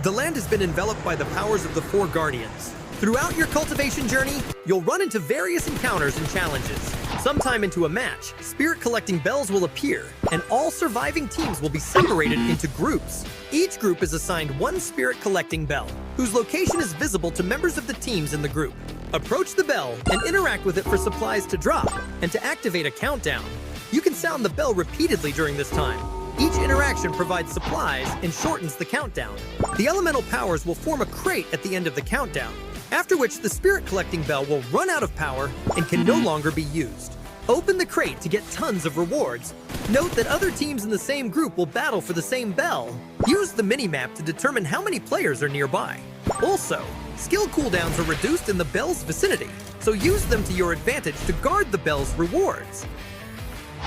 The land has been enveloped by the powers of the four guardians. Throughout your cultivation journey, you'll run into various encounters and challenges. Sometime into a match, spirit collecting bells will appear, and all surviving teams will be separated into groups. Each group is assigned one spirit collecting bell, whose location is visible to members of the teams in the group. Approach the bell and interact with it for supplies to drop and to activate a countdown. You can sound the bell repeatedly during this time. Each interaction provides supplies and shortens the countdown. The elemental powers will form a crate at the end of the countdown, after which the spirit collecting bell will run out of power and can no longer be used. Open the crate to get tons of rewards. Note that other teams in the same group will battle for the same bell. Use the mini-map to determine how many players are nearby. Also, skill cooldowns are reduced in the bell's vicinity, so use them to your advantage to guard the bell's rewards.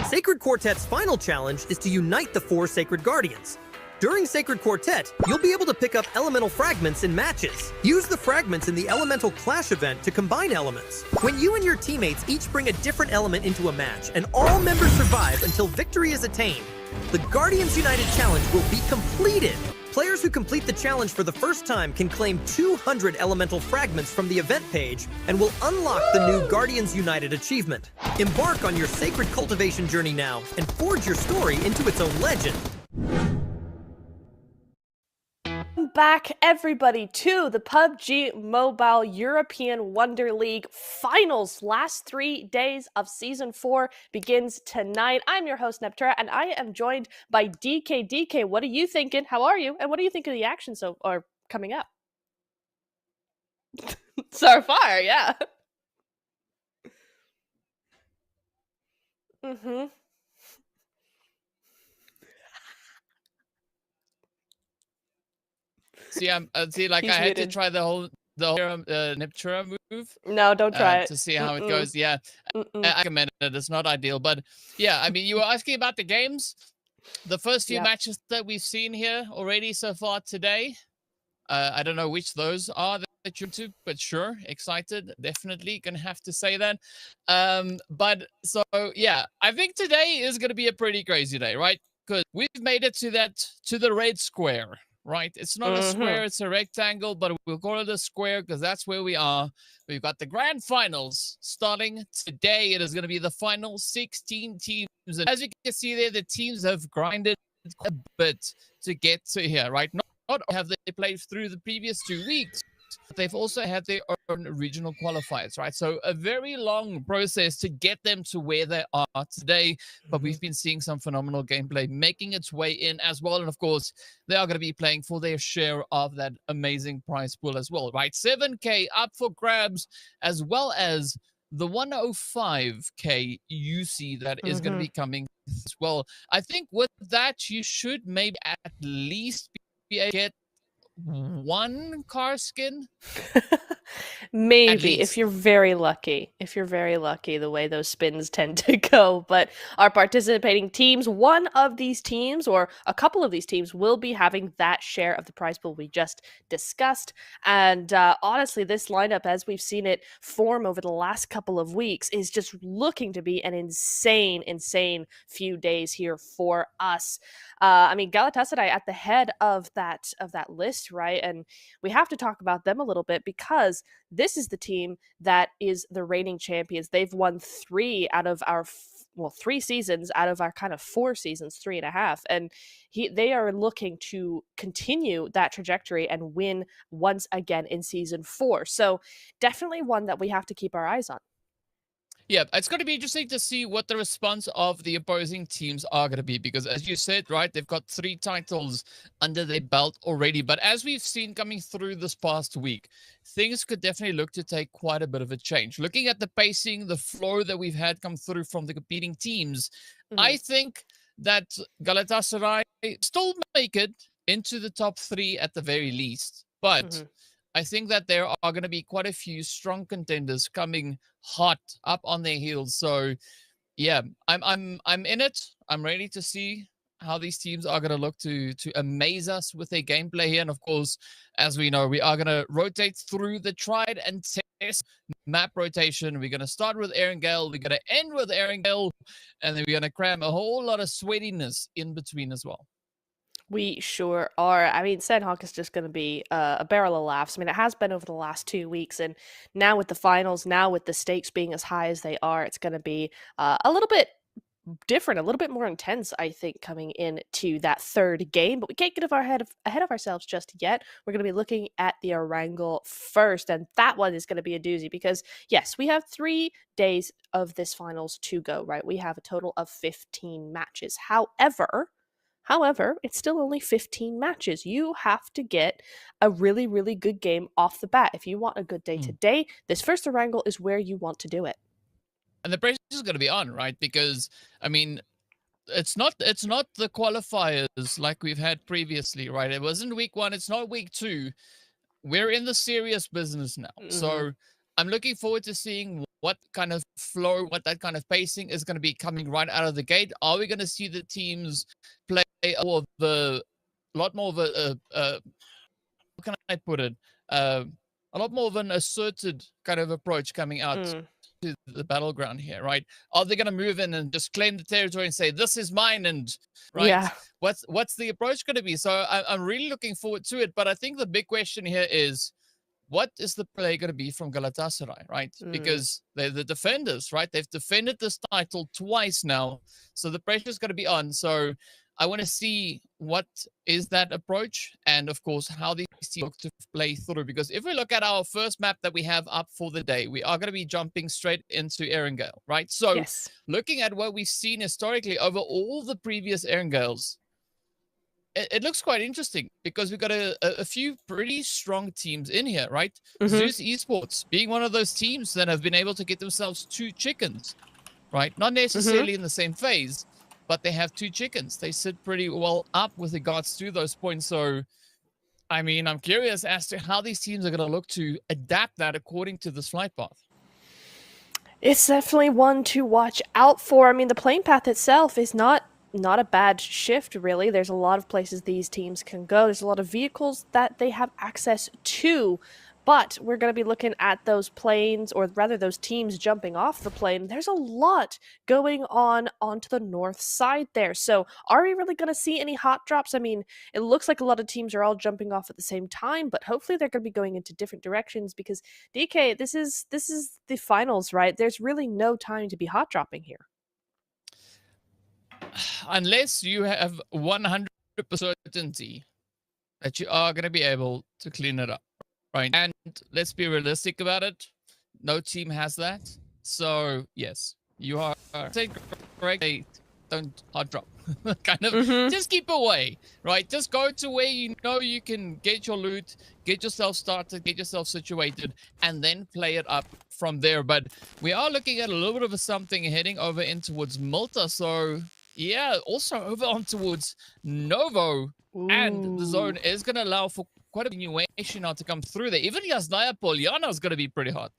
Sacred Quartet's final challenge is to unite the four Sacred Guardians. During Sacred Quartet, you'll be able to pick up elemental fragments in matches. Use the fragments in the Elemental Clash event to combine elements. When you and your teammates each bring a different element into a match, and all members survive until victory is attained, the Guardians United Challenge will be completed. Players who complete the challenge for the first time can claim 200 elemental fragments from the event page and will unlock the new Guardians United achievement. Embark on your sacred cultivation journey now and forge your story into its own legend. Back, everybody, to the PUBG Mobile European Wonder League Finals. Last 3 days of Season 4 begins tonight. I'm your host, Neptura, and I am joined by DK. DK, what are you thinking? How are you? And what do you think of the action coming up? So far, yeah. Mm-hmm. See, I had to try the whole Neptura move. No, don't try it. To see how it goes. Yeah, I recommend it. It's not ideal, but yeah, I mean, you were asking about the games. The first few matches that we've seen here already so far today. I don't know which those are that you're to, but sure, excited. Definitely gonna have to say that. But so yeah, I think today is gonna be a pretty crazy day, right? Because we've made it to the red square. Right, it's not a square, it's a rectangle, but we'll call it a square because that's where we are. We've got the grand finals starting today. It is going to be the final 16 teams. And as you can see there, the teams have grinded a bit to get to here, right? Not have they played through the previous 2 weeks, but they've also had their own regional qualifiers, right? So a very long process to get them to where they are today. But we've been seeing some phenomenal gameplay making its way in as well. And of course, they are going to be playing for their share of that amazing prize pool as well, right? 7K up for grabs, as well as the 105K UC that is going to be coming as well. I think with that, you should maybe at least be able to get one car skin. Maybe if you're very lucky. If you're very lucky, the way those spins tend to go. But our participating teams, one of these teams or a couple of these teams will be having that share of the prize pool we just discussed. And honestly, this lineup, as we've seen it form over the last couple of weeks, is just looking to be an insane few days here for us. I mean, Galatasaray at the head of that list, right? And we have to talk about them a little bit because this is the team that is the reigning champions. They've won 3 out of our 3 seasons out of our kind of 4 seasons, 3.5, and they are looking to continue that trajectory and win once again in season 4. So definitely one that we have to keep our eyes on. Yeah, it's going to be interesting to see what the response of the opposing teams are going to be because, as you said, right, they've got 3 titles under their belt already. But as we've seen coming through this past week, things could definitely look to take quite a bit of a change. Looking at the pacing, the flow that we've had come through from the competing teams, I think that Galatasaray still make it into the top 3 at the very least. But I think that there are going to be quite a few strong contenders coming hot up on their heels. So, yeah, I'm in it. I'm ready to see how these teams are going to look to amaze us with their gameplay here. And of course, as we know, we are going to rotate through the tried and test map rotation. We're going to start with Erangel. We're going to end with Erangel, and then we're going to cram a whole lot of sweatiness in between as well. We sure are. I mean, Sandhawk is just going to be a barrel of laughs. I mean, it has been over the last 2 weeks, and now with the finals, now with the stakes being as high as they are, it's going to be a little bit different, a little bit more intense, I think, coming into that third game. But we can't get ahead of ourselves just yet. We're going to be looking at the Erangel first, and that one is going to be a doozy because, yes, we have 3 days of this finals to go, right? We have a total of 15 matches. However, it's still only 15 matches. You have to get a really, really good game off the bat. If you want a good day today, this first Erangel is where you want to do it. And the pressure is going to be on, right? Because, I mean, it's not the qualifiers like we've had previously, right? It wasn't week 1. It's not week 2. We're in the serious business now. So I'm looking forward to seeing what kind of flow, what that kind of pacing is going to be coming right out of the gate. Are we going to see the teams play a lot more of a how can I put it? A lot more of an asserted kind of approach coming out to the battleground here, right? Are they going to move in and just claim the territory and say, this is mine? And right, Yeah. what's the approach going to be? So I'm really looking forward to it. But I think the big question here is, what is the play going to be from Galatasaray, right? Because they're the defenders, right? They've defended this title twice now. So the pressure is going to be on. So I want to see what is that approach and, of course, how these teams look to play through. Because if we look at our first map that we have up for the day, we are going to be jumping straight into Erangel, right? So Yes. looking at what we've seen historically over all the previous Erangels, it looks quite interesting because we've got a few pretty strong teams in here, right? Zeus Esports being one of those teams that have been able to get themselves 2 chickens, right? Not necessarily in the same phase, but they have 2 chickens. They sit pretty well up with regards to those points. So, I mean, I'm curious as to how these teams are going to look to adapt that according to this flight path. It's definitely one to watch out for. I mean, the playing path itself is not a bad shift, really. There's a lot of places these teams can go. There's a lot of vehicles that they have access to. But we're going to be looking at those planes, or rather those teams jumping off the plane. There's a lot going on onto the north side there. So are we really going to see any hot drops? I mean, it looks like a lot of teams are all jumping off at the same time, but hopefully they're going to be going into different directions because, DK, this is the finals, right? There's really no time to be hot dropping here. Unless you have 100% certainty that you are going to be able to clean it up, right? And let's be realistic about it. No team has that. So, yes, you are correct. Don't hot drop. Kind of just keep away, right? Just go to where you know you can get your loot, get yourself started, get yourself situated, and then play it up from there. But we are looking at a little bit of something heading over in towards Malta. So, yeah, also over on towards Novo. Ooh. And the zone is going to allow for quite a continuation now to come through there. Even Yasnaya Polyana is going to be pretty hot.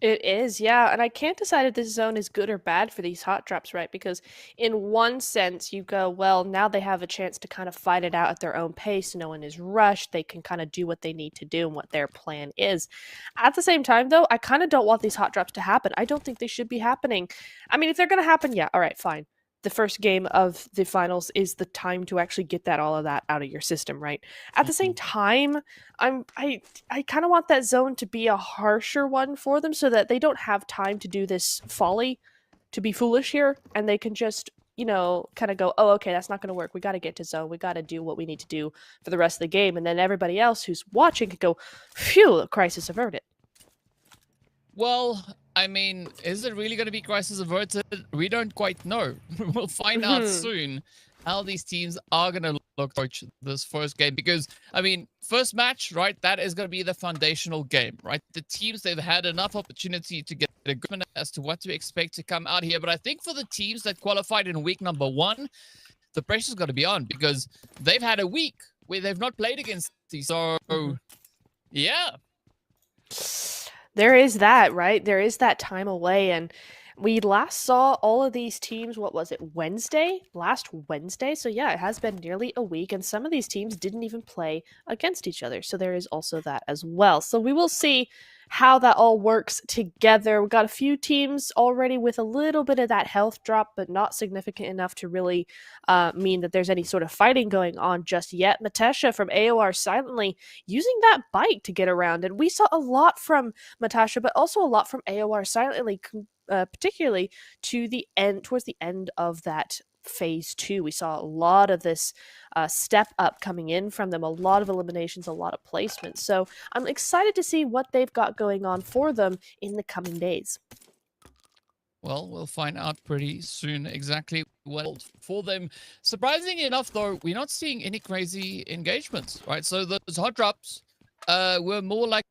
It is, yeah. And I can't decide if this zone is good or bad for these hot drops, right? Because in one sense, you go, well, now they have a chance to kind of fight it out at their own pace. No one is rushed. They can kind of do what they need to do and what their plan is. At the same time, though, I kind of don't want these hot drops to happen. I don't think they should be happening. I mean, if they're going to happen, yeah, all right, fine. The first game of the finals is the time to actually get all of that out of your system, right? At the same time, I kind of want that zone to be a harsher one for them so that they don't have time to do this folly, to be foolish here, and they can just, you know, kind of go, oh, okay, that's not going to work. We got to get to zone. We got to do what we need to do for the rest of the game. And then everybody else who's watching could go, phew, crisis averted. Well, I mean, is it really going to be crisis averted? We don't quite know. We'll find out soon how these teams are going to look approach this first game. Because, I mean, first match, right, that is going to be the foundational game, right? The teams, they've had enough opportunity to get a good as to what to expect to come out here. But I think for the teams that qualified in week number 1, the pressure's got to be on because they've had a week where they've not played against these. So, yeah. There is that, right? There is that time away, and We last saw all of these teams, what was it, Wednesday? Last Wednesday? So yeah, it has been nearly a week, and some of these teams didn't even play against each other. So there is also that as well. So we will see how that all works together. We've got a few teams already with a little bit of that health drop, but not significant enough to really mean that there's any sort of fighting going on just yet. Natasha from AOR silently using that bike to get around, and we saw a lot from Natasha, but also a lot from AOR silently, particularly towards the end of that phase 2. We saw a lot of this step up coming in from them, a lot of eliminations, a lot of placements. So I'm excited to see what they've got going on for them in the coming days. Well, we'll find out pretty soon exactly what for them. Surprisingly enough, though, we're not seeing any crazy engagements, right? So those hot drops were more like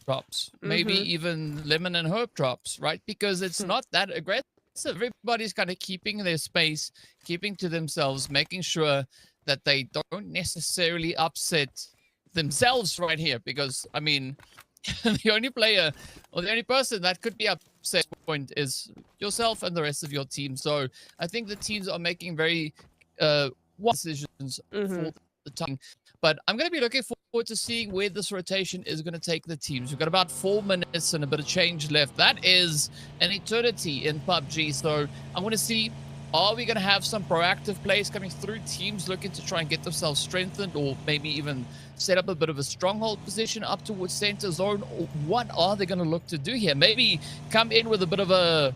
drops, maybe even lemon and herb drops, right? Because it's not that aggressive. Everybody's kind of keeping their space, keeping to themselves, making sure that they don't necessarily upset themselves right here. Because, I mean, the only player or the only person that could be upset point is yourself and the rest of your team. So I think the teams are making very wise decisions for the time. But I'm going to be looking forward to seeing where this rotation is going to take the teams. We've got about 4 minutes and a bit of change left. That is an eternity in PUBG. So I want to see, are we going to have some proactive plays coming through, teams looking to try and get themselves strengthened, or maybe even set up a bit of a stronghold position up towards center zone? Or what are they going to look to do here? Maybe come in with a bit of a,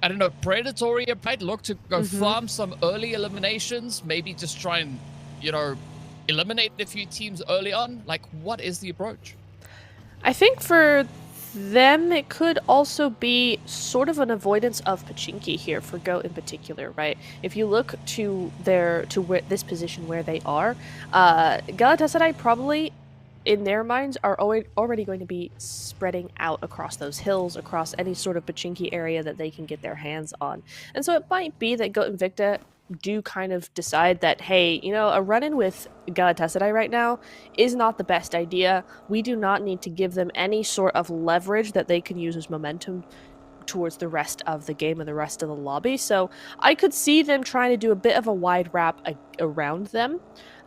I don't know, predatory approach, look to go farm some early eliminations, maybe just try and, you know, eliminate a few teams early on. Like, what is the approach? I think for them, it could also be sort of an avoidance of Pachinki here for Goat in particular, right? If you look to this position where they are, Galatasaray probably, in their minds, are already going to be spreading out across those hills, across any sort of Pachinki area that they can get their hands on. And so it might be that Goat and Victa do kind of decide that, hey, you know, a run-in with Galatasaray right now is not the best idea. We do not need to give them any sort of leverage that they can use as momentum towards the rest of the game and the rest of the lobby. So I could see them trying to do a bit of a wide wrap around them.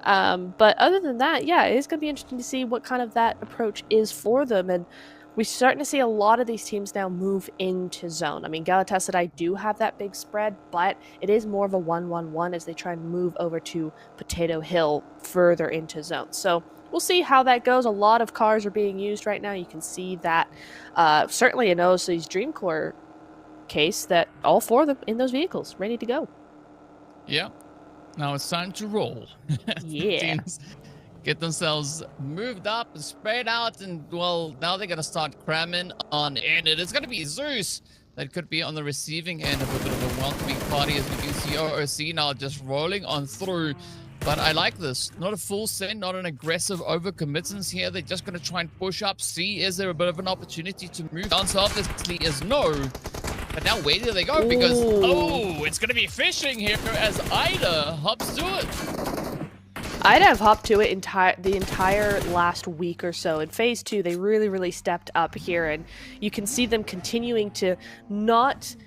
But other than that, yeah, it is going to be interesting to see what kind of that approach is for them. And we're starting to see a lot of these teams now move into zone. I mean, Galatasaray do have that big spread, but it is more of a 1-1-1 as they try and move over to Potato Hill further into zone. So we'll see how that goes. A lot of cars are being used right now. You can see that certainly in OC's Dreamcore case that all 4 of them in those vehicles ready to go. Yeah. Now it's time to roll. Yeah. Teams get themselves moved up and spread out, and well, now they're gonna start cramming on in. It is gonna be Zeus that could be on the receiving end of a bit of a welcoming party, as we do see OOC now just rolling on through. But I like this. Not a full send, not an aggressive overcommittance here. They're just gonna try and push up, see is there a bit of an opportunity to move. The answer obviously is no. But now where do they go? Because it's gonna be fishing here as Ida hops to it. I'd have hopped to it the entire last week or so. In phase 2, they really stepped up here, and you can see them continuing to not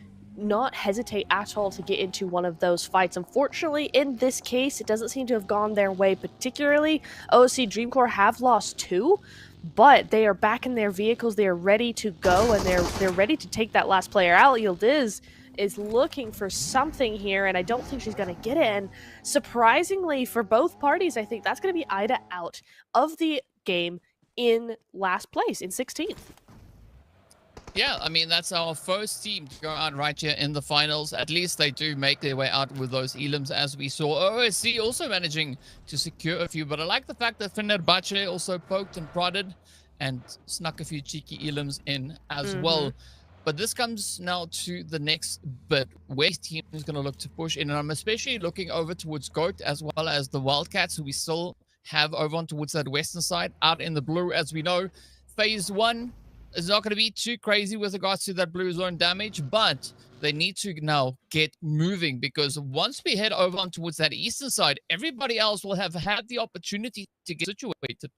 hesitate at all to get into one of those fights. Unfortunately, in this case, it doesn't seem to have gone their way particularly. OC Dreamcore have lost 2, but they are back in their vehicles. They are ready to go, and they're ready to take that last player out. Yildiz is looking for something here, and I don't think she's going to get it. And surprisingly for both parties, I think that's going to be Ida out of the game in last place, in 16th. Yeah, I mean, that's our first team to go out right here in the finals. At least they do make their way out with those elims, as we saw. OSC also managing to secure a few, but I like the fact that Fenerbahce also poked and prodded and snuck a few cheeky elims in as well. But this comes now to the next bit, where this team is going to look to push in. And I'm especially looking over towards Goat as well as the Wildcats, who we still have over on towards that western side, out in the blue. As we know, phase 1 is not going to be too crazy with regards to that blue zone damage, but they need to now get moving, because once we head over on towards that eastern side, everybody else will have had the opportunity to get situated.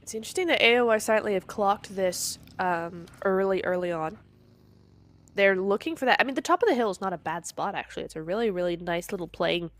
It's interesting that AOI Silently have clocked this early on. They're looking for that. I mean, the top of the hill is not a bad spot, actually. It's a really, really nice little playing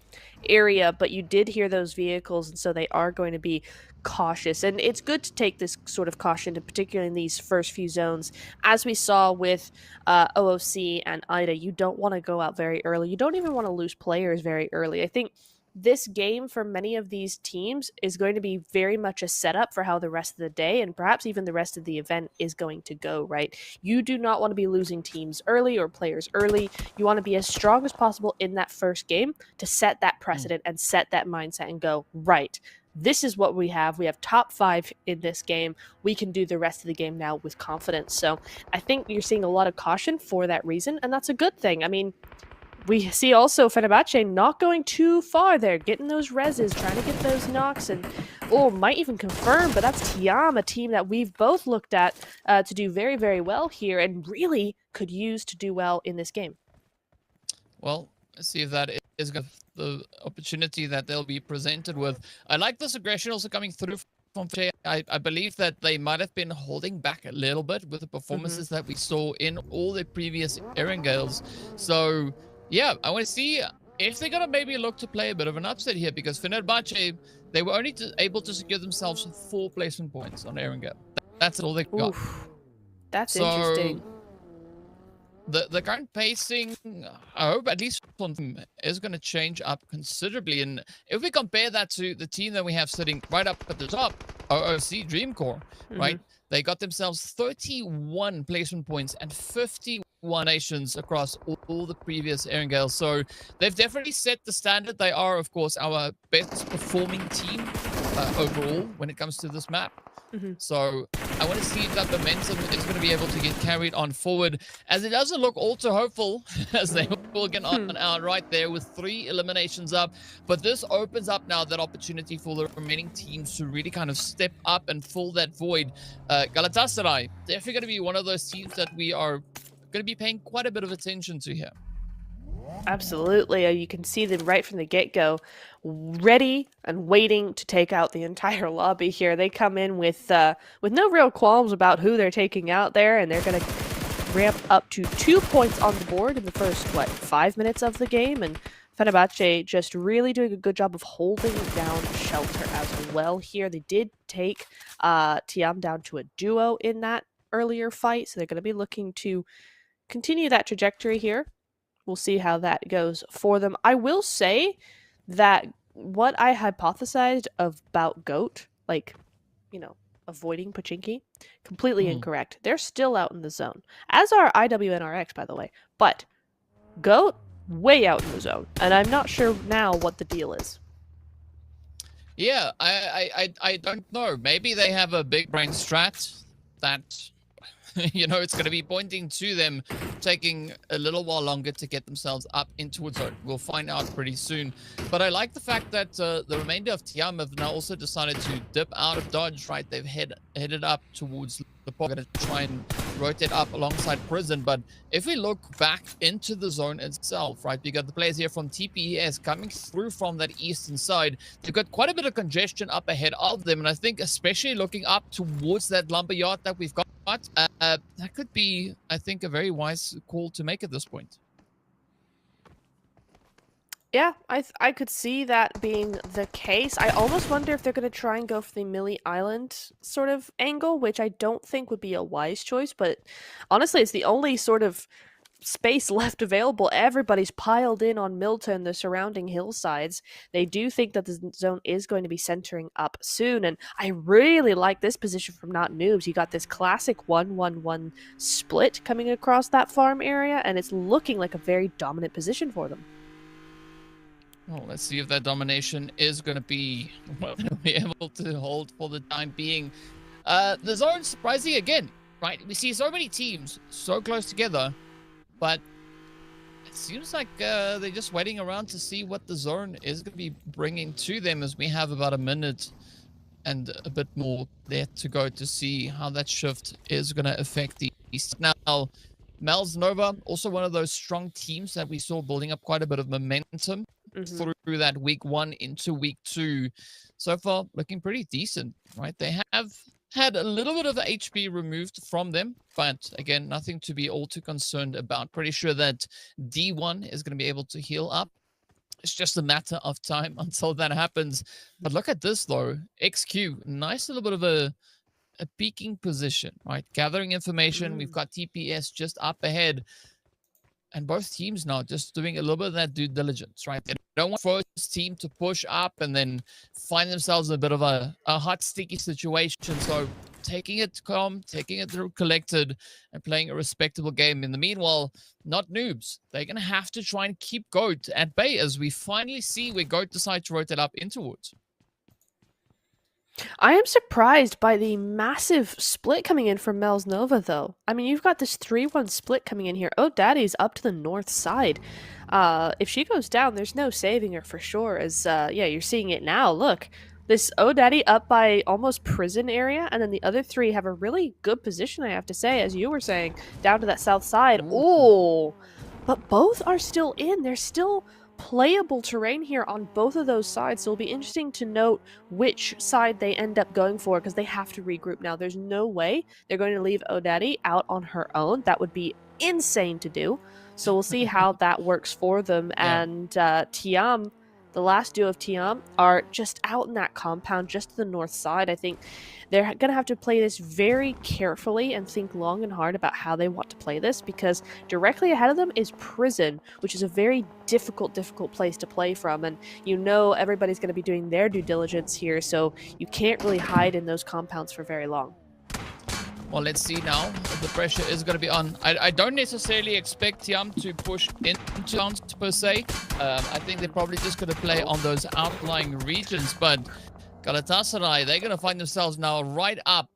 area, but you did hear those vehicles, and so they are going to be cautious. And it's good to take this sort of caution, particularly in these first few zones. As we saw with OOC and IDA, you don't want to go out very early. You don't even want to lose players very early. I think this game for many of these teams is going to be very much a setup for how the rest of the day and perhaps even the rest of the event is going to go, right? You do not want to be losing teams early or players early. You want to be as strong as possible in that first game to set that precedent and set that mindset and go, right, this is what we have. We have top 5 in this game. We can do the rest of the game now with confidence. So I think you're seeing a lot of caution for that reason, and that's a good thing. I mean, we see also Fenerbahce not going too far there, getting those reses, trying to get those knocks, and might even confirm, but that's Tiam, a team that we've both looked at to do very, very well here and really could use to do well in this game. Well, let's see if that is the opportunity that they'll be presented with. I like this aggression also coming through from Jay. I believe that they might have been holding back a little bit with the performances that we saw in all the previous Erangales. So yeah, I want to see if they're going to maybe look to play a bit of an upset here, because Fenerbahce, they were only able to secure themselves 4 placement points on Erangel. That's all they got. That's interesting. The current pacing, I hope at least one team is going to change up considerably. And if we compare that to the team that we have sitting right up at the top, OOC Dreamcore, right? They got themselves 31 placement points and 51 nations across all the previous Erangales. So they've definitely set the standard. They are, of course, our best performing team overall when it comes to this map. So I want to see if that momentum is going to be able to get carried on forward, as it doesn't look all too hopeful as they will get on out right there with 3 eliminations up. But this opens up now that opportunity for the remaining teams to really kind of step up and fill that void. Galatasaray, definitely going to be one of those teams that we are going to be paying quite a bit of attention to here. Absolutely. You can see them right from the get-go, ready and waiting to take out the entire lobby here. They come in with no real qualms about who they're taking out there, and they're going to ramp up to 2 points on the board in the first, 5 minutes of the game, and Fenerbahce just really doing a good job of holding down Shelter as well here. They did take Tiam down to a duo in that earlier fight, so they're going to be looking to continue that trajectory here. We'll see how that goes for them. I will say that what I hypothesized about GOAT, avoiding Pachinki, completely incorrect. They're still out in the zone, as are IWNRX, by the way. But GOAT, way out in the zone, and I'm not sure now what the deal is. Yeah, I don't know. Maybe they have a big brain strat that it's going to be pointing to them taking a little while longer to get themselves up into a zone. We'll find out pretty soon. But I like the fact that the remainder of Tiam have now also decided to dip out of Dodge, right? They've headed up towards the Pubg, going to try and rotate up alongside Prison. But if we look back into the zone itself, right, we got the players here from TPES coming through from that eastern side. They've got quite a bit of congestion up ahead of them, and I think especially looking up towards that lumberyard that we've got, that could be, I think, a very wise call to make at this point. Yeah, I could see that being the case. I almost wonder if they're going to try and go for the Millie Island sort of angle, which I don't think would be a wise choice, but honestly, it's the only sort of space left available. Everybody's piled in on Milta and the surrounding hillsides. They do think that the zone is going to be centering up soon, and I really like this position from Not Noobs. You got this classic 1-1-1 split coming across that farm area, and it's looking like a very dominant position for them. Well, let's see if that domination is going to be able to hold for the time being. The zone surprising again, right? We see so many teams so close together, but it seems like they're just waiting around to see what the zone is going to be bringing to them, as we have about a minute and a bit more there to go to see how that shift is going to affect the East. Now, Pmewl Nova, also one of those strong teams that we saw building up quite a bit of momentum through that week 1 into week 2. So far, looking pretty decent, right? They have had a little bit of HP removed from them, but again, nothing to be all too concerned about. Pretty sure that D1 is going to be able to heal up. It's just a matter of time until that happens. But look at this, though. XQ, nice little bit of a peaking position, right? Gathering information. We've got TPS just up ahead. And both teams now just doing a little bit of that due diligence, right? They don't want first team to push up and then find themselves in a bit of a hot, sticky situation. So taking it calm, taking it collected, and playing a respectable game. In the meanwhile, not noobs. They're going to have to try and keep GOAT at bay as we finally see where GOAT decide to rotate up in towards. I am surprised by the massive split coming in from Mel's Nova, though. I mean, you've got this 3-1 split coming in here. Oh, Daddy's up to the north side. If she goes down, there's no saving her for sure. As yeah, you're seeing it now. Look, this Daddy up by almost prison area, and then the other three have a really good position, I have to say, as you were saying, down to that south side. Oh, but both are still in. There's still playable terrain here on both of those sides, so it'll be interesting to note which side they end up going for, because they have to regroup now. There's no way they're going to leave Odaddy out on her own. That would be insane to do. So we'll see how that works for them. Yeah. And Tiam, the last duo of Tiam, are just out in that compound just to the north side. I think they're going to have to play this very carefully and think long and hard about how they want to play this, because directly ahead of them is prison, which is a very difficult place to play from. And you know everybody's going to be doing their due diligence here, so you can't really hide in those compounds for very long. Well, let's see now. The pressure is going to be on. I don't necessarily expect Tiam to push into towns per se. I think they're probably just going to play on those outlying regions, but Galatasaray, they're going to find themselves now right up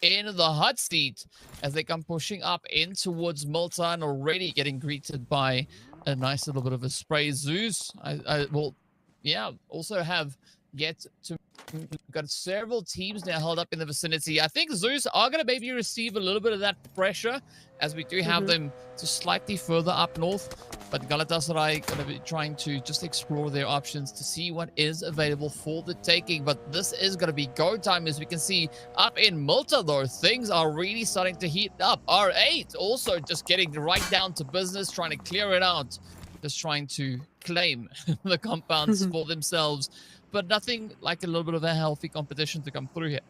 in the hot seat as they come pushing up in towards Malta and already getting greeted by a nice little bit of a spray. Zeus, I will, yeah, also have yet to... We've got several teams now held up in the vicinity. I think Zeus are going to maybe receive a little bit of that pressure as we do have them just slightly further up north. But Galatasaray going to be trying to just explore their options to see what is available for the taking. But this is going to be go time, as we can see up in Malta, though. Things are really starting to heat up. R8 also just getting right down to business, trying to clear it out. Just trying to claim the compounds for themselves. But nothing like a little bit of a healthy competition to come through here.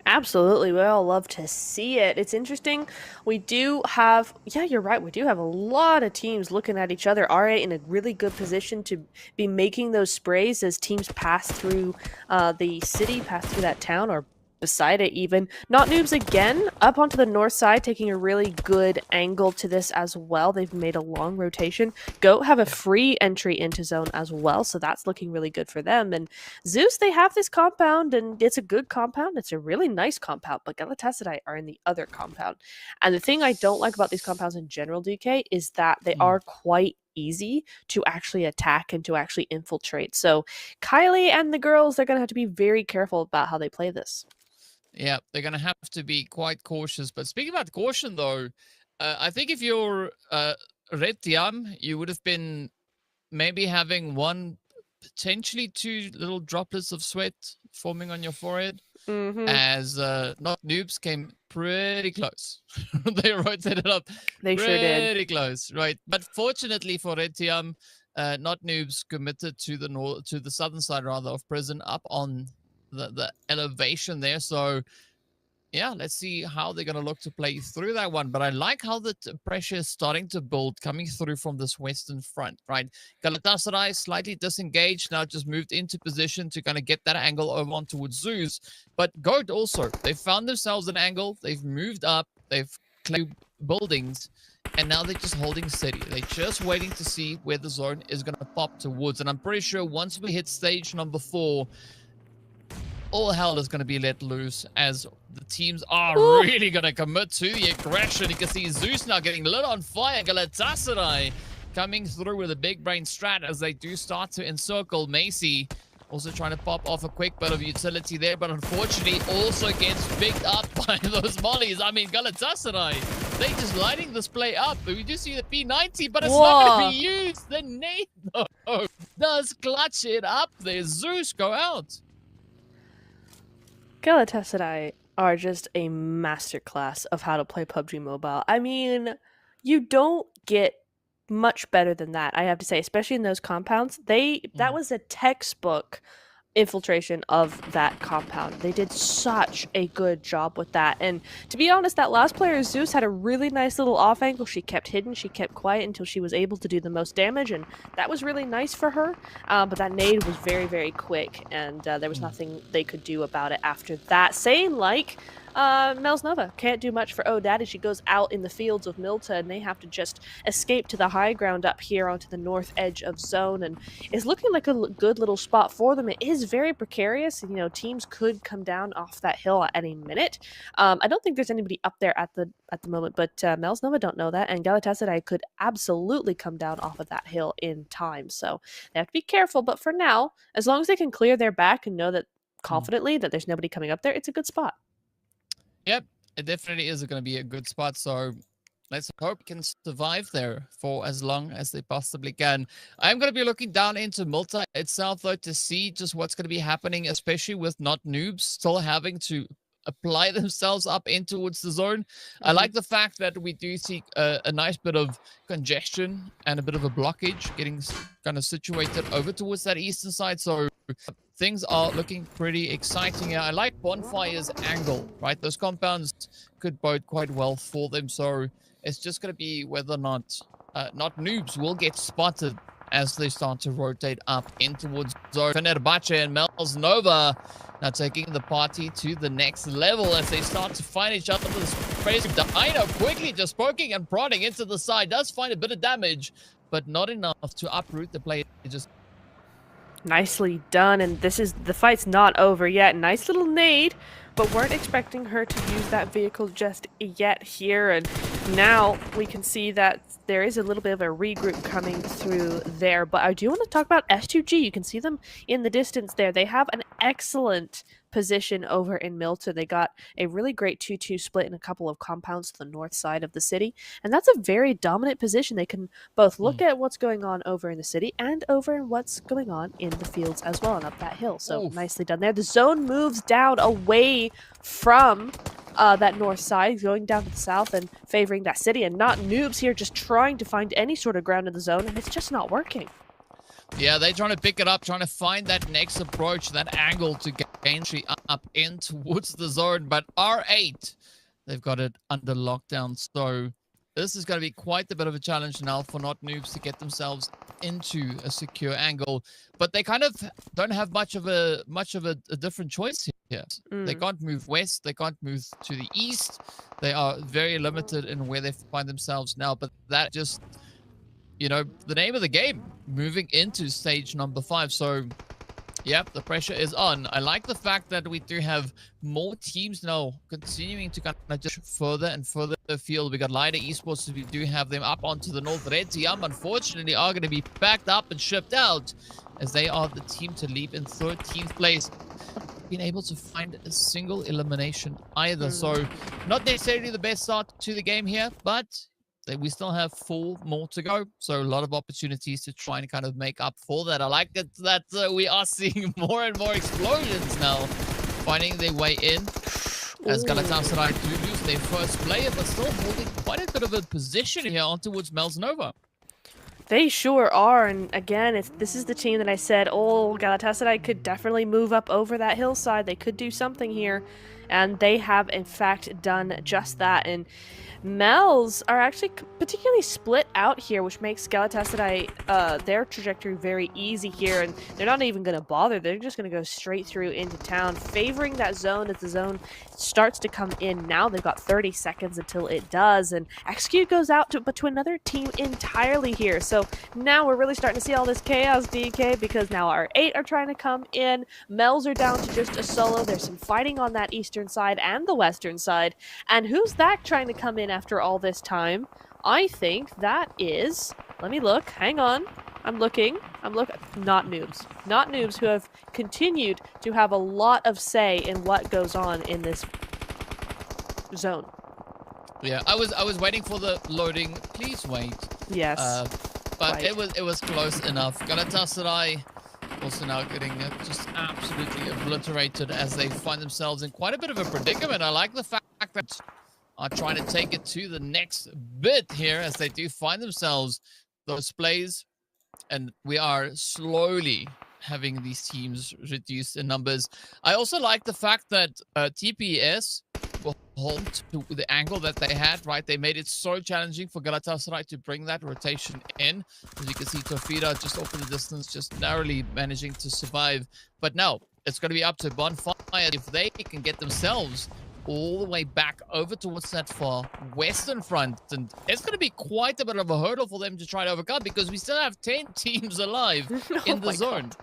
Absolutely. We all love to see it. It's interesting. We do have, yeah, you're right. We do have a lot of teams looking at each other. RA in a really good position to be making those sprays as teams pass through the city, pass through that town, or beside it even. Not Noobs again, up onto the north side, taking a really good angle to this as well. They've made a long rotation. Goat have a free entry into zone as well, so that's looking really good for them. And Zeus, they have this compound, and it's a good compound. It's a really nice compound, but Galatasaray are in the other compound. And the thing I don't like about these compounds in general, DK, is that they are quite easy to actually attack and to actually infiltrate. So Kylie and the girls, they're going to have to be very careful about how they play this. Yeah, they're going to have to be quite cautious. But speaking about caution, though, I think if you're Red Tiam, you would have been maybe having one, potentially two little droplets of sweat forming on your forehead, as Not Noobs came pretty close. They rotated up they pretty sure did. close, right? But fortunately for Red Tiam, Not Noobs committed to the southern side rather of prison, up on the elevation there. So yeah, let's see how they're going to look to play through that one. But I like how the pressure is starting to build coming through from this western front, right? Galatasaray slightly disengaged, now just moved into position to kind of get that angle over on towards Zeus. But Goat also, they found themselves an angle, they've moved up, they've claimed buildings, and now they're just holding steady. They're just waiting to see where the zone is going to pop towards. And I'm pretty sure once we hit stage number 4, all hell is going to be let loose as the teams are really going to commit to the aggression. You can see Zeus now getting lit on fire. Galatasaray coming through with a big brain strat as they do start to encircle Macy. Also trying to pop off a quick bit of utility there, but unfortunately also gets picked up by those mollies. I mean, Galatasaray, they just lighting this play up. We do see the P90, but it's not going to be used. The nade, though, does clutch it up there. Zeus go out. Galatasaray are just a masterclass of how to play PUBG Mobile. I mean, you don't get much better than that, I have to say, especially in those compounds. That was a textbook infiltration of that compound. They did such a good job with that. And to be honest, that last player, Zeus, had a really nice little off angle. She kept hidden, she kept quiet until she was able to do the most damage, and that was really nice for her. But that nade was very, very quick, and there was nothing they could do about it after that. Same like Pmewl Nova can't do much for O'Daddy. She goes out in the fields of Milta, and they have to just escape to the high ground up here onto the north edge of zone, and it's looking like a good little spot for them. It is very precarious, and, you know, teams could come down off that hill at any minute. I don't think there's anybody up there at the moment, but Pmewl Nova don't know that, and Galatasaray could absolutely come down off of that hill in time, so they have to be careful. But for now, as long as they can clear their back and know that confidently that there's nobody coming up there, it's a good spot. Yep, it definitely is going to be a good spot. So let's hope can survive there for as long as they possibly can. I'm going to be looking down into Multi itself, though, to see just what's going to be happening, especially with not noobs still having to apply themselves up in towards the zone. I like the fact that we do see a nice bit of congestion and a bit of a blockage getting kind of situated over towards that eastern side. So things are looking pretty exciting here. I like Bonfire's angle, right? Those compounds could bode quite well for them. So it's just going to be whether or not noobs will get spotted as they start to rotate up in towards zone. Fenerbahce and Pmewl Nova now taking the party to the next level as they start to find each other. The space. Dino quickly just poking and prodding into the side. Does find a bit of damage, but not enough to uproot the player. Just nicely done, and the fight's not over yet. Nice little nade, but weren't expecting her to use that vehicle just yet here, and now we can see that there is a little bit of a regroup coming through there. But I do want to talk about S2G. You can see them in the distance there. They have an excellent position over in Milta. They got a really great 2-2 split in a couple of compounds to the north side of the city, and that's a very dominant position. They can both look at what's going on over in the city and over in what's going on in the fields as well and up that hill. So nicely done there. The zone moves down away from that north side, going down to the south and favoring that city, and not noobs here just trying to find any sort of ground in the zone, and it's just not working. Yeah, they're trying to pick it up, trying to find that next approach, that angle to gain up in towards the zone. But R8, they've got it under lockdown. So this is going to be quite a bit of a challenge now for not noobs to get themselves into a secure angle. But they kind of don't have much of a different choice here. They can't move west. They can't move to the east. They are very limited in where they find themselves now. But that just, you know, the name of the game, moving into stage number 5. So, yep, the pressure is on. I like the fact that we do have more teams now continuing to kind of just further and further afield. We got Lighter Esports, so we do have them up onto the north. Red Team, unfortunately, are going to be backed up and shipped out as they are the team to leave in 13th place. Been able to find a single elimination either. So, not necessarily the best start to the game here, but we still have 4 more to go, so a lot of opportunities to try and kind of make up for that. I like it that we are seeing more and more explosions now, finding their way in. As Galatasaray do lose their first player, but still holding quite a bit of a position here on towards Pmewl Nova. They sure are, and again, this is the team that I said, Galatasaray could definitely move up over that hillside. They could do something here, and they have, in fact, done just that. And Pmewls are actually particularly split out here, which makes Galatasaray, their trajectory very easy here, and they're not even going to bother. They're just going to go straight through into town, favoring that zone as the zone starts to come in. Now they've got 30 seconds until it does, and Execute goes out to another team entirely here. So now we're really starting to see all this chaos, DK, because now our 8 are trying to come in. Pmewls are down to just a solo. There's some fighting on that eastern side and the western side, and who's that trying to come in after all this time? I think that is, let me look, hang on, I'm looking, not noobs. Not noobs, who have continued to have a lot of say in what goes on in this zone. Yeah, I was waiting for the loading. Please wait. Yes. But it was close enough. Galatasaray Also now getting just absolutely obliterated as they find themselves in quite a bit of a predicament. I like the fact that are trying to take it to the next bit here as they do find themselves those plays, and we are slowly having these teams reduce in numbers. I also like the fact that TPS will hold to the angle that they had, right? They made it so challenging for Galatasaray to bring that rotation in. As you can see, Tofida just off in the distance, just narrowly managing to survive. But now, it's going to be up to Bonfire if they can get themselves all the way back over towards that far western front. And it's going to be quite a bit of a hurdle for them to try to overcome because we still have 10 teams alive in the zone. God.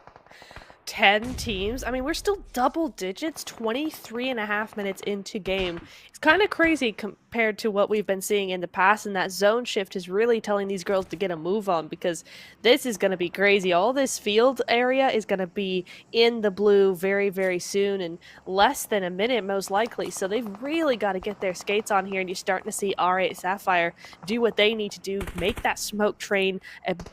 10 teams? I mean, we're still double digits, 23 and a half minutes into game. It's kind of crazy compared to what we've been seeing in the past, and that zone shift is really telling these girls to get a move on because this is going to be crazy. All this field area is going to be in the blue very, very soon, in less than a minute most likely. So they've really got to get their skates on here, and you're starting to see R8 Sapphire do what they need to do, make that smoke train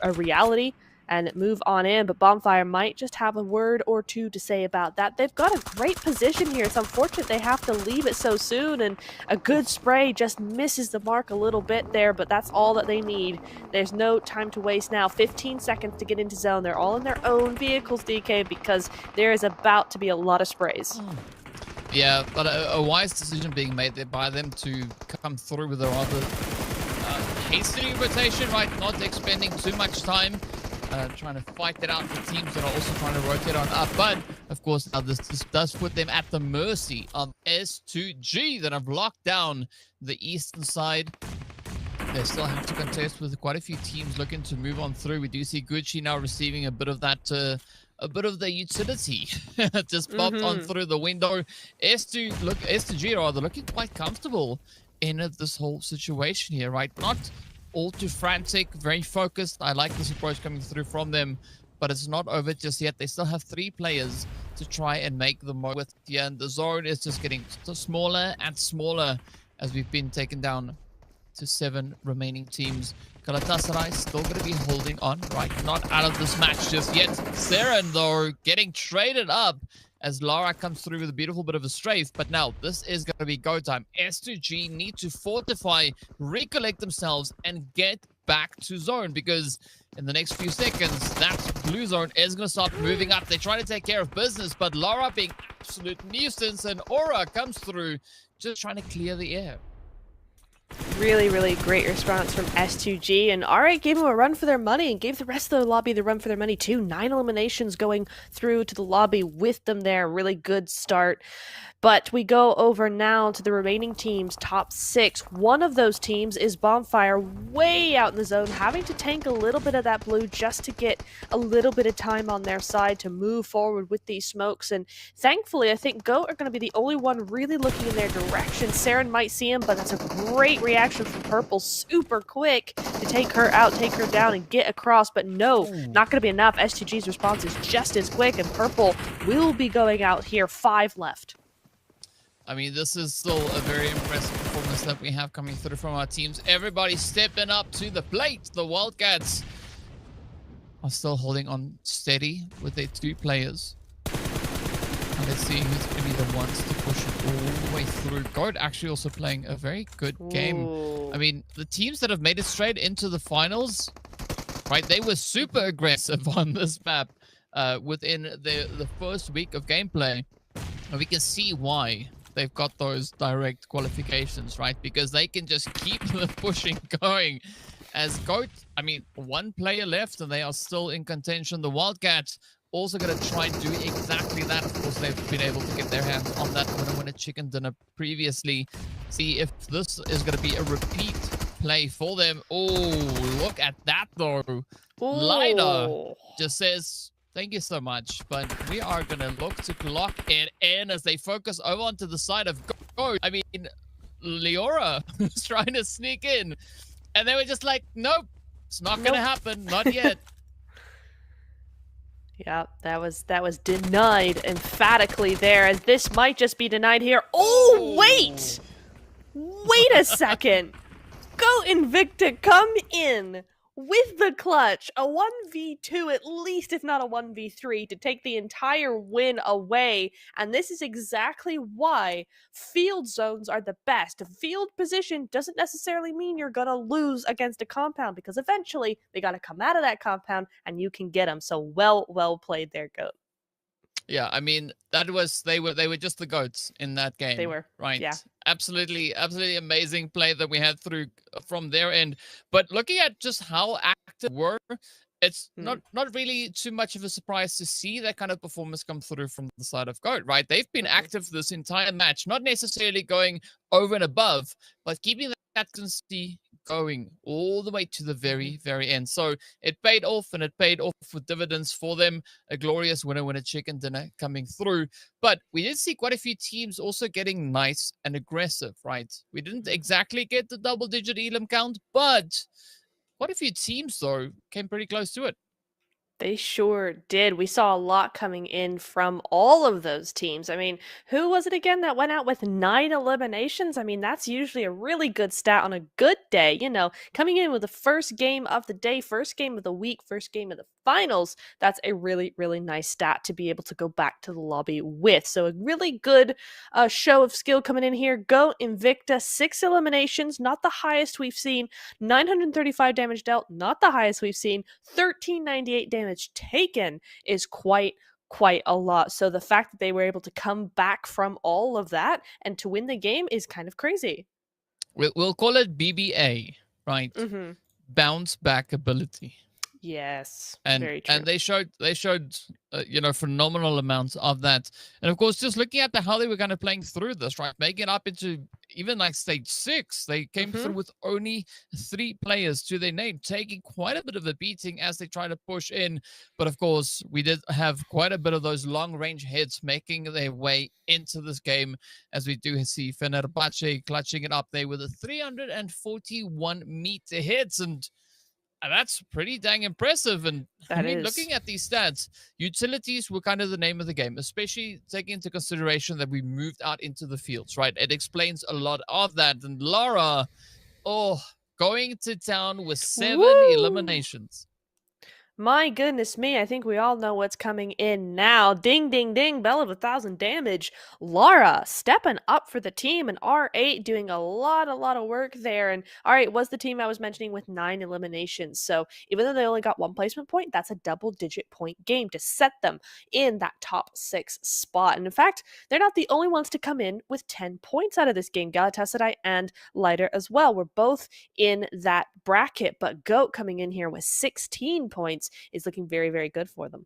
a reality, and move on in. But Bonfire might just have a word or two to say about that. They've got a great position here. It's unfortunate they have to leave it so soon, and a good spray just misses the mark a little bit there, but that's all that they need. There's no time to waste now. 15 seconds to get into zone. They're all in their own vehicles, DK, because there is about to be a lot of sprays. Yeah, but a wise decision being made there by them to come through with a rather hasty rotation, right? Not expending too much time. Trying to fight that out for teams that are also trying to rotate on up. But, of course, now this does put them at the mercy of S2G that have locked down the eastern side. They still have to contest with quite a few teams looking to move on through. We do see Gucci now receiving a bit of that, a bit of the utility. Just popped on through the window. S2G rather looking quite comfortable in this whole situation here, right? Not all too frantic, very focused. I like this approach coming through from them, but it's not over just yet. They still have 3 players to try and make the most with here, and the zone is just getting smaller and smaller as we've been taken down to 7 remaining teams. Galatasaray still going to be holding on, right? Not out of this match just yet. Seren, though, getting traded up as Lara comes through with a beautiful bit of a strafe. But now, this is going to be go time. S2G need to fortify, recollect themselves, and get back to zone, because in the next few seconds, that blue zone is going to start moving up. They're trying to take care of business, but Lara being absolute nuisance, and Aura comes through, just trying to clear the air. Really, really great response from S2G, and R8 gave them a run for their money and gave the rest of the lobby the run for their money too. 9 eliminations going through to the lobby with them there. Really good start. But we go over now to the remaining teams, top 6. One of those teams is Bonfire, way out in the zone, having to tank a little bit of that blue just to get a little bit of time on their side to move forward with these smokes. And thankfully, I think Goat are going to be the only one really looking in their direction. Seren might see him, but that's a great reaction from Purple. Super quick to take her out, take her down, and get across. But no, not going to be enough. S2G's response is just as quick, and Purple will be going out here. 5 left. I mean, this is still a very impressive performance that we have coming through from our teams. Everybody stepping up to the plate. The Wildcats are still holding on steady with their 2 players. And let's see who's going to be the ones to push it all the way through. Goat actually also playing a very good game. I mean, the teams that have made it straight into the finals, right, they were super aggressive on this map within the first week of gameplay. And we can see why they've got those direct qualifications, right? Because they can just keep the pushing going. As Goat, I mean, 1 player left and they are still in contention. The Wildcats also going to try and do exactly that. Of course, they've been able to get their hands on that winner chicken dinner previously. See if this is going to be a repeat play for them. Oh, look at that, though. Lida just says, thank you so much, but we are going to look to lock it in as they focus over onto the side of Goat. I mean, Leora was trying to sneak in, and they were just like, nope, it's not going to happen, not yet. Yeah, that was denied emphatically there, as this might just be denied here. Oh, wait! Wait a second! Go Invicta, come in! with the clutch, a 1v2 at least, if not a 1v3, to take the entire win away. And this is exactly why field zones are the best. Field position doesn't necessarily mean you're gonna lose against a compound, because eventually they gotta come out of that compound and you can get them. So well played there, GOAT. Yeah, I mean, that was they were just the goats in that game. They were, right. yeah. Absolutely amazing play that we had through from their end. But looking at just how active were, it's not really too much of a surprise to see that kind of performance come through from the side of GOAT, right? They've been active this entire match, not necessarily going over and above, but keeping that consistency going all the way to the very end. So it paid off, and it paid off with dividends for them. A glorious winner chicken dinner coming through. But we did see quite a few teams also getting nice and aggressive, right? We didn't exactly get the double-digit elim count, but quite a few teams, though, came pretty close to it. They sure did. We saw a lot coming in from all of those teams. I mean, who was it again that went out with 9 eliminations? I mean, that's usually a really good stat on a good day. You know, coming in with the first game of the day, first game of the week, first game of the finals. That's a really nice stat to be able to go back to the lobby with. So a really good show of skill coming in here. Go Invicta, 6 eliminations, not the highest we've seen. 935 damage dealt, not the highest we've seen. 1398 damage taken is quite a lot. So the fact that they were able to come back from all of that and to win the game is kind of crazy. We'll call it BBA, right? Bounce back ability. Yes, and very true. And they showed phenomenal amounts of that. And of course, just looking at how they were kind of playing through this, right, making it up into even like stage 6, they came through with only 3 players to their name, taking quite a bit of a beating as they try to push in. But of course, we did have quite a bit of those long range hits making their way into this game, as we do see Fenerbahce clutching it up there with a 341 meter hits, and that's pretty dang impressive. And I mean, looking at these stats, utilities were kind of the name of the game, especially taking into consideration that we moved out into the fields, right? It explains a lot of that. And Lara, going to town with 7 eliminations. My goodness me, I think we all know what's coming in now. Ding, ding, ding, bell of 1,000 damage. Lara stepping up for the team, and R8 doing a lot of work there. And R8 was the team I was mentioning with 9 eliminations. So even though they only got 1 placement point, that's a double-digit point game to set them in that top 6 spot. And in fact, they're not the only ones to come in with 10 points out of this game. Galatasaray and Lighter as well were both in that bracket, but GOAT coming in here with 16 points is looking very good for them.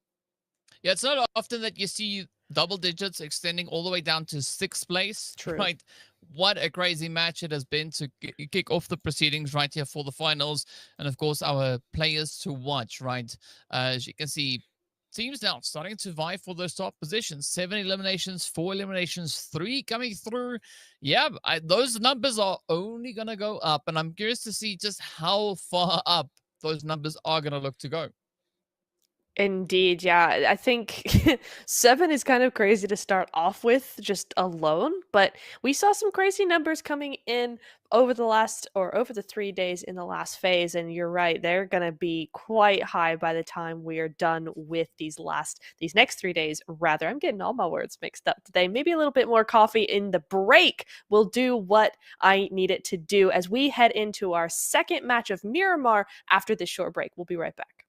Yeah, it's not often that you see double digits extending all the way down to 6th place. True. Right? What a crazy match it has been to kick off the proceedings right here for the finals. And of course, our players to watch, right? As you can see, teams now starting to vie for those top positions. 7 eliminations, 4 eliminations, 3 coming through. Yeah, those numbers are only going to go up. And I'm curious to see just how far up those numbers are going to look to go. Indeed, yeah. I think 7 is kind of crazy to start off with just alone, but we saw some crazy numbers coming in over the 3 days in the last phase, and you're right, they're going to be quite high by the time we are done with these next 3 days. Rather, I'm getting all my words mixed up today. Maybe a little bit more coffee in the break will do what I need it to do as we head into our second match of Miramar after this short break. We'll be right back.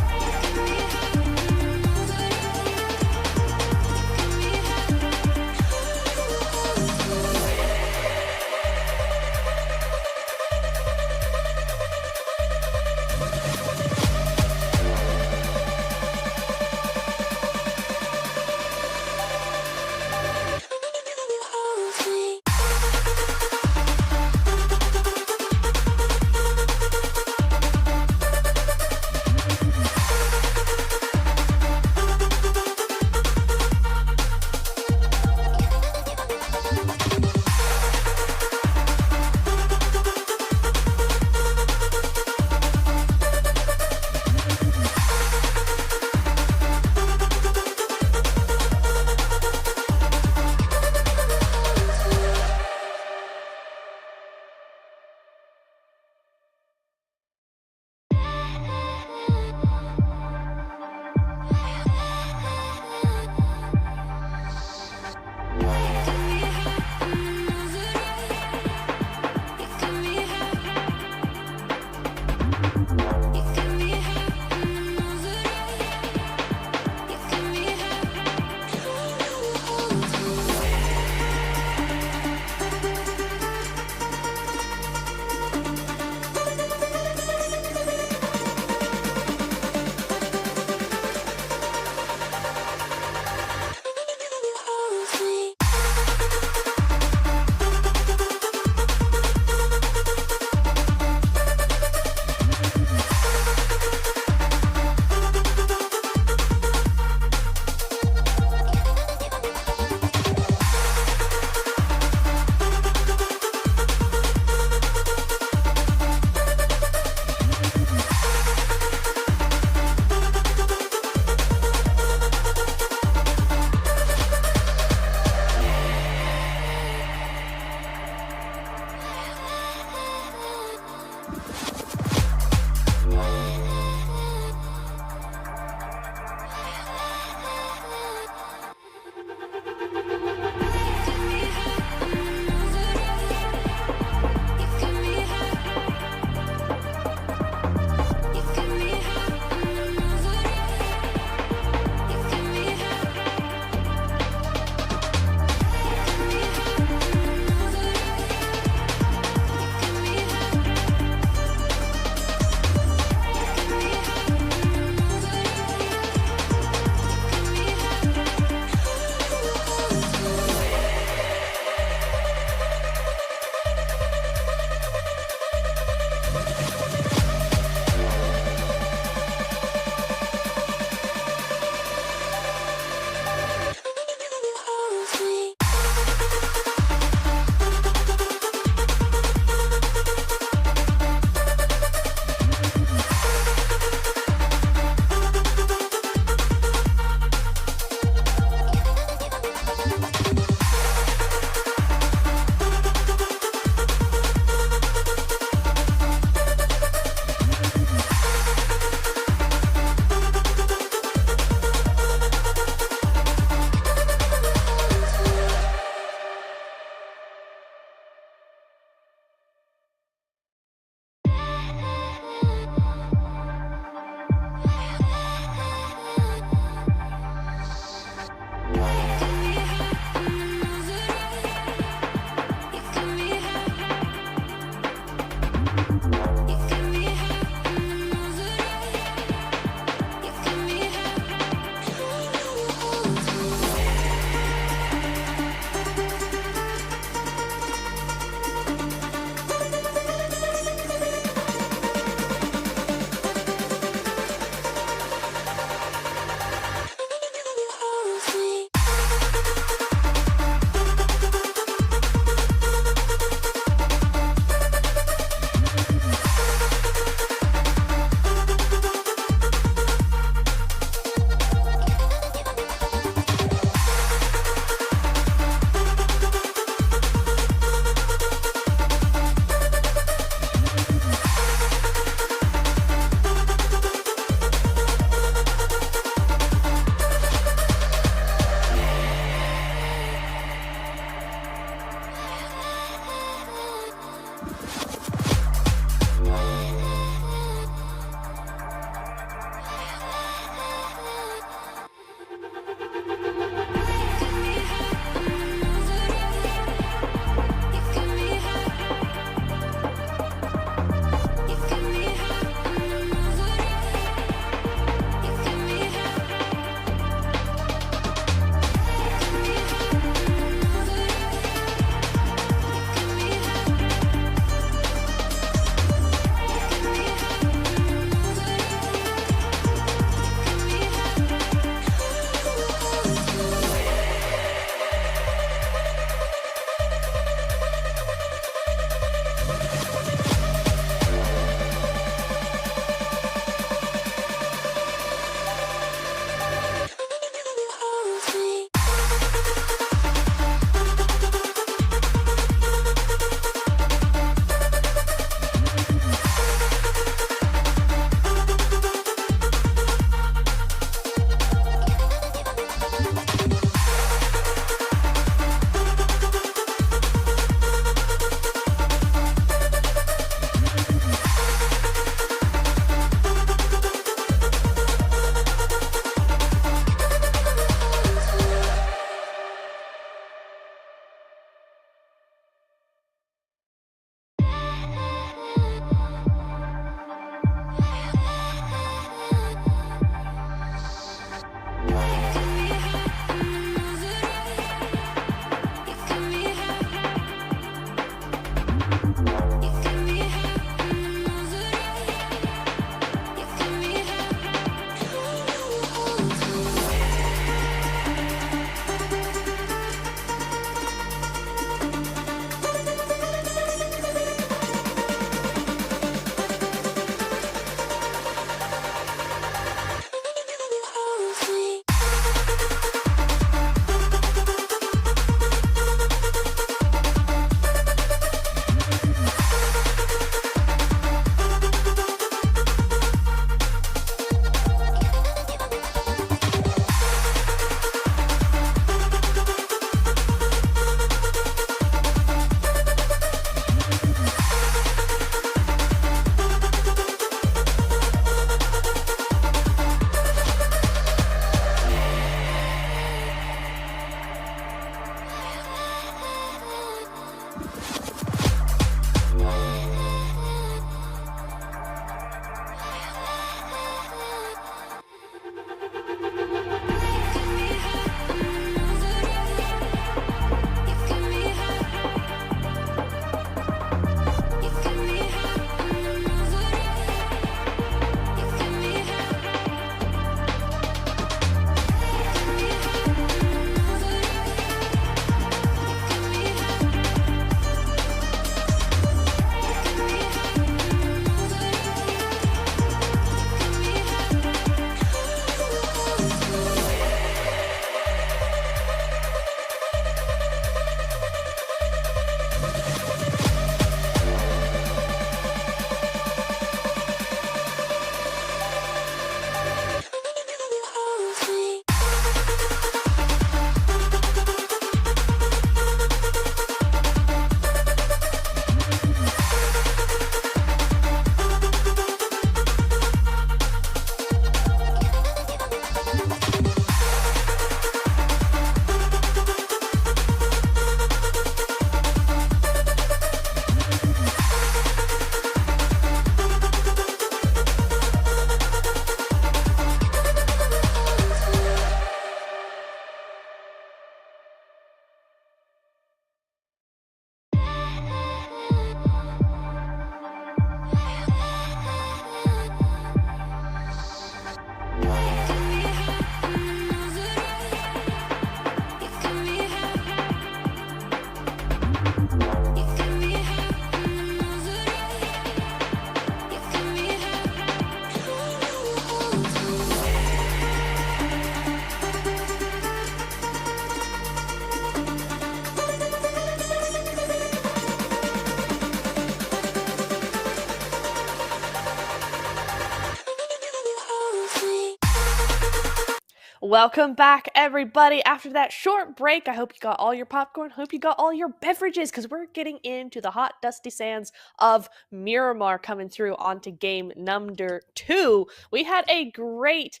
Welcome back, everybody. After that short break, I hope you got all your popcorn. Hope you got all your beverages, because we're getting into the hot, dusty sands of Miramar coming through onto game number 2. We had a great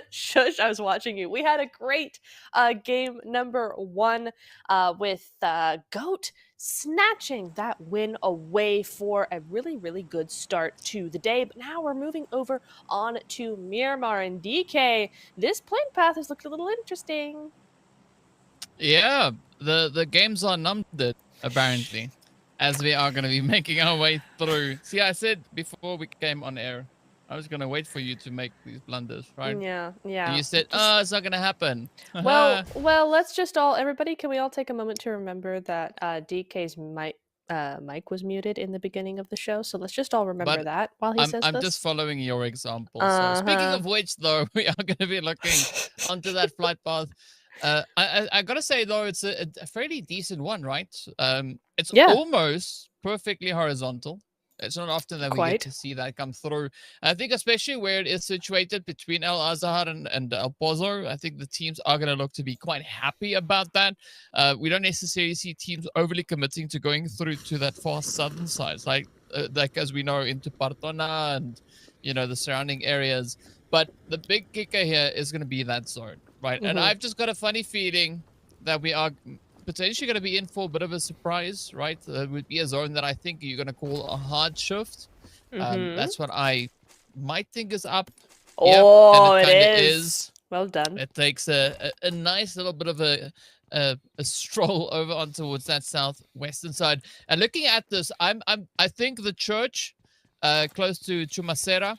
shush. I was watching you. We had a great game number 1 with Goat snatching that win away for a really, really good start to the day. But now we're moving over on to Miramar and DK. This playing path has looked a little interesting. Yeah, the games are numbered, apparently, as we are going to be making our way through. See, I said before we came on air, I was going to wait for you to make these blunders, right? Yeah. And you said, oh, it's not going to happen. Well, let's just everybody, can we all take a moment to remember that DK's mic was muted in the beginning of the show, so let's just all remember that while he says this. I'm just following your example. So speaking of which, though, we are going to be looking onto that flight path. I gotta say though, it's a fairly decent one, right? It's almost perfectly horizontal. It's not often that we get to see that come through. I think especially where it is situated between El Azhar and El Pozo, I think the teams are going to look to be quite happy about that. We don't necessarily see teams overly committing to going through to that far southern side, like as we know, into Partona and, you know, the surrounding areas. But the big kicker here is going to be that zone, right? And I've just got a funny feeling that we are potentially going to be in for a bit of a surprise, right? It would be a zone that I think you're going to call a hard shift. That's what I might think is up. Oh, and it is. Well done. It takes a nice little bit of a stroll over on towards that southwestern side. And looking at this, I think the church close to Chumacera,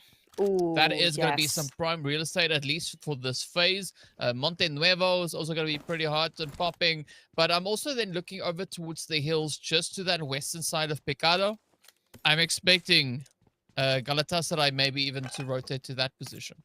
that is going to be some prime real estate, at least for this phase. Monte Nuevo is also going to be pretty hot and popping. But I'm also then looking over towards the hills, just to that western side of Pecado. I'm expecting Galatasaray maybe even to rotate to that position.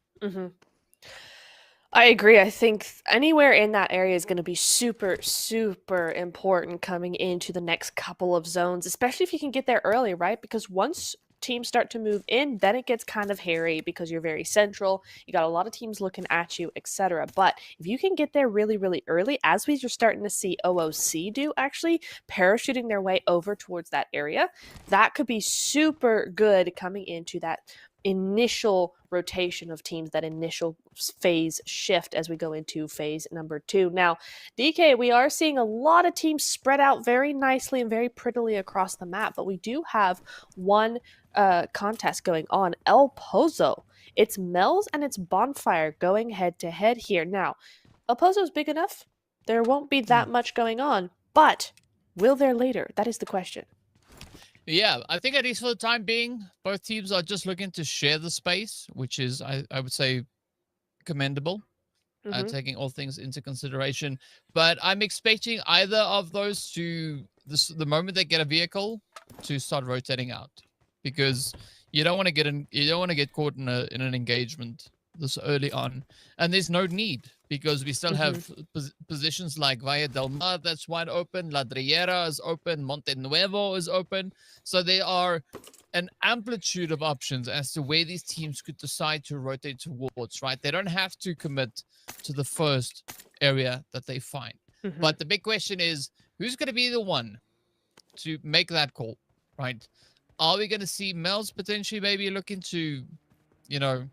I agree. I think anywhere in that area is going to be super, super important coming into the next couple of zones, especially if you can get there early, right? Because once teams start to move in, then it gets kind of hairy because you're very central. You got a lot of teams looking at you, etc. But if you can get there really, really early, as we are starting to see OOC do, actually parachuting their way over towards that area, that could be super good coming into that initial rotation of teams, that initial phase shift as we go into phase number 2. Now, DK, we are seeing a lot of teams spread out very nicely and very prettily across the map, but we do have one contest going on, El Pozo. It's Pmewl and it's Bonfire going head to head here. Now, El Pozo is big enough. There won't be that much going on, but will there later? That is the question. Yeah, I think at least for the time being, both teams are just looking to share the space, which is, I would say, commendable, taking all things into consideration. But I'm expecting either of those to, the moment they get a vehicle, to start rotating out, because you don't want to get caught in an engagement this early on, and there's no need, because we still have positions like Valle del Mar that's wide open, La Driera is open, Monte Nuevo is open, so there are an amplitude of options as to where these teams could decide to rotate towards, right? They don't have to commit to the first area that they find. But the big question is, who's going to be the one to make that call, right? Are we going to see Pmewls potentially maybe looking to, you know,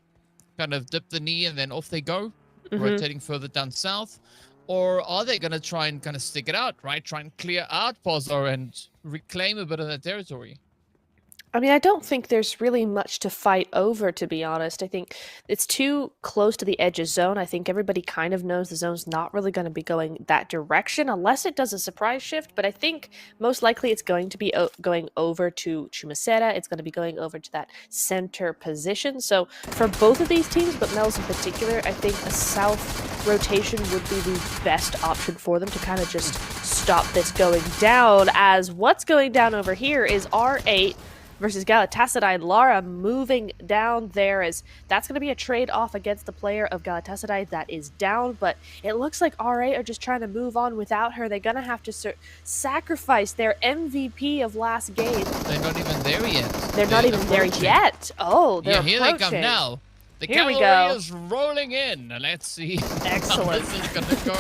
kind of dip the knee and then off they go, rotating further down south? Or are they going to try and kind of stick it out, right? Try and clear out Pozo and reclaim a bit of that territory? I mean, I don't think there's really much to fight over, to be honest. I think it's too close to the edge of zone. I think everybody kind of knows the zone's not really going to be going that direction unless it does a surprise shift. But I think most likely it's going to be going over to Chumacera. It's going to be going over to that center position. So for both of these teams, but Pmewl in particular, I think a south rotation would be the best option for them to kind of just stop this going down, as what's going down over here is R8 versus Galatasaray. Lara moving down there, as that's going to be a trade-off against the player of Galatasaray that is down, but it looks like R8 are just trying to move on without her. They're going to have to sacrifice their MVP of last game. They're not even there yet. They're not even there yet. Oh, they're here approaching. they come now. The Here we cavalry go. is rolling in. Let's see Excellent. how this is going to go.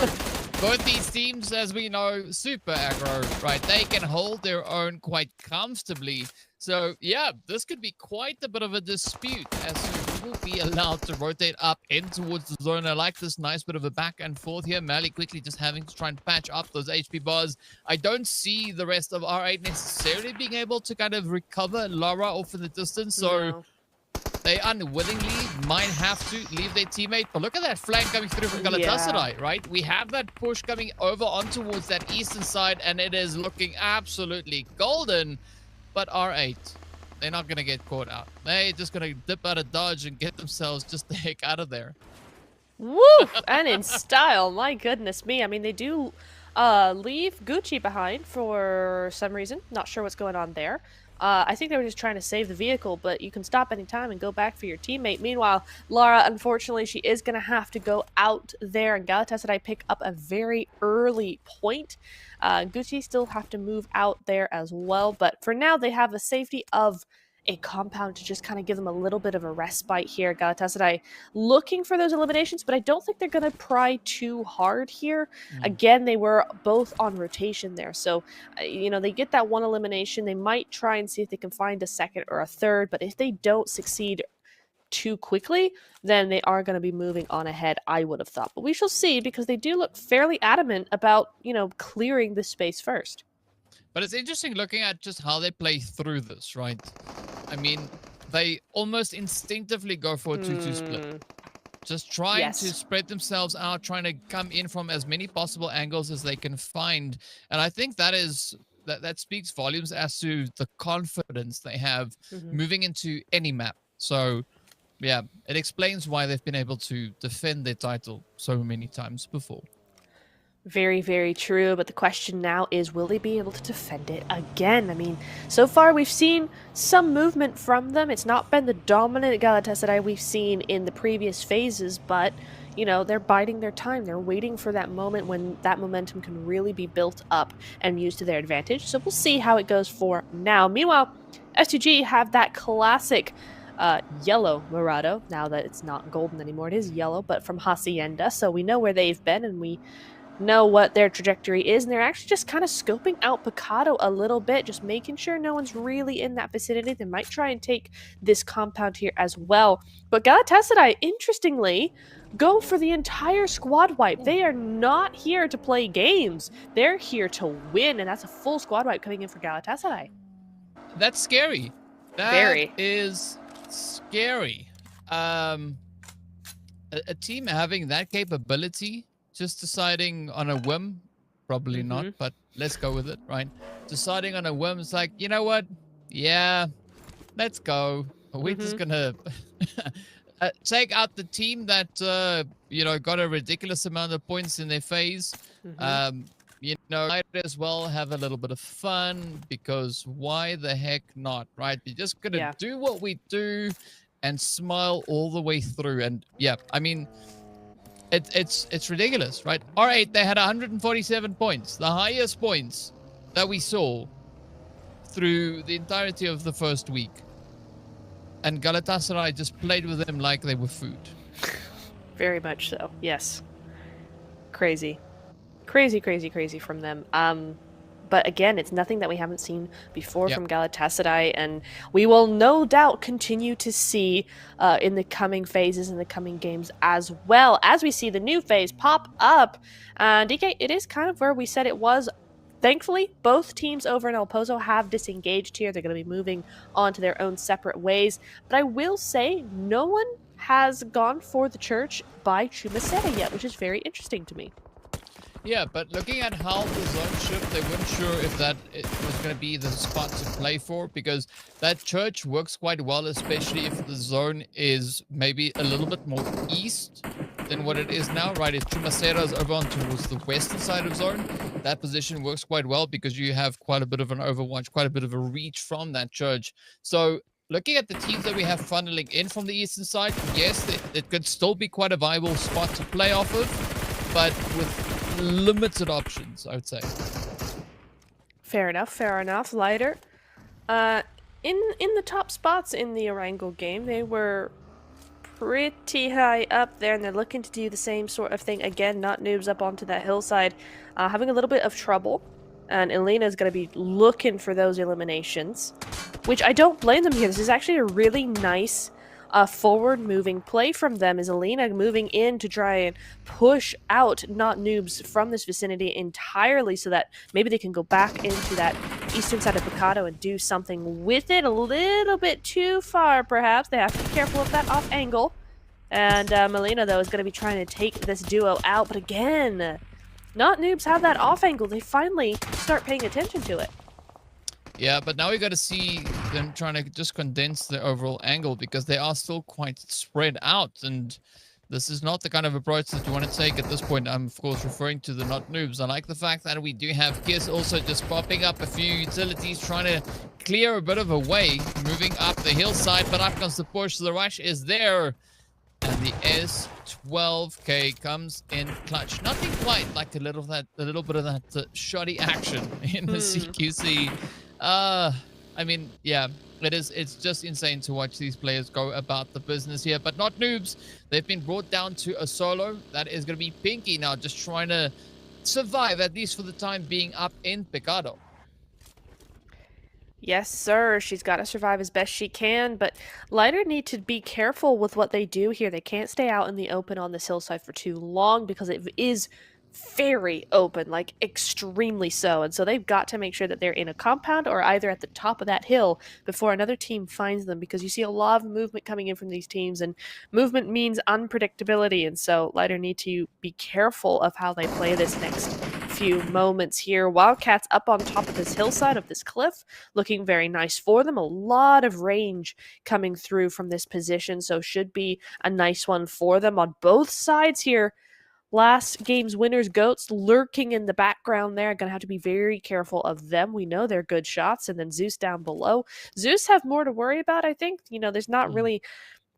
Both these teams, as we know, super aggro, right? They can hold their own quite comfortably. So, yeah, this could be quite a bit of a dispute as to who will be allowed to rotate up in towards the zone. I like this nice bit of a back and forth here. Pmewl quickly just having to try and patch up those HP bars. I don't see the rest of R8 necessarily being able to kind of recover Lara off in the distance. So... No. They unwillingly might have to leave their teammate. But look at that flank coming through from Galatasaray, right? We have that push coming over on towards that eastern side, and it is looking absolutely golden. But R8, they're not going to get caught out. They're just going to dip out of dodge and get themselves just the heck out of there. Woo! And in style, my goodness me. I mean, they do leave Gucci behind for some reason. Not sure what's going on there. I think they were just trying to save the vehicle, but you can stop anytime and go back for your teammate. Meanwhile, Lara, unfortunately, she is going to have to go out there, and Galatasaray pick up a very early point. Gucci still have to move out there as well, but for now, they have the safety of a compound to just kind of give them a little bit of a respite here. Galatasaray looking for those eliminations, but I don't think they're going to pry too hard here. Again, they were both on rotation there. So, you know, they get that one elimination. They might try and see if they can find a second or a third, but if they don't succeed too quickly, then they are going to be moving on ahead, I would have thought. But we shall see, because they do look fairly adamant about, you know, clearing the space first. But it's interesting looking at just how they play through this, right? I mean, they almost instinctively go for a 2-2 split. Just trying to spread themselves out, trying to come in from as many possible angles as they can find. And I think that speaks volumes as to the confidence they have moving into any map. So, yeah, it explains why they've been able to defend their title so many times before. Very, very true. But the question now is, will they be able to defend it again? I mean, so far we've seen some movement from them. It's not been the dominant Galatasaray we've seen in the previous phases, but, you know, they're biding their time. They're waiting for that moment when that momentum can really be built up and used to their advantage. So we'll see how it goes for now. Meanwhile, S2G have that classic yellow Murado. Now that it's not golden anymore, it is yellow, but from Hacienda. So we know where they've been, and we know what their trajectory is, and they're actually just kind of scoping out Picado a little bit, just making sure no one's really in that vicinity. They might try and take this compound here as well. But Galatasaray, interestingly, go for the entire squad wipe. They are not here to play games. They're here to win, and that's a full squad wipe coming in for Galatasaray. That's scary. That is scary. A team having that capability, just deciding on a whim, probably not, but let's go with it, right? Deciding on a whim, it's like, you know what? Yeah, let's go. We're just gonna take out the team that, you know, got a ridiculous amount of points in their phase. You know, might as well have a little bit of fun, because why the heck not, right? We're just gonna do what we do and smile all the way through. And yeah, I mean, it's ridiculous, right? R8, they had 147 points, the highest points that we saw through the entirety of the first week. And Galatasaray just played with them like they were food. Very much so, yes. Crazy. Crazy, crazy, crazy from them. But again, it's nothing that we haven't seen before from Galatasaray, and we will no doubt continue to see in the coming phases, in the coming games, as well as we see the new phase pop up. DK, it is kind of where we said it was. Thankfully, both teams over in El Pozo have disengaged here. They're going to be moving on to their own separate ways. But I will say, no one has gone for the church by Chumacera yet, which is very interesting to me. Yeah, but looking at how the zone shift, they weren't sure if that was going to be the spot to play for, because that church works quite well, especially if the zone is maybe a little bit more east than what it is now, right? If Chumacera is over on towards the western side of zone, that position works quite well because you have quite a bit of an overwatch, quite a bit of a reach from that church. So looking at the teams that we have funneling in from the eastern side, yes, it could still be quite a viable spot to play off of, but with limited options, I would say. Fair enough, fair enough. Lighter. In the top spots in the Erangel game, they were pretty high up there, and they're looking to do the same sort of thing again. Not noobs up onto that hillside, having a little bit of trouble. And Elena's going to be looking for those eliminations, which I don't blame them here. This is actually a really nice forward-moving play from them, is Elena moving in to try and push out not noobs from this vicinity entirely so that maybe they can go back into that eastern side of Picado and do something with it. A little bit too far, perhaps. They have to be careful of that off angle. And Melina, though, is going to be trying to take this duo out. But again, not noobs have that off angle. They finally start paying attention to it. Yeah, but now we got to see them trying to just condense the overall angle because they are still quite spread out. And this is not the kind of approach that you want to take at this point. I'm, of course, referring to the not noobs. I like the fact that we do have Kiss also just popping up a few utilities, trying to clear a bit of a way, moving up the hillside. But up comes the push. The rush is there. And the S12K comes in clutch. Nothing quite like a little bit of that shoddy action in the CQC. I mean, yeah, it's just insane to watch these players go about the business here, but not noobs. They've been brought down to a solo. That is going to be Pinky now, just trying to survive, at least for the time being, up in Picado. Yes, sir. She's got to survive as best she can, but Lighter need to be careful with what they do here. They can't stay out in the open on this hillside for too long because it is very open, like extremely so. And so they've got to make sure that they're in a compound or either at the top of that hill before another team finds them, because you see a lot of movement coming in from these teams, and movement means unpredictability. And so Lighter need to be careful of how they play this next few moments here. Wildcats up on top of this hillside of this cliff, looking very nice for them. A lot of range coming through from this position, so should be a nice one for them on both sides here. Last game's winners, Goats, lurking in the background there. Gonna have to be very careful of them. We know they're good shots. And then Zeus down below. Zeus have more to worry about, I think. You know, there's not really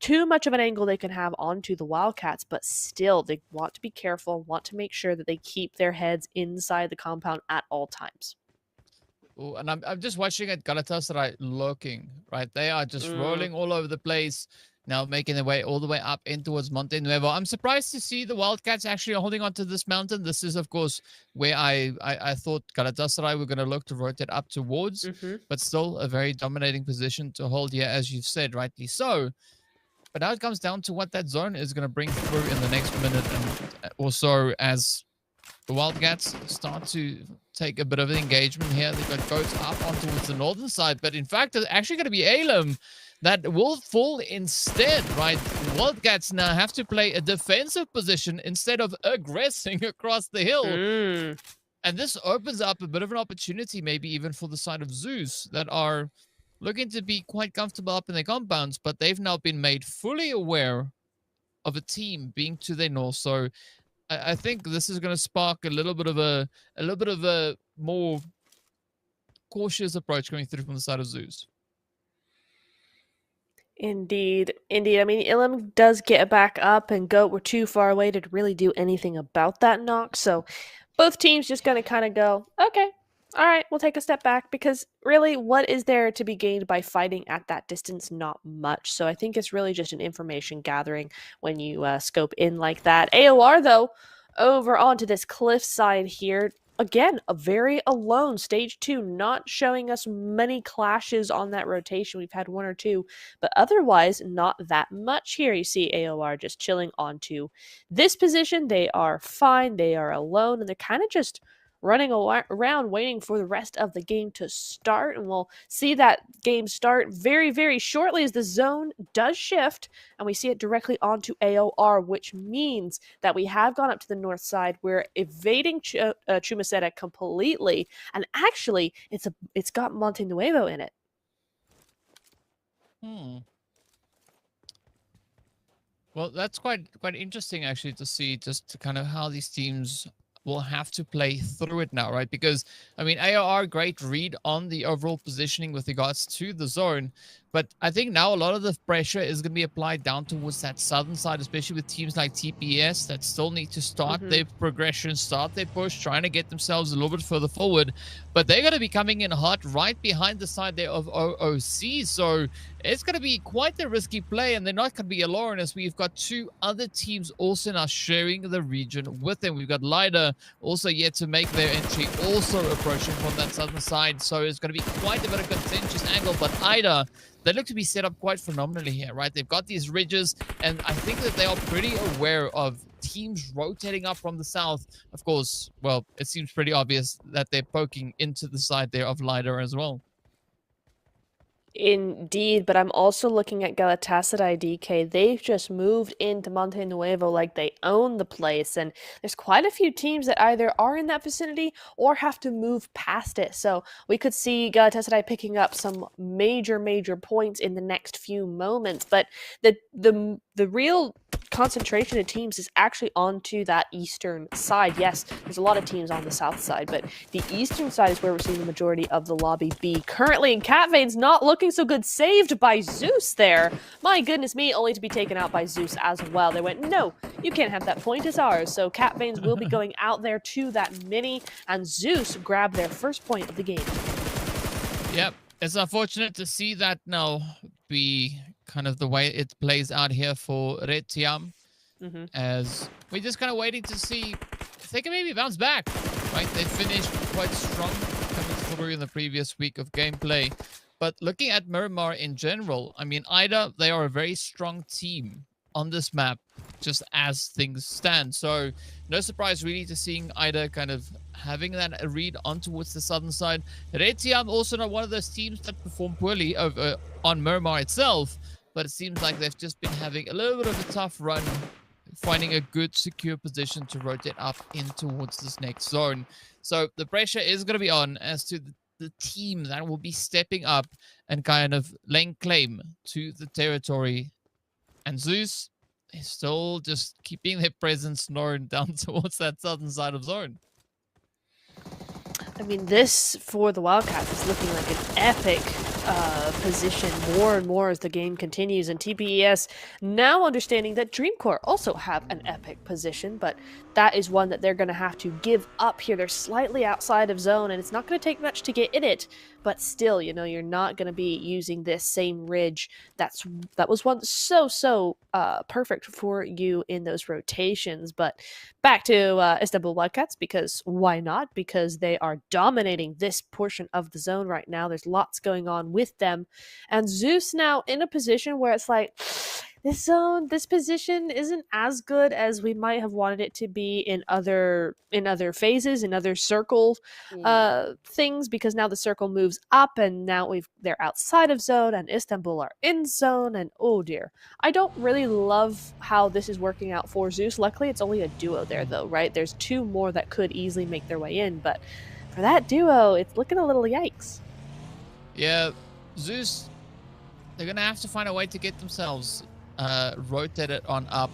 too much of an angle they can have onto the Wildcats, but still, they want to be careful, want to make sure that they keep their heads inside the compound at all times. Ooh, and I'm just watching at Galatasaray lurking, right? They are just rolling all over the place. Now making their way all the way up in towards Monte Nuevo. I'm surprised to see the Wildcats actually holding on to this mountain. This is, of course, where I thought Galatasaray were going to look to rotate up towards, but still a very dominating position to hold here, as you've said, rightly so. But now it comes down to what that zone is going to bring through in the next minute and also as the Wildcats start to take a bit of an engagement here. They've got Goats up on towards the northern side, but in fact, it's actually going to be Alem that will fall instead, right? Wildcats now have to play a defensive position instead of aggressing across the hill. And this opens up a bit of an opportunity, maybe even for the side of Zeus, that are looking to be quite comfortable up in their compounds, but they've now been made fully aware of a team being to their north. So I think this is going to spark a little bit of a more cautious approach coming through from the side of Zeus. Indeed. I mean, Ilum does get back up, and Goat were too far away to really do anything about that knock. So both teams just going to kind of go, okay, all right, we'll take a step back, because really, what is there to be gained by fighting at that distance? Not much. So I think it's really just an information gathering when you scope in like that. AOR, though, over onto this cliffside here. Again, a very alone stage 2, not showing us many clashes on that rotation. We've had one or two, but otherwise not that much here. You see AOR just chilling onto this position. They are fine. They are alone, and they're kind of just running around waiting for the rest of the game to start. And we'll see that game start very, very shortly as the zone does shift, and we see it directly onto AOR, which means that we have gone up to the north side. We're evading Chumaceta completely, and actually it's got Monte Nuevo in it. Well, that's quite interesting actually to see just kind of how these teams will have to play through it now, right? Because, I mean, AOR, great read on the overall positioning with regards to the zone, But I think now a lot of the pressure is going to be applied down towards that southern side, especially with teams like TPS that still need to start their progression, start their push, trying to get themselves a little bit further forward. But they're going to be coming in hot right behind the side there of OOC. So it's going to be quite a risky play, and they're not going to be alone, as we've got two other teams also now sharing the region with them. We've got Lyda also yet to make their entry, also approaching from that southern side. So it's going to be quite a bit of contentious angle, but IDA, they look to be set up quite phenomenally here, right? They've got these ridges, and I think that they are pretty aware of teams rotating up from the south. Of course, well, it seems pretty obvious that they're poking into the side there of Lyda as well. Indeed, but I'm also looking at Galatasaray DK. They've just moved into Monte Nuevo like they own the place, and there's quite a few teams that either are in that vicinity or have to move past it. So we could see Galatasaray picking up some major points in the next few moments. But the real concentration of teams is actually onto that eastern side. Yes, there's a lot of teams on the south side, but the eastern side is where we're seeing the majority of the lobby be currently, and Catvane's not looking so good. Saved by Zeus there. My goodness me, only to be taken out by Zeus as well. They went, no, you can't have that point, it's ours. So Catvanes will be going out there to that mini, and Zeus grabbed their first point of the game. Yep, it's unfortunate to see that now be kind of the way it plays out here for Red Tiam, as we're just kind of waiting to see if they can maybe bounce back, right? They finished quite strong coming through in the previous week of gameplay. But looking at Miramar in general, I mean, IDA, they are a very strong team on this map, just as things stand. So no surprise really to seeing IDA kind of having that read on towards the southern side. Red Tiam also not one of those teams that perform poorly on Miramar itself, but it seems like they've just been having a little bit of a tough run, finding a good secure position to rotate up in towards this next zone. So the pressure is going to be on as to the team that will be stepping up and kind of laying claim to the territory. And Zeus is still just keeping their presence known down towards that southern side of zone. I mean, this for the Wildcats is looking like an epic position more and more as the game continues, and TPES now understanding that Dreamcore also have an epic position, but that is one that they're going to have to give up here. They're slightly outside of zone, and it's not going to take much to get in it, but still, you know, you're not going to be using this same ridge that was once so perfect for you in those rotations. But back to Istanbul Wildcats, because why not? Because they are dominating this portion of the zone right now. There's lots going on with them, and Zeus now in a position where it's like, this position isn't as good as we might have wanted it to be in other phases, in other circle things, because now the circle moves up, and now they're outside of zone, and Istanbul are in zone, and oh dear. I don't really love how this is working out for Zeus. Luckily, it's only a duo there, though, right? There's two more that could easily make their way in, but for that duo, it's looking a little yikes. Yeah, Zeus, they're going to have to find a way to get themselves rotated on up.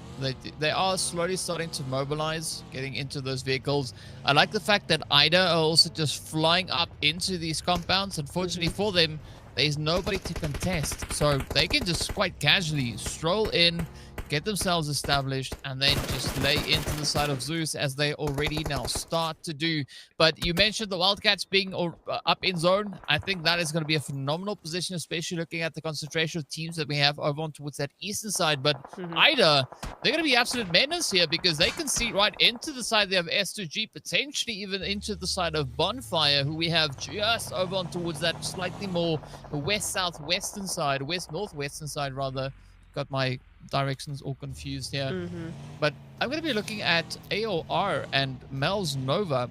They are slowly starting to mobilize, getting into those vehicles. I like the fact that IDA are also just flying up into these compounds. Unfortunately for them, there's nobody to contest, so they can just quite casually stroll in, get themselves established, and then just lay into the side of Zeus, as they already now start to do. But you mentioned the Wildcats being up in zone. I think that is going to be a phenomenal position, especially looking at the concentration of teams that we have over on towards that eastern side. But IDA, they're going to be absolute menace here, because they can see right into the side. They have S2G, potentially even into the side of Bonfire, who we have just over on towards that slightly more west-southwestern side, west-northwestern side, rather. Got my directions all confused here. But I'm going to be looking at AOR and Mel's Nova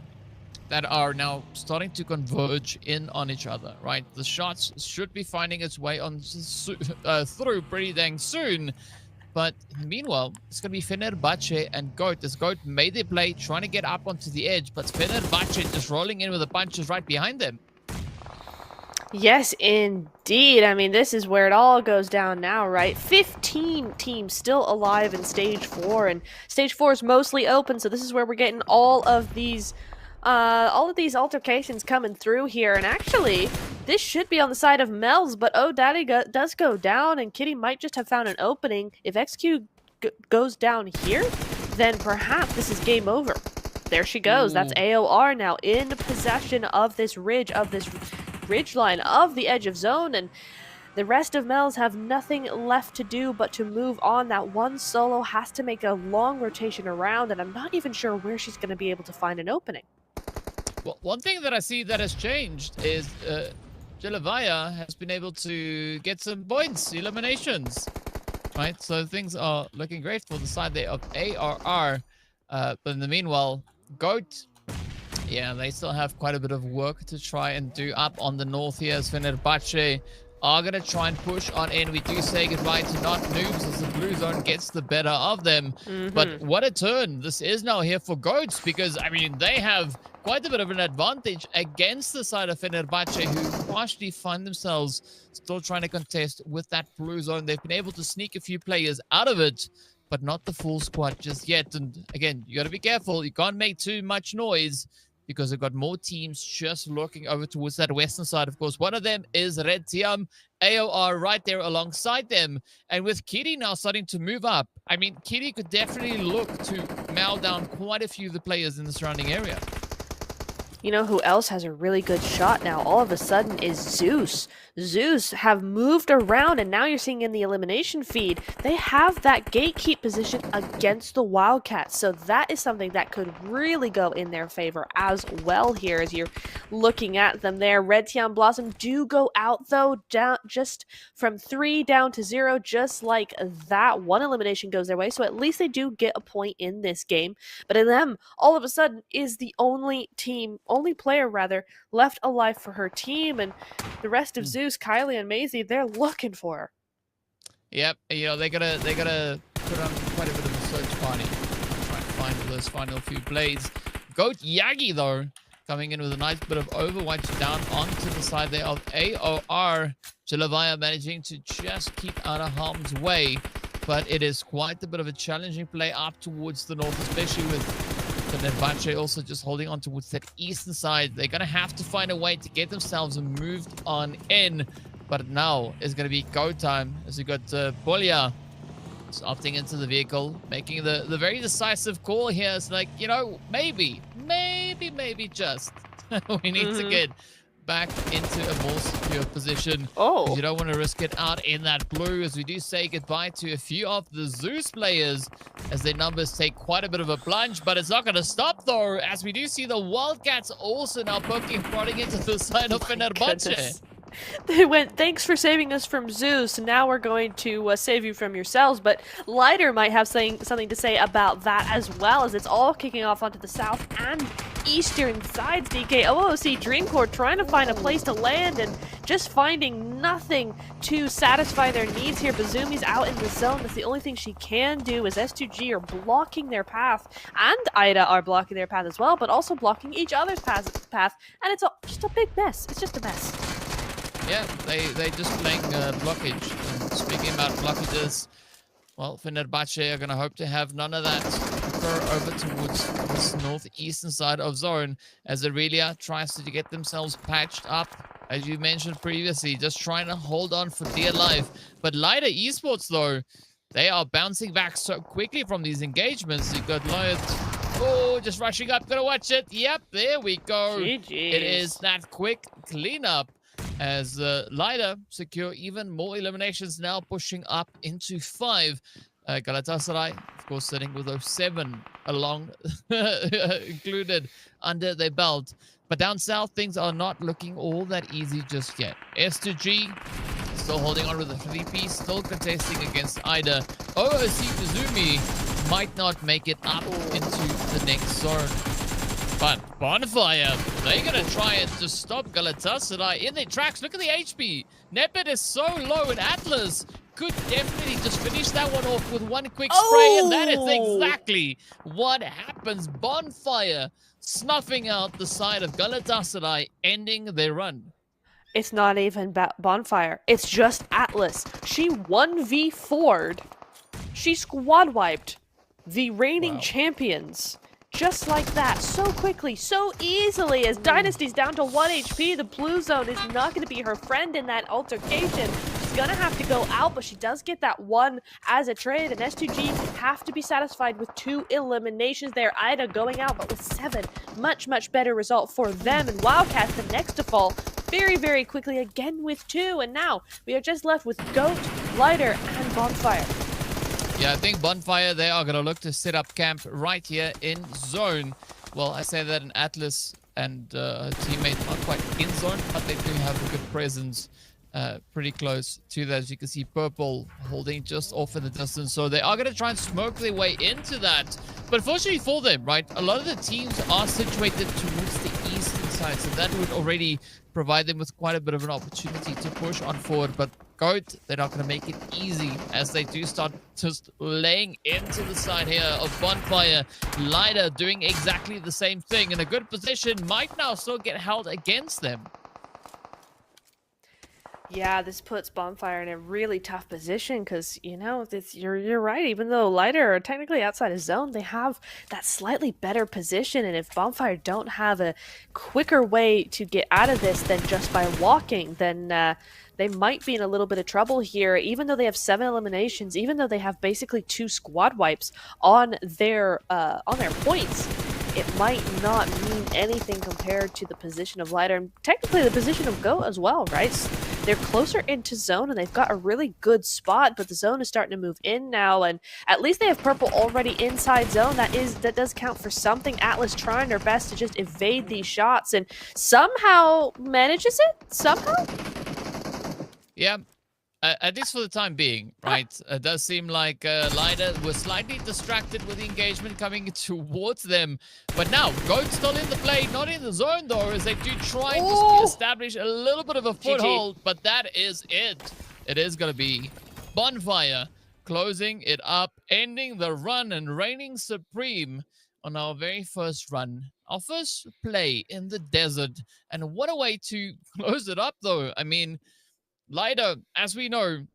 that are now starting to converge in on each other, right? The shots should be finding its way on through pretty dang soon. But meanwhile, it's going to be Fenerbahce and Goat. As Goat made their play, trying to get up onto the edge, but Fenerbahce just rolling in with the punches right behind them. Yes, indeed. I mean, this is where it all goes down now, right? 15 teams still alive in Stage 4, and Stage 4 is mostly open, so this is where we're getting all of these All of these altercations coming through here, and actually, this should be on the side of Mel's, but Oh Daddy does go down, and Kitty might just have found an opening. If XQ goes down here, then perhaps this is game over. There she goes. Ooh. That's AOR now in possession of this ridge line of the edge of zone, and the rest of Mel's have nothing left to do but to move on. That one solo has to make a long rotation around, and I'm not even sure where she's going to be able to find an opening. Well, one thing that I see that has changed is Jelevaya has been able to get some points, eliminations, right? So things are looking great for the side there of ARR. But in the meanwhile, Goat, yeah, they still have quite a bit of work to try and do up on the north here as Fenerbahce are going to try and push on in. We do say goodbye to not noobs as the blue zone gets the better of them. But what a turn this is now here for Goats, because, I mean, they have quite a bit of an advantage against the side of Fenerbahce, who partially find themselves still trying to contest with that blue zone. They've been able to sneak a few players out of it, but not the full squad just yet. And again, you got to be careful. You can't make too much noise, because they've got more teams just looking over towards that western side. Of course, one of them is Red Tiam, AOR right there alongside them. And with Kitty now starting to move up, I mean, Kitty could definitely look to mow down quite a few of the players in the surrounding area. You know who else has a really good shot now all of a sudden is Zeus. Zeus have moved around, and now you're seeing in the elimination feed, they have that gatekeep position against the Wildcats. So that is something that could really go in their favor as well here as you're looking at them there. Red Tian Blossom do go out though, down just from 3 down to 0, just like that. One elimination goes their way, so at least they do get a point in this game. But in them, all of a sudden, is the only player left alive for her team, and the rest of Zeus, Kylie, and Maisie, they're looking for her. Yep, you know, they gotta put on quite a bit of a search party, try and find those final few blades. Goat Yagi though, coming in with a nice bit of overwatch down onto the side there of AOR. Jelevaya managing to just keep out of harm's way, but it is quite a bit of a challenging play up towards the north, especially with Fenerbahce also just holding on towards that eastern side. They're going to have to find a way to get themselves moved on in. But now is going to be go time as we got Polya opting into the vehicle, making the very decisive call here. It's like, you know, maybe just we need to get back into a more secure position. Oh, you don't want to risk it out in that blue, as we do say goodbye to a few of the Zeus players as their numbers take quite a bit of a plunge. But it's not going to stop though, as we do see the Wildcats also now poking, prodding into the side of Fenerbahce. They went, thanks for saving us from Zeus, now we're going to save you from yourselves. But Lighter might have something to say about that as well, as it's all kicking off onto the south and eastern sides. DK OOC Dreamcore trying to find a place to land and just finding nothing to satisfy their needs here. Bazumi's out in the zone. That's the only thing she can do, is S2G are blocking their path, and Ida are blocking their path as well, but also blocking each other's path, and it's just a big mess. It's just a mess. Yeah, they just playing blockage. And speaking about blockages, well, Fenerbahce are going to hope to have none of that occur over towards this northeastern side of zone, as Aurelia tries to get themselves patched up, as you mentioned previously, just trying to hold on for dear life. But Lighter Esports, though, they are bouncing back so quickly from these engagements. You've got Lloyd, oh, just rushing up. Gonna watch it. Yep, there we go. GG's. It is that quick cleanup, as Lighter secure even more eliminations, now pushing up into 5. Galatasaray, of course, sitting with those 7 along included under their belt. But down south, things are not looking all that easy just yet. S2G still holding on with a 3-piece, still contesting against Ida. OOC Kazumi might not make it up into the next zone. But Bonfire, they're going to try and just stop Galatasaray in their tracks. Look at the HP. Nepet is so low, and Atlas could definitely just finish that one off with one quick spray. And that is exactly what happens. Bonfire snuffing out the side of Galatasaray, ending their run. It's not even Bonfire. It's just Atlas. She 1v4'd. She squad wiped the reigning champions. just like that, so quickly, so easily, as Dynasty's down to 1 HP. The blue zone is not going to be her friend in that altercation. She's going to have to go out, but she does get that one as a trade, and S2G have to be satisfied with 2 eliminations there. Ida going out, but with 7, much, much better result for them, and Wildcats the next to fall very, very quickly again with 2, and now we are just left with Goat, Lighter, and Bonfire. Yeah, I think Bonfire, they are going to look to set up camp right here in zone. Well, I say that in Atlas and her teammate not quite in zone, but they do have a good presence pretty close to that. As you can see, Purple holding just off in the distance. So they are going to try and smoke their way into that. But fortunately for them, right, a lot of the teams are situated towards the eastern side. So that would already provide them with quite a bit of an opportunity to push on forward. But Goat, they're not going to make it easy as they do start just laying into the side here of Bonfire. Lighter doing exactly the same thing in a good position. Might now still get held against them. Yeah, this puts Bonfire in a really tough position because, you know, you're right. Even though Lighter are technically outside of zone, they have that slightly better position. And if Bonfire don't have a quicker way to get out of this than just by walking, then they might be in a little bit of trouble here. Even though they have 7 eliminations, even though they have basically 2 squad wipes on their points, it might not mean anything compared to the position of Lighter and technically the position of Goat as well, right? They're closer into zone and they've got a really good spot, but the zone is starting to move in now, and at least they have Purple already inside zone. That does count for something. Atlas trying their best to just evade these shots and somehow manages it? Somehow? Yeah. At least for the time being, right? It does seem like Lighter was slightly distracted with the engagement coming towards them. But now, Goat's still in the play, not in the zone though, as they do try and just establish a little bit of a foothold. GG. But that is it. It is going to be Bonfire closing it up, ending the run and reigning supreme on our very first run. Our first play in the desert. And what a way to close it up though. I mean, Lighter, as we know,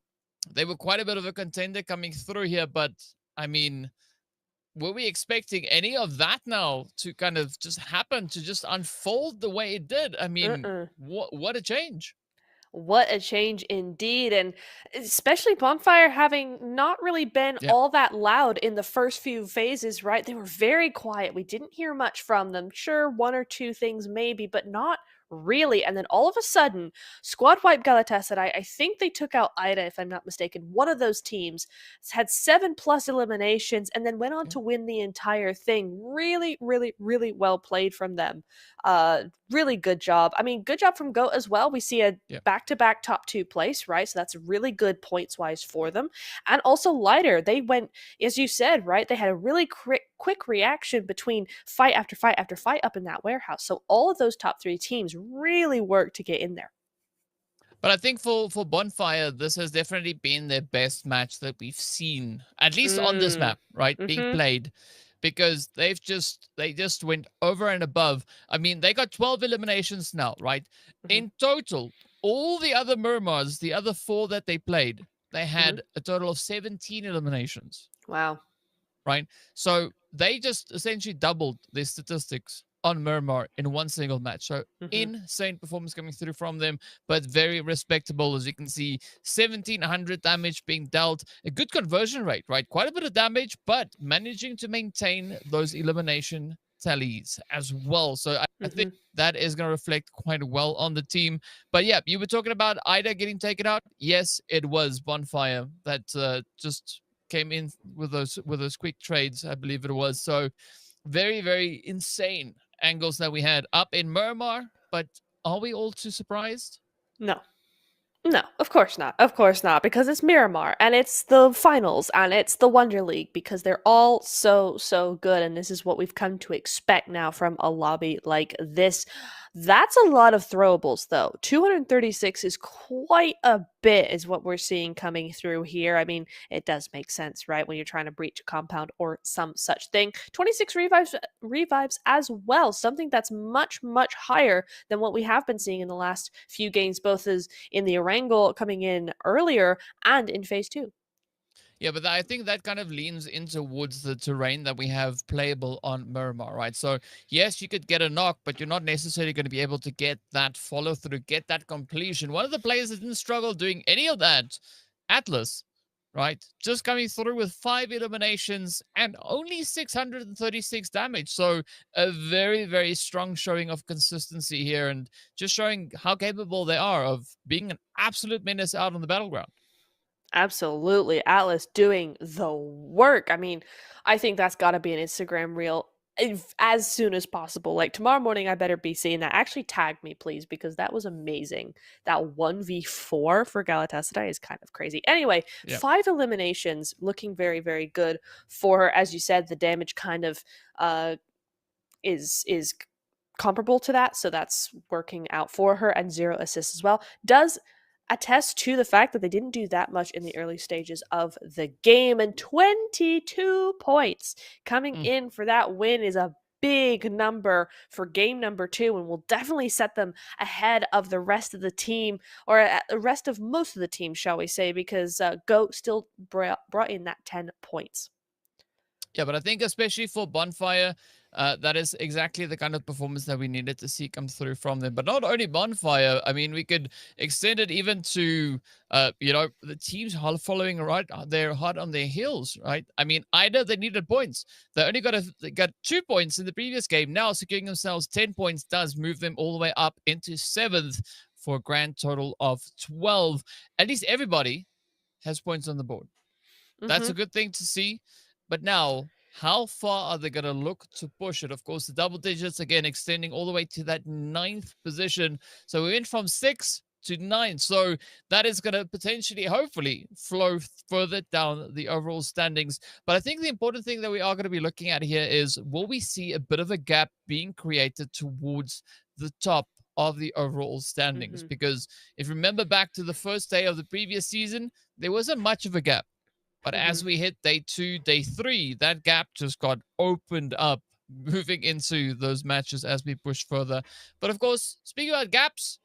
they were quite a bit of a contender coming through here, but I mean, were we expecting any of that now to kind of just happen, to just unfold the way it did? I mean, what a change. What a change indeed, and especially Bonfire having not really been all that loud in the first few phases, right? They were very quiet. We didn't hear much from them. Sure, 1 or 2 things maybe, but not really. And then all of a sudden, squad wipe Galatasaray, I think they took out Ida, if I'm not mistaken. One of those teams had 7+ eliminations and then went on to win the entire thing. Really, really, really well played from them. Really good job. I mean, good job from Goat as well. We see a back-to-back top 2 place, right? So that's really good points-wise for them. And also Lighter, they went, as you said, right? They had a really quick reaction between fight after fight after fight up in that warehouse. So all of those top 3 teams really worked to get in there. But I think for Bonfire, this has definitely been their best match that we've seen, at least on this map, right? Being played. Because they just went over and above. I mean, they got 12 eliminations now, right? In total, all the other Murmurs, the other 4 that they played, they had a total of 17 eliminations. Wow. Right? So they just essentially doubled their statistics on Murmur in one single match. So insane performance coming through from them, but very respectable. As you can see, 1700 damage being dealt, a good conversion rate, right? Quite a bit of damage, but managing to maintain those elimination tallies as well. So I think that is going to reflect quite well on the team. But yeah, you were talking about Ida getting taken out. Yes, it was Bonfire that just came in with those quick trades, I believe it was. So very, very insane angles that we had up in Murmur, but are we all too surprised? No, of course not. Of course not, because it's Miramar and it's the finals and it's the Wonder League, because they're all so good, and this is what we've come to expect now from a lobby like this. That's a lot of throwables, though. 236 is quite a bit, is what we're seeing coming through here. I mean, it does make sense, right? When you're trying to breach a compound or some such thing. 26 revives as well, something that's much higher than what we have been seeing in the last few games, both as in the Erangel coming in earlier and in phase 2. Yeah, but I think that kind of leans in towards the terrain that we have playable on Miramar, right? So, yes, you could get a knock, but you're not necessarily going to be able to get that follow through, get that completion. One of the players that didn't struggle doing any of that, Atlas, right? Just coming through with 5 eliminations and only 636 damage. So, a very, very strong showing of consistency here and just showing how capable they are of being an absolute menace out on the battleground. Absolutely. Atlas doing the work. I mean, I think that's got to be an Instagram reel as soon as possible. Like tomorrow morning, I better be seeing that. Actually, tag me, please, because that was amazing. That 1v4 for Galatasaray is kind of crazy. Anyway, Yeah. 5 eliminations, looking very, very good for her. As you said, the damage kind of is comparable to that, so that's working out for her, and 0 assists as well. Does attest to the fact that they didn't do that much in the early stages of the game, and 22 points coming in for that win is a big number for game number 2 and will definitely set them ahead of the rest of the team, or the rest of most of the team, shall we say, because GOAT still brought in that 10 points. Yeah, but I think especially for Bonfire, that is exactly the kind of performance that we needed to see come through from them. But not only Bonfire, I mean, we could extend it even to, the teams following right there hard on their heels, right? I mean, Ida, they needed points. They only got 2 points in the previous game. Now securing themselves 10 points does move them all the way up into 7th for a grand total of 12. At least everybody has points on the board. That's a good thing to see. But now, how far are they going to look to push it? Of course, the double digits, again, extending all the way to that 9th position. So we went from 6 to 9. So that is going to potentially, hopefully, flow further down the overall standings. But I think the important thing that we are going to be looking at here is, will we see a bit of a gap being created towards the top of the overall standings? Because if you remember back to the first day of the previous season, there wasn't much of a gap. But as we hit day 2, day 3, that gap just got opened up, moving into those matches as we push further. But of course, speaking about gaps,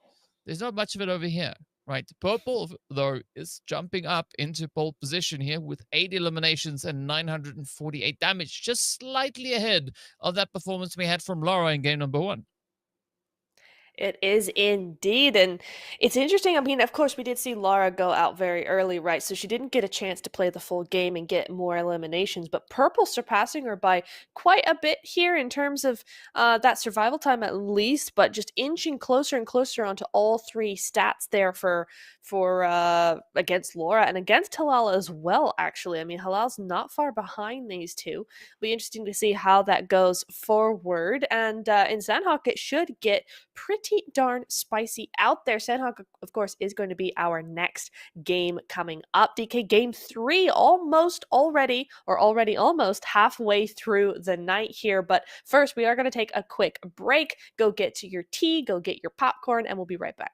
there's not much of it over here, right? Purple, though, is jumping up into pole position here with 8 eliminations and 948 damage, just slightly ahead of that performance we had from Lara in game number 1. It is indeed. And it's interesting. I mean, of course, we did see Lara go out very early, right? So she didn't get a chance to play the full game and get more eliminations. But Purple surpassing her by quite a bit here in terms of that survival time at least, but just inching closer and closer onto all 3 stats there for against Laura and against Halal as well, actually. I mean, Halal's not far behind these two. It'll be interesting to see how that goes forward. And in Sandhawk, it should get pretty darn spicy out there. Sandhawk, of course, is going to be our next game coming up. DK, game 3 almost halfway through the night here. But first, we are going to take a quick break. Go get to your tea, go get your popcorn, and we'll be right back.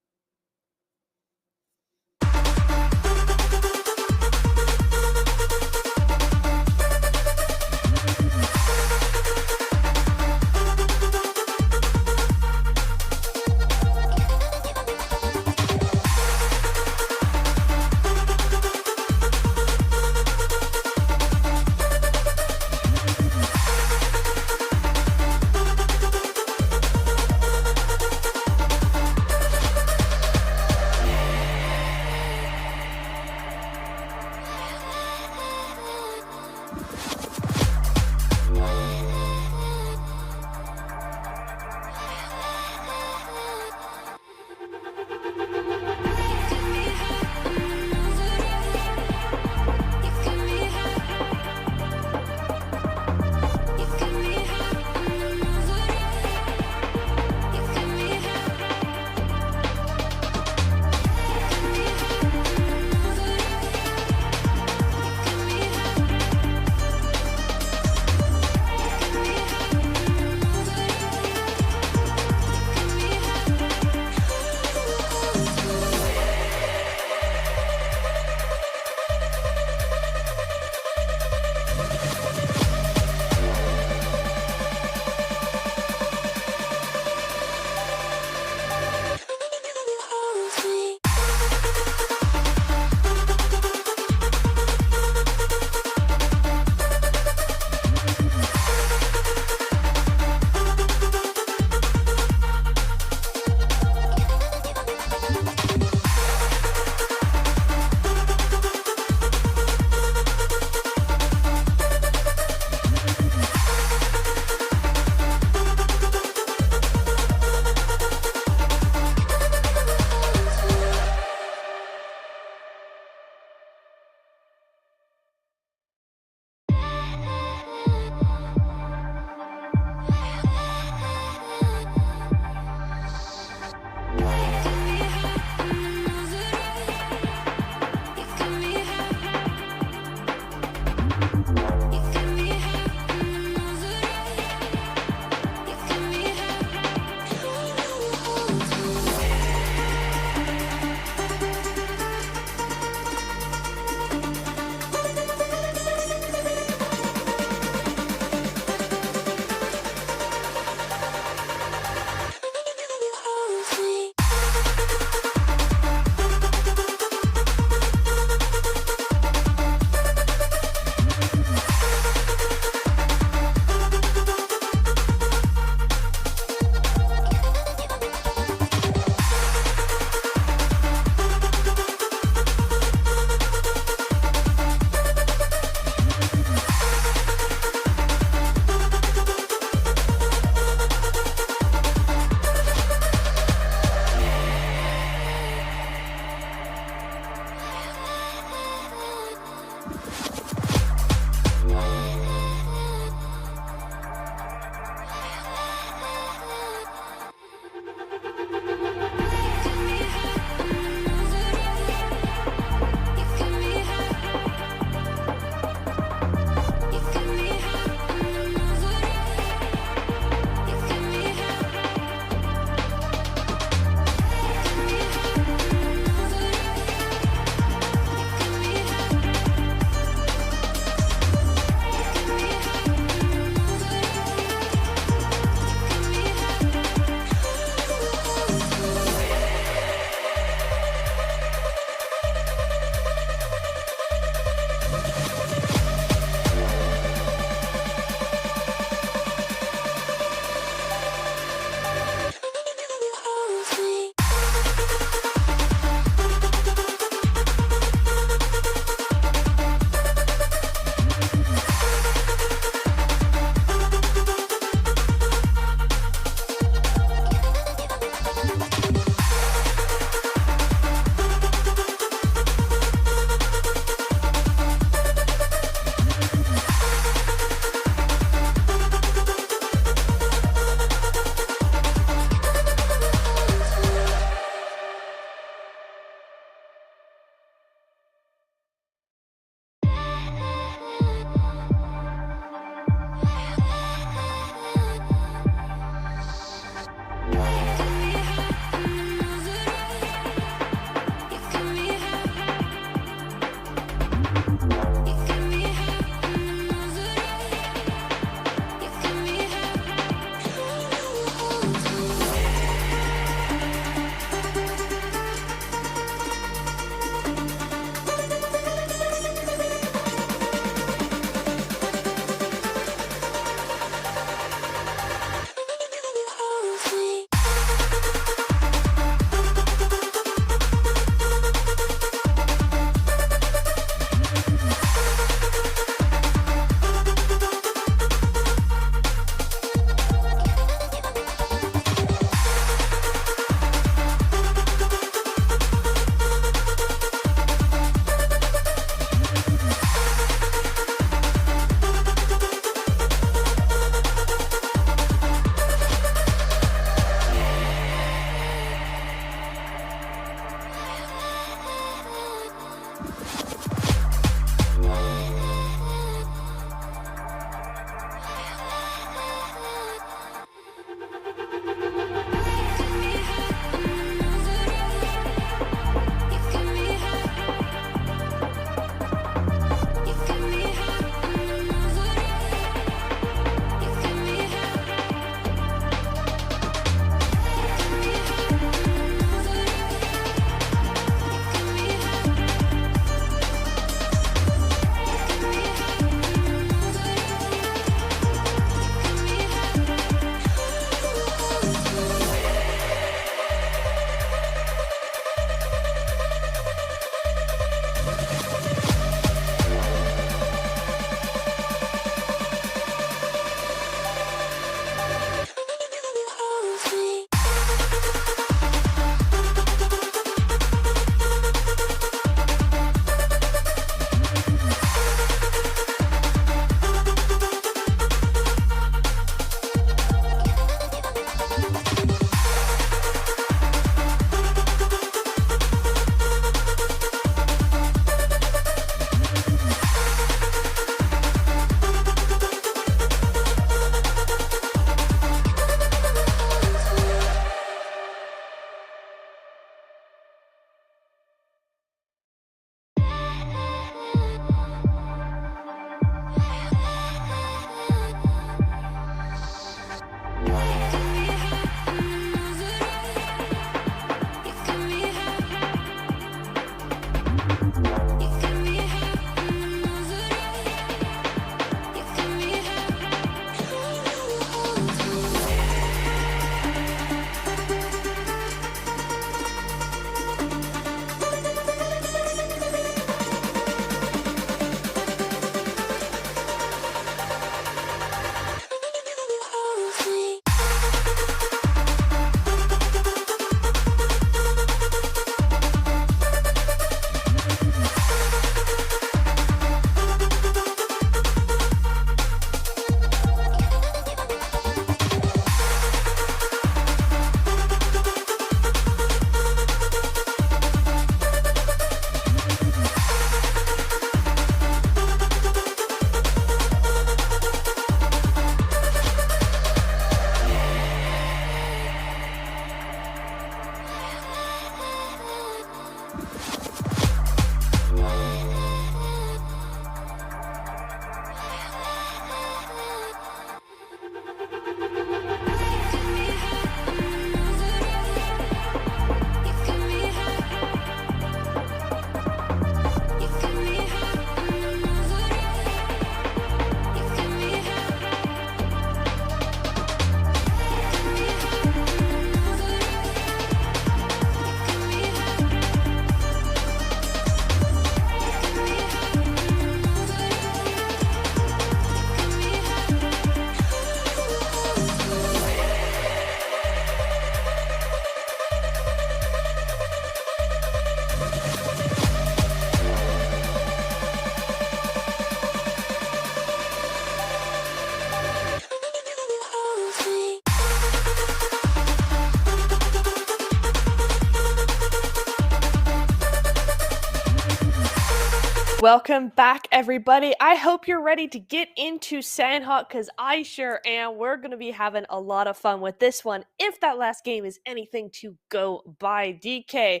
Welcome back, everybody. I hope you're ready to get into Sandhawk, because I sure am. We're going to be having a lot of fun with this one, if that last game is anything to go by. DK,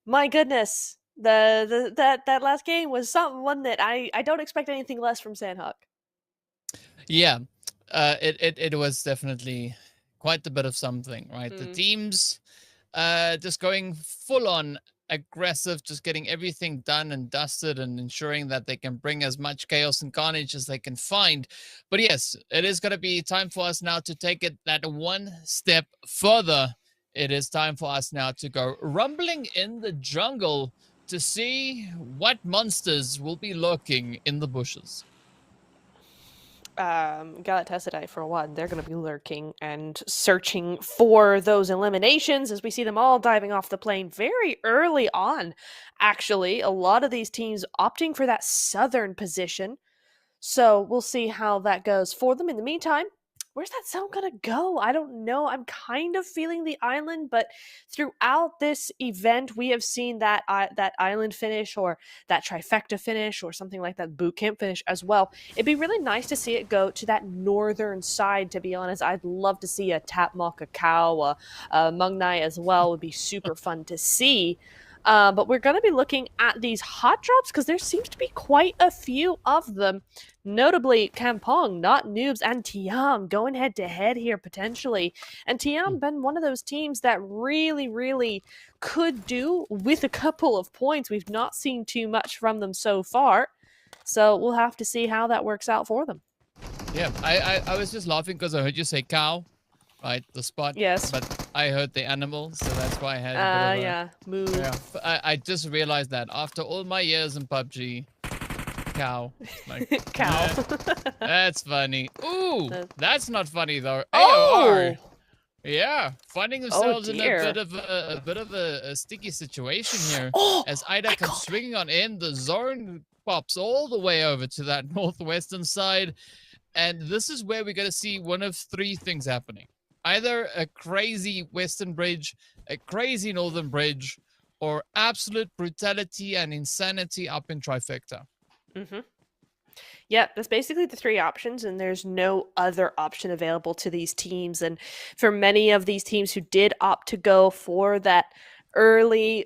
my goodness, that last game was one that I don't expect anything less from Sandhawk. Yeah, it was definitely quite a bit of something, right? The teams just going full on aggressive, just getting everything done and dusted and ensuring that they can bring as much chaos and carnage as they can find. But yes, it is going to be time for us now to take it that one step further. It is time for us now to go rumbling in the jungle to see what monsters will be lurking in the bushes. Galatasaray, for one, they're going to be lurking and searching for those eliminations, as we see them all diving off the plane very early on. Actually, a lot of these teams opting for that southern position, so we'll see how that goes for them. In the meantime, where's that zone gonna go? I don't know. I'm kind of feeling the island, but throughout this event, we have seen that that island finish, or that trifecta finish, or something like that boot camp finish as well. It'd be really nice to see it go to that northern side, to be honest. I'd love to see a Tapma Cacao, Mung Nai as well. Would be super fun to see. But we're going to be looking at these hot drops, because there seems to be quite a few of them. Notably, Kampong, Not Noobs, and Tiam going head-to-head here, potentially. And Tiam been one of those teams that really, really could do with a couple of points. We've not seen too much from them so far. So we'll have to see how that works out for them. Yeah, I was just laughing because I heard you say cow, right? The spot. Yes. But I heard the animal, so that's why I had a bit of yeah, move. Yeah, I just realized that after all my years in PUBG, cow. Like, Cow. That's funny. Ooh, that's not funny though. Oh! AOR. Yeah, finding themselves in dear. a bit of a sticky situation here. Oh, As Ida comes swinging on in, the zone pops all the way over to that northwestern side, and this is where we're going to see one of three things happening. Either a crazy western bridge, a crazy northern bridge, or absolute brutality and insanity up in trifecta. Mm-hmm. Yeah, that's basically the three options, and there's no other option available to these teams. And for many of these teams who did opt to go for that early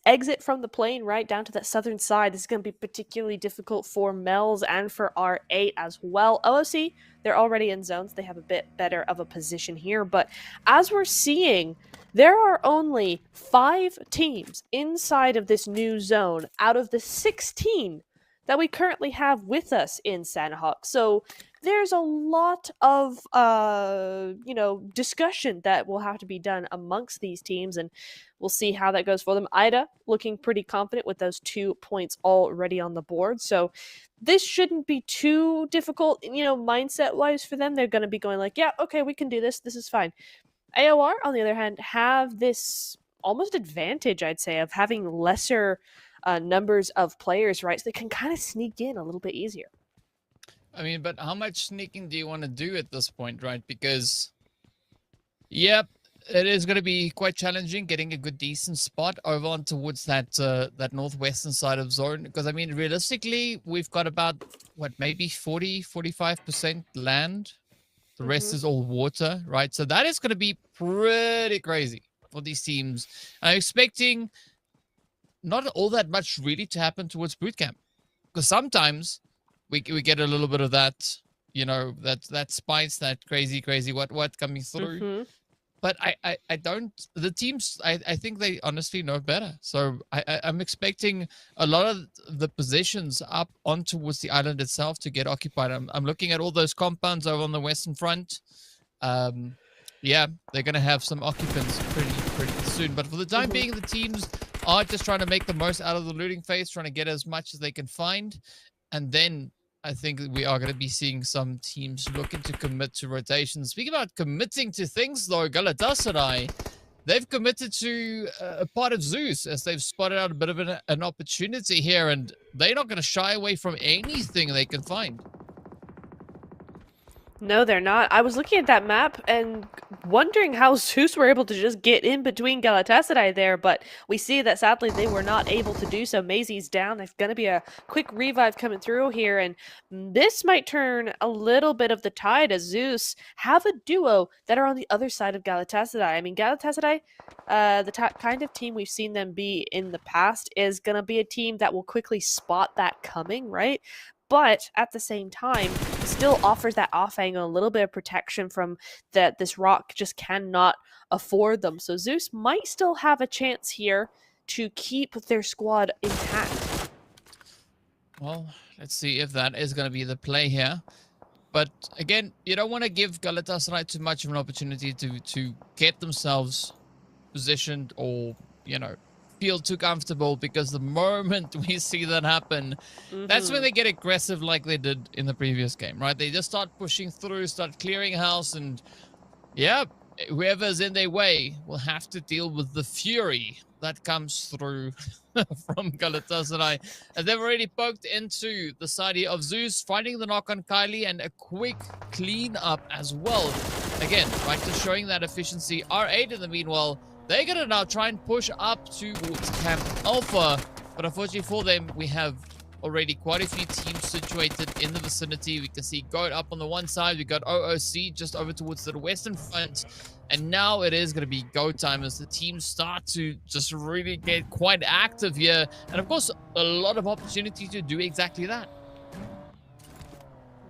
exit from the plane right down to that southern side, this is going to be particularly difficult for Pmewls and for R8 as well. OOC, they're already in zones. They have a bit better of a position here. But as we're seeing, there are only 5 teams inside of this new zone out of the 16 that we currently have with us in Sandhawk. So there's a lot of discussion that will have to be done amongst these teams, and we'll see how that goes for them. Ida looking pretty confident with those 2 points already on the board, so this shouldn't be too difficult, mindset wise for them. They're going to be going like, yeah, okay, we can do this is fine. AOR, on the other hand, have this almost advantage, I'd say, of having lesser numbers of players, right? So they can kind of sneak in a little bit easier. I mean, but how much sneaking do you want to do at this point, right? Because, yep, it is going to be quite challenging getting a good, decent spot over on towards that that northwestern side of zone. Because, I mean, realistically, we've got about, maybe 45% land. The rest is all water, right? So that is going to be pretty crazy for these teams. I'm expecting not all that much really to happen towards bootcamp, because sometimes we get a little bit of that, that spice, that crazy what coming through. But I don't. The teams, I think they honestly know better. So I'm expecting a lot of the positions up on towards the island itself to get occupied. I'm looking at all those compounds over on the western front. Yeah, they're gonna have some occupants pretty soon. But for the time being, the teams are just trying to make the most out of the looting phase, trying to get as much as they can find, and then I think we are going to be seeing some teams looking to commit to rotations. Speaking about committing to things, though, Galatasaray, they've committed to a part of Zeus, as they've spotted out a bit of an opportunity here, and they're not going to shy away from anything they can find. No, they're not. I was looking at that map and wondering how Zeus were able to just get in between Galatasaray there, but we see that sadly they were not able to do so. Maisie's down. There's going to be a quick revive coming through here, and this might turn a little bit of the tide as Zeus have a duo that are on the other side of Galatasaray. I mean, Galatasaray, the kind of team we've seen them be in the past, is going to be a team that will quickly spot that coming, right? But at the same time, still offers that off angle, a little bit of protection from that this rock just cannot afford them. So Zeus might still have a chance here to keep their squad intact. Well, let's see if that is going to be the play here. But again, you don't want to give Galatasaray too much of an opportunity to get themselves positioned or, you know, feel too comfortable, because the moment we see that happen, that's when they get aggressive like they did in the previous game, right? They just start pushing through, start clearing house, and yeah, whoever's in their way will have to deal with the fury that comes through from Galatasaray. And they've already poked into the side here of Zeus, finding the knock on Kylie, and a quick clean up as well. Again, right, just showing that efficiency. R8 in the meanwhile, they're going to now try and push up towards Camp Alpha, but unfortunately for them, we have already quite a few teams situated in the vicinity. We can see Goat up on the one side. We got OOC just over towards the western front, and now it is going to be go time as the teams start to just really get quite active here, and of course, a lot of opportunity to do exactly that.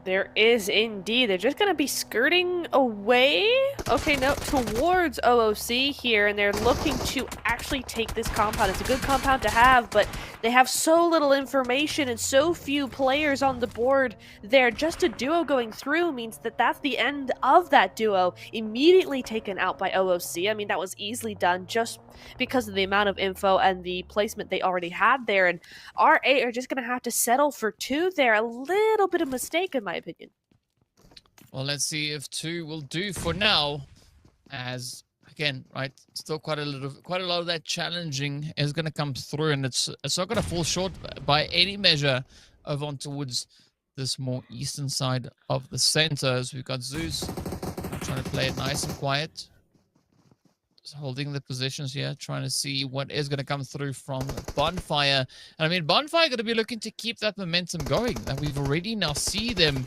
There is indeed. They're just going to be skirting away. Okay, no, towards OOC here, and they're looking to actually take this compound. It's a good compound to have, but they have so little information and so few players on the board there. Just a duo going through means that that's the end of that duo. Immediately taken out by OOC. I mean, that was easily done just because of the amount of info and the placement they already had there. And R8 are just going to have to settle for 2 there. A little bit of mistake, in my opinion. Well, let's see if 2 will do for now, as again, right, still quite a lot of that challenging is going to come through, and it's not going to fall short by any measure over on towards this more eastern side of the center, as we've got Zeus trying to play it nice and quiet, just holding the positions here, trying to see what is going to come through from Bonfire. And I mean, Bonfire going to be looking to keep that momentum going that we've already now see them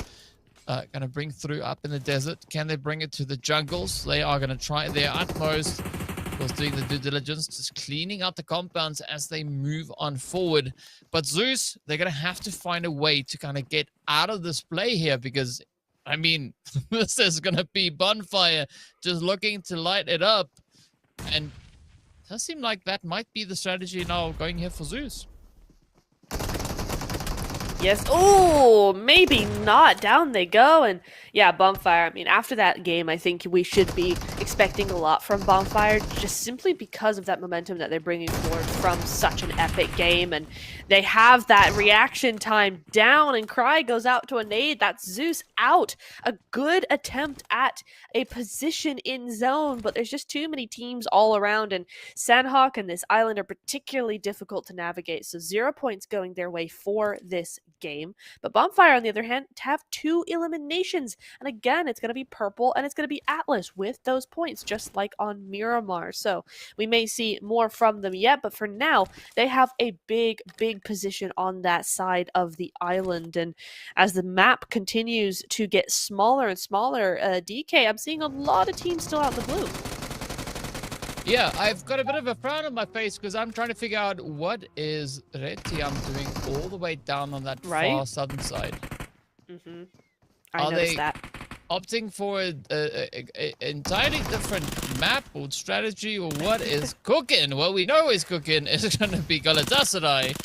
going to bring through up in the desert. Can they bring it to the jungles? They are going to try their utmost. Of course, doing the due diligence, just cleaning out the compounds as they move on forward. But Zeus, they're going to have to find a way to kind of get out of this play here, because, I mean, this is going to be Bonfire just looking to light it up. And it does seem like that might be the strategy now going here for Zeus. Yes. Oh, maybe not. Down they go. And yeah, Bonfire. I mean, after that game, I think we should be expecting a lot from Bonfire, just simply because of that momentum that they're bringing forward from such an epic game. And they have that reaction time down, and Cry goes out to a nade. That's Zeus out. A good attempt at a position in zone, but there's just too many teams all around, and Sandhawk and this island are particularly difficult to navigate. So 0 points going their way for this game. But Bonfire, on the other hand, have 2 eliminations. And again, it's going to be Purple and it's going to be Atlas with those points, just like on Miramar. So we may see more from them yet, but for now, they have a big position on that side of the island. And as the map continues to get smaller and smaller, DK, I'm seeing a lot of teams still out in the blue. Yeah, I've got a bit of a frown on my face because I'm trying to figure out what is Red Tiam doing all the way down on that far southern side. I noticed that. Opting for an entirely different map or strategy, or what is cooking? What we know is cooking is going to be Galatasaray,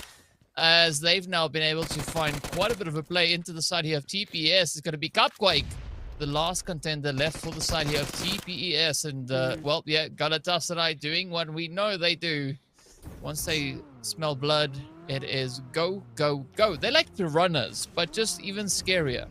as they've now been able to find quite a bit of a play into the side here of TPS. It's going to be Cupquake, the last contender left for the side here of TPES. And, well, yeah, Galatasaray doing what we know they do. Once they smell blood, it is go, go, go. They're like the runners, but just even scarier.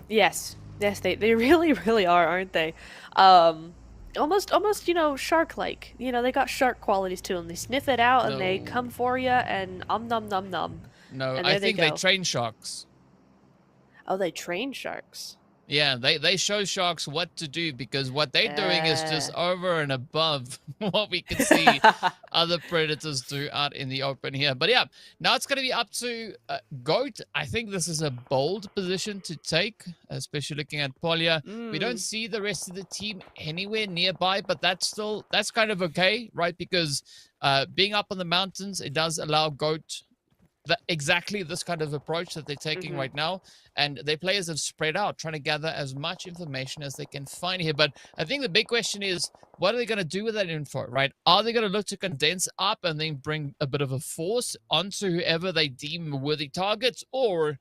Yes, they really are, aren't they? Almost, you know, shark-like. You know, they got shark qualities to them. They sniff it out and they come for you, and nom nom. No, I think they train sharks. Oh, they train sharks. Yeah, they show Sharks what to do, because what they're doing is just over and above what we can see other Predators do out in the open here. But yeah, now it's going to be up to Goat. I think this is a bold position to take, especially looking at Polya. We don't see the rest of the team anywhere nearby, but that's kind of okay, right? Because being up on the mountains, it does allow Goat exactly this kind of approach that they're taking right now, and their players have spread out, trying to gather as much information as they can find here. But I think the big question is, what are they going to do with that info, right? Are they going to look to condense up and then bring a bit of a force onto whoever they deem worthy targets, or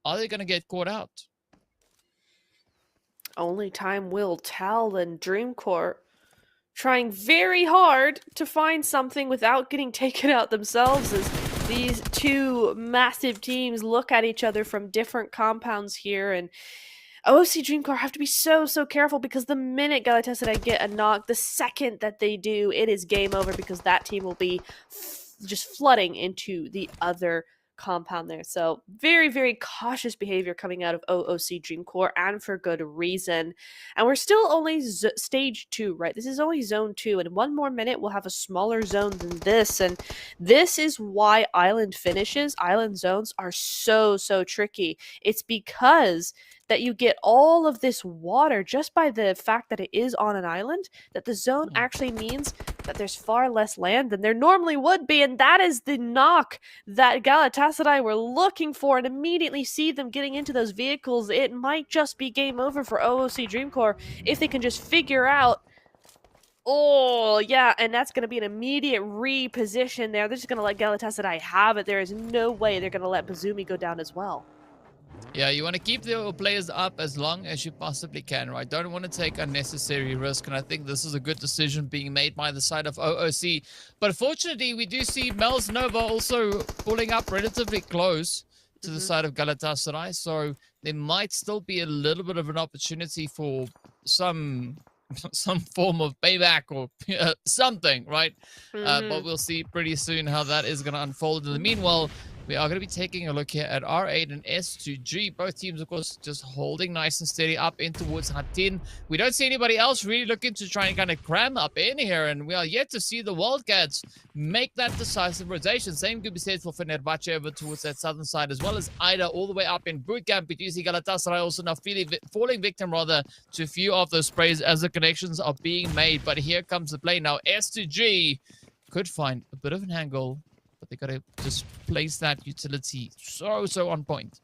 are they going to get caught out? Only time will tell. And Dreamcore trying very hard to find something without getting taken out themselves, as these two massive teams look at each other from different compounds here. And OOC Dreamcore have to be so careful, because the minute Galatasaray get a knock, the second that they do, it is game over, because that team will be just flooding into the other compound there. So very cautious behavior coming out of OOC Dreamcore, and for good reason. And we're still only stage 2, right? This is only zone 2, and 1 more minute we'll have a smaller zone than this. And this is why island zones are so tricky. It's because that you get all of this water just by the fact that it is on an island, that the zone actually means that there's far less land than there normally would be. And that is the knock that Galatasaray were looking for, and immediately see them getting into those vehicles. It might just be game over for OOC Dreamcore if they can just figure out. Oh, yeah, and that's going to be an immediate reposition there. They're just going to let Galatasaray have it. There is no way they're going to let Bazumi go down as well. Yeah, you want to keep the players up as long as you possibly can, right? Don't want to take unnecessary risk, and I think this is a good decision being made by the side of OOC. But fortunately, we do see Mel's Nova also pulling up relatively close to the side of Galatasaray, so there might still be a little bit of an opportunity for some form of payback or something, right? But we'll see pretty soon how that is going to unfold. In the meanwhile, we are going to be taking a look here at R8 and S2G. Both teams, of course, just holding nice and steady up in towards Hatin. We don't see anybody else really looking to try and kind of cram up in here, and we are yet to see the Wildcats make that decisive rotation. Same could be said for Fenerbahce over towards that southern side, as well as Ida all the way up in bootcamp. We do see Galatasaray also now falling victim rather to a few of those sprays as the connections are being made. But here comes the play now. S2G could find a bit of an angle, but they got to just place that utility so on point.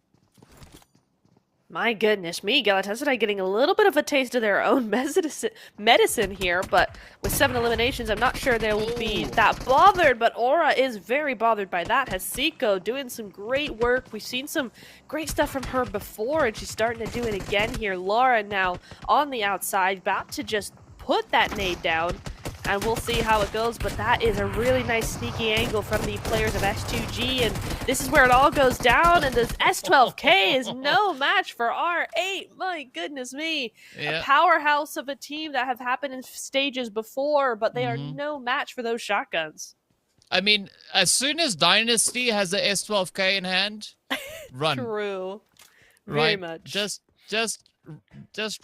My goodness me, Galatasaray getting a little bit of a taste of their own medicine here, but with 7 eliminations, I'm not sure they'll be that bothered, but Aura is very bothered by that. Hasiko doing some great work. We've seen some great stuff from her before, and she's starting to do it again here. Laura now on the outside, about to just put that nade down, and we'll see how it goes. But that is a really nice sneaky angle from the players of S2G, and this is where it all goes down. And this S12K is no match for R8. My goodness me. A powerhouse of a team that have happened in stages before, but they are no match for those shotguns. I mean, as soon as Dynasty has the S12K in hand, run. True. Very much. Just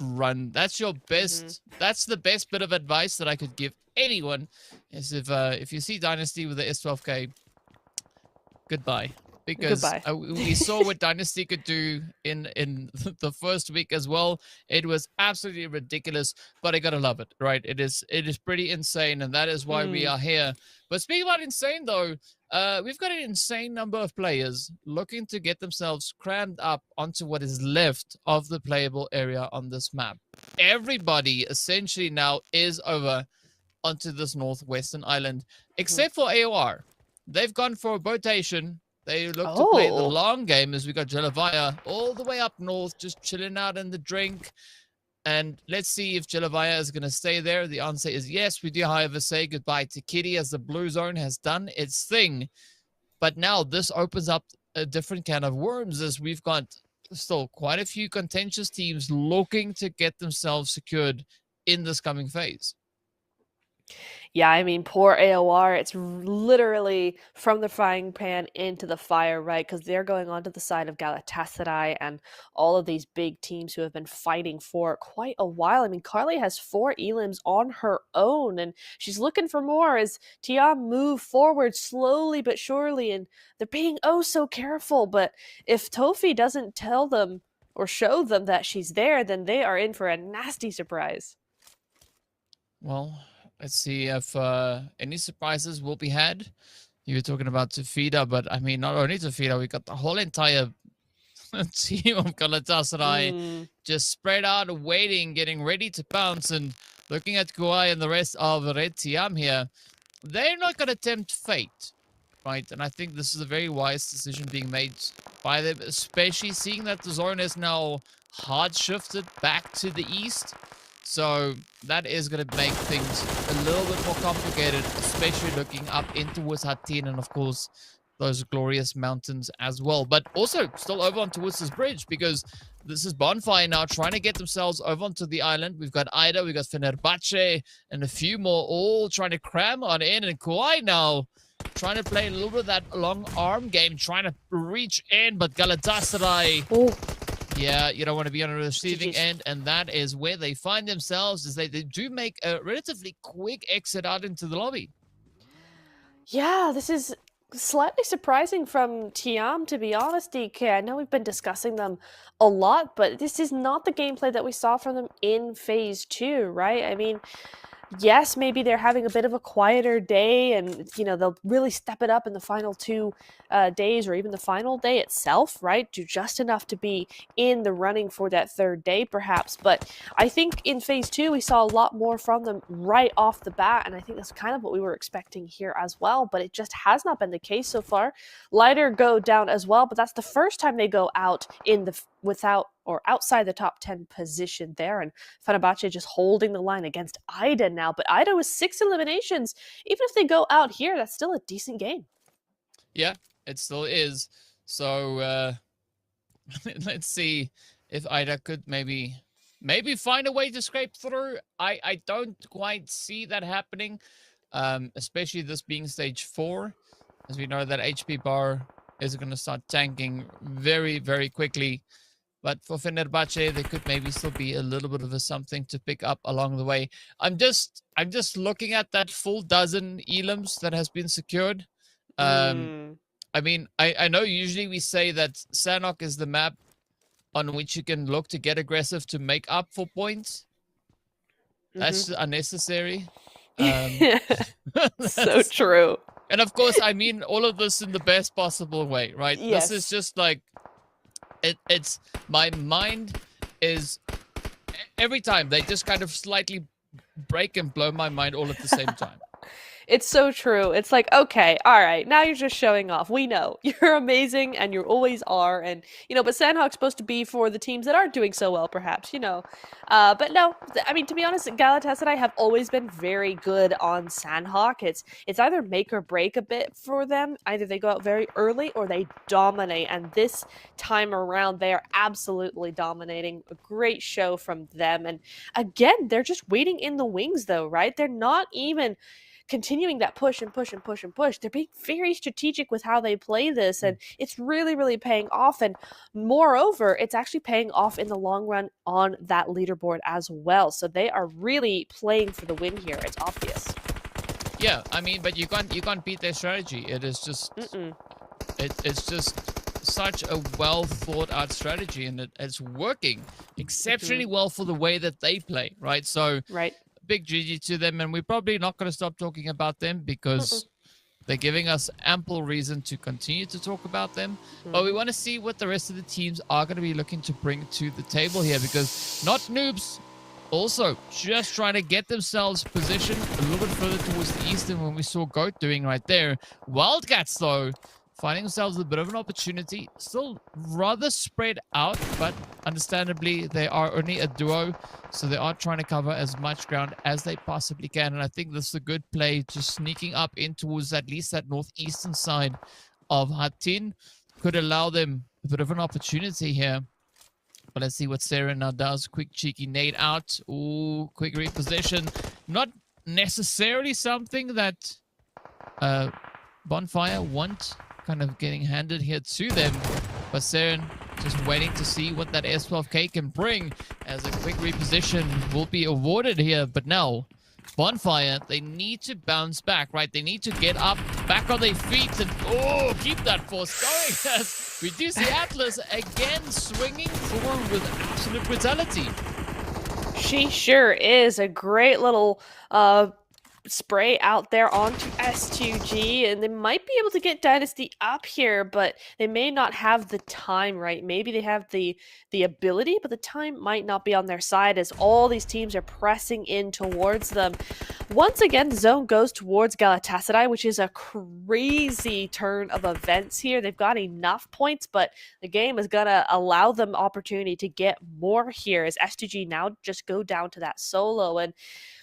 run. That's your best. That's the best bit of advice that I could give anyone. Is if you see Dynasty with the S12K, goodbye. Because we saw what Dynasty could do in the first week as well. It was absolutely ridiculous, but I gotta love it, right? It is pretty insane, and that is why we are here. But speaking about insane, though, we've got an insane number of players looking to get themselves crammed up onto what is left of the playable area on this map. Everybody essentially now is over onto this northwestern island, except for AOR. They've gone for a rotation. They look to play the long game, as we got Jelavaya all the way up north, just chilling out in the drink. And let's see if Jelavaya is going to stay there. The answer is yes. We do, however, say goodbye to Kitty, as the blue zone has done its thing. But now this opens up a different can of worms, as we've got still quite a few contentious teams looking to get themselves secured in this coming phase. Yeah, I mean, poor AOR. It's literally from the frying pan into the fire, right? Because they're going onto the side of Galatasaray and all of these big teams who have been fighting for quite a while. I mean, Carly has 4 elims on her own, and she's looking for more as Tiam move forward slowly but surely, and they're being oh so careful. But if Tofi doesn't tell them or show them that she's there, then they are in for a nasty surprise. Well, let's see if any surprises will be had. You were talking about Tafida, but I mean, not only Tafida, we got the whole entire team of Galatasaray just spread out, waiting, getting ready to pounce, and looking at Kuai and the rest of Red Tiam here. They're not going to tempt fate, right? And I think this is a very wise decision being made by them, especially seeing that the zone is now hard shifted back to the east. So that is going to make things a little bit more complicated, especially looking up in towards Hattin and, of course, those glorious mountains as well. But also still over on towards this bridge, because this is Bonfire now trying to get themselves over onto the island. We've got Ida, we've got Fenerbahce, and a few more all trying to cram on in. And Kauai now trying to play a little bit of that long arm game, trying to reach in, but Galatasaray... Oh. Yeah, you don't want to be on the receiving end, and that is where they find themselves, is they do make a relatively quick exit out into the lobby. Yeah, this is slightly surprising from Tiam, to be honest, DK. I know we've been discussing them a lot, but this is not the gameplay that we saw from them in Phase 2, right? I mean, yes, maybe they're having a bit of a quieter day and, you know, they'll really step it up in the final 2 days or even the final day itself, right? Do just enough to be in the running for that 3rd day, perhaps. But I think in Phase 2, we saw a lot more from them right off the bat, and I think that's kind of what we were expecting here as well, but it just has not been the case so far. Lighter go down as well, but that's the first time they go out in the outside the top 10 position there, and Fenerbahce just holding the line against Ida now. But Ida with 6 eliminations, even if they go out here, that's still a decent game. Yeah, it still is. So let's see if Ida could maybe find a way to scrape through. I don't quite see that happening, especially this being stage 4, as we know that HP bar is going to start tanking very, very quickly. But for Fenerbahce, there could maybe still be a little bit of a something to pick up along the way. I'm just looking at that full dozen elims that has been secured. I mean, I know usually we say that Sanhok is the map on which you can look to get aggressive to make up for points. That's unnecessary. So true. And of course, I mean all of this in the best possible way, right? Yes. This is just like, it's my mind is, every time they just kind of slightly break and blow my mind all at the same time. It's so true. It's like, okay, all right, now you're just showing off. We know you're amazing and you always are. And, you know, but Sanhok's supposed to be for the teams that aren't doing so well, perhaps, you know. But no, I mean, to be honest, Galatasaray have always been very good on Sanhok. It's either make or break a bit for them. Either they go out very early or they dominate. And this time around, they are absolutely dominating. A great show from them. And again, they're just waiting in the wings, though, right? They're not even continuing that push and push and push and push. They're being very strategic with how they play this, and it's really, really paying off. And moreover, it's actually paying off in the long run on that leaderboard as well. So they are really playing for the win here. It's obvious. Yeah, I mean, but you can't beat their strategy. It is just it's just such a well thought out strategy, and it's working exceptionally well for the way that they play, right? So big GG to them, and we're probably not going to stop talking about them because they're giving us ample reason to continue to talk about them. But we want to see what the rest of the teams are going to be looking to bring to the table here, because not noobs also just trying to get themselves positioned a little bit further towards the east than when we saw Goat doing right there. Wildcats, though, finding themselves a bit of an opportunity, still rather spread out, but understandably they are only a duo, so they are trying to cover as much ground as they possibly can. And I think this is a good play, just sneaking up in towards at least that northeastern side of Hattin could allow them a bit of an opportunity here. But let's see what Sarah now does. Quick cheeky nade out. Ooh, quick reposition. Not necessarily something that Bonfire want kind of getting handed here to them. But Seren just waiting to see what that S12K can bring, as a quick reposition will be awarded here. But now, Bonfire, they need to bounce back, right? They need to get up, back on their feet, and keep that force going. As we do see Atlas again swinging forward with absolute brutality. She sure is. A great little spray out there onto S2G, and they might be able to get Dynasty up here, but they may not have the time, right? Maybe they have the ability, but the time might not be on their side as all these teams are pressing in towards them. Once again, the zone goes towards Galatasaray, which is a crazy turn of events here. They've got enough points, but the game is gonna allow them opportunity to get more here as S2G now just go down to that solo. And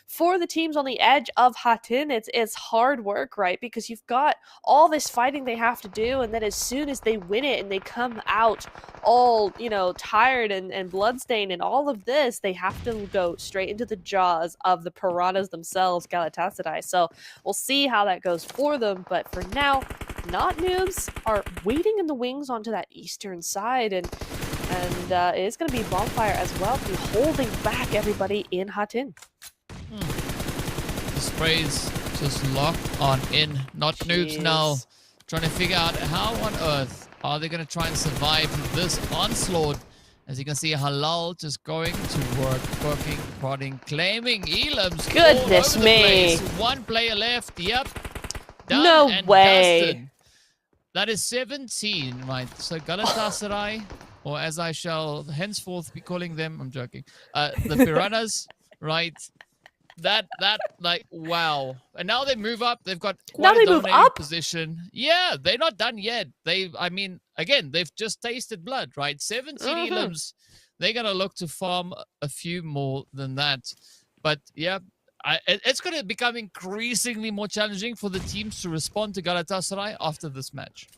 for the teams on the edge of Hattin, it's hard work, right? Because you've got all this fighting they have to do, and then as soon as they win it and they come out all, tired and bloodstained and all of this, they have to go straight into the jaws of the piranhas themselves, Galatasaray. So we'll see how that goes for them, but for now, Not Noobs are waiting in the wings onto that eastern side, and it is going to be Bonfire as well to be holding back everybody in Hattin. The sprays just locked on in. Not Noobs now trying to figure out how on earth are they going to try and survive this onslaught. As you can see, Halal just going to work, working, prodding, claiming Elam's. Goodness me. One player left. Yep. Done No and way. dusted. That is 17, right? So Galatasaray, or as I shall henceforth be calling them, I'm joking, the Piranhas, right? That like, wow. And now they move up. They've got quite a dominating position. Yeah, they're not done yet. Again, they've just tasted blood, right? 17 Elams. They're going to look to farm a few more than that. But yeah, it's going to become increasingly more challenging for the teams to respond to Galatasaray after this match.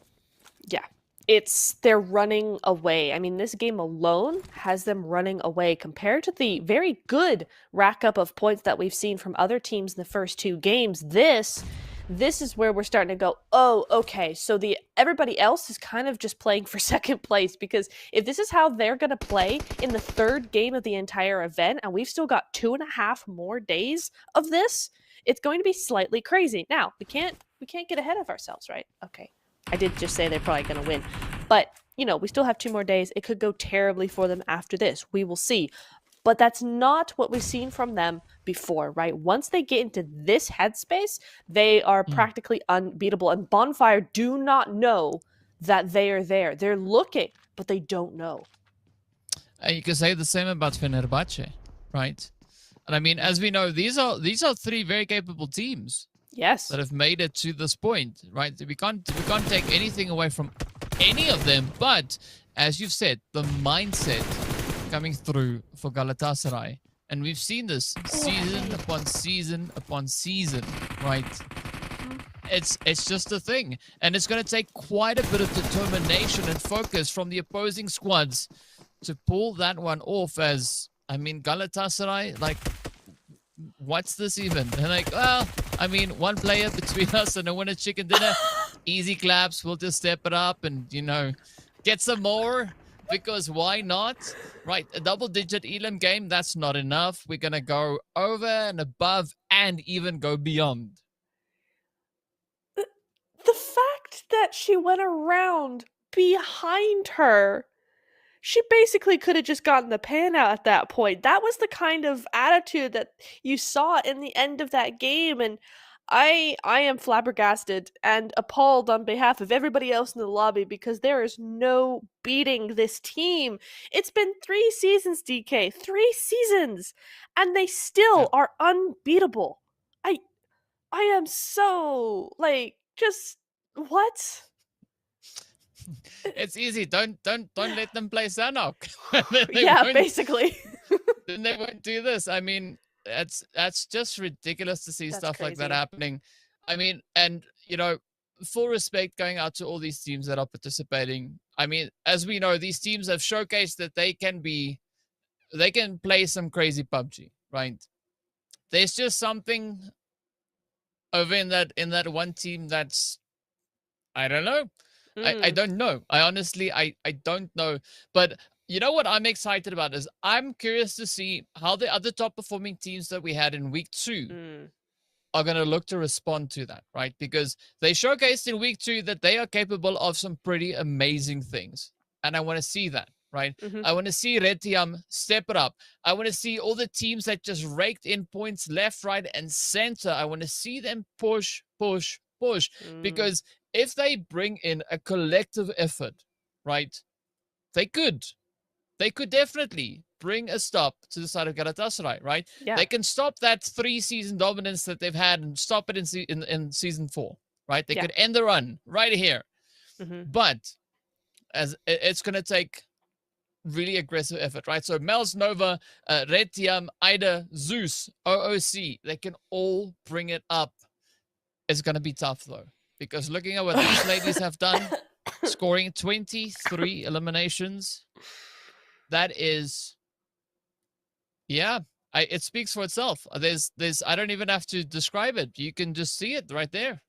Yeah. They're running away. I mean, this game alone has them running away compared to the very good rack up of points that we've seen from other teams in the first two games. This is where we're starting to go, oh, okay, so everybody else is kind of just playing for second place, because if this is how they're going to play in the third game of the entire event, and we've still got 2.5 more days of this, it's going to be slightly crazy. Now, we can't get ahead of ourselves, right? Okay. I did just say they're probably going to win. But, we still have 2 more days. It could go terribly for them after this. We will see. But that's not what we've seen from them before, right? Once they get into this headspace, they are practically unbeatable. And Bonfire do not know that they are there. They're looking, but they don't know. And you can say the same about Fenerbahce, right? And I mean, as we know, these are 3 very capable teams. Yes. That have made it to this point, right? We can't take anything away from any of them, but as you've said, the mindset coming through for Galatasaray, and we've seen this season upon season upon season, right? It's just a thing, and it's going to take quite a bit of determination and focus from the opposing squads to pull that one off. As I mean, Galatasaray, like, what's this even? They're like, well, I mean, 1 player between us and a winner chicken dinner. Easy claps. We'll just step it up and, get some more, because why not? Right, a double-digit Elam game, that's not enough. We're going to go over and above and even go beyond. The fact that she went around behind her, she basically could have just gotten the pan out at that point. That was the kind of attitude that you saw in the end of that game, and I am flabbergasted and appalled on behalf of everybody else in the lobby, because there is no beating this team. It's been 3 seasons, DK. 3 seasons! And they still are unbeatable. I am so, just, what? It's easy. Don't let them play Sanok. Yeah, basically. Then they won't do this. I mean, that's just ridiculous to see stuff like that happening. I mean, and full respect going out to all these teams that are participating. I mean, as we know, these teams have showcased that they can play some crazy PUBG, right? There's just something over in that one team that's, I don't know. I Mm. don't know. I honestly, I don't know. But you know what I'm excited about is I'm curious to see how the other top performing teams that we had in week 2 Mm. are going to look to respond to that, right? Because they showcased in week 2 that they are capable of some pretty amazing things. And I want to see that, right? Mm-hmm. I want to see Red Team step it up. I want to see all the teams that just raked in points left, right, and center. I want to see them push, push, push. Mm. Because if they bring in a collective effort, right, they could definitely bring a stop to the side of Galatasaray, right? Yeah. They can stop that 3-season dominance that they've had and stop it in season 4, right? They could end the run right here. Mm-hmm. But as it's going to take really aggressive effort, right? So Mels, Nova, Red Team, Ida, Zeus, OOC, they can all bring it up. It's going to be tough though, because looking at what these ladies have done, scoring 23 eliminations, that is, yeah, it speaks for itself. There's I don't even have to describe it. You can just see it right there.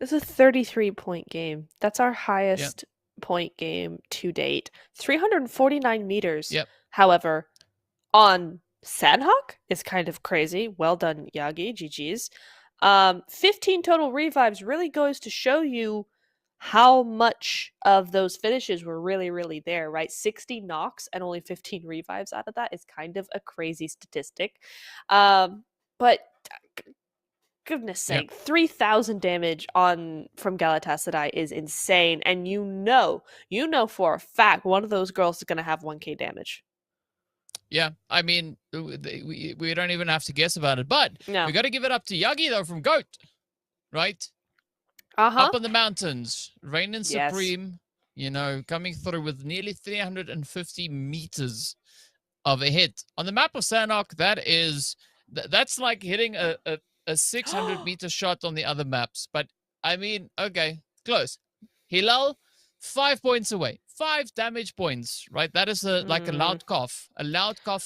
It's a 33-point game. That's our highest point game to date. 349 meters. Yep. However, on Sandhawk is kind of crazy. Well done, Yagi. GG's. 15 total revives really goes to show you how much of those finishes were really, really there, right? 60 knocks and only 15 revives out of that is kind of a crazy statistic. But goodness sake, 3,000 damage from Galatasaray is insane. And you know for a fact one of those girls is going to have 1k damage. Yeah, I mean, we don't even have to guess about it. But we got to give it up to Yagi, though, from GOAT, right? Up in the mountains, reigning supreme, coming through with nearly 350 meters of a hit. On the map of Sanok, that's like hitting a 600-meter shot on the other maps. But, I mean, okay, close. Hilal, 5 points away. 5 damage points, right? That is like a loud cough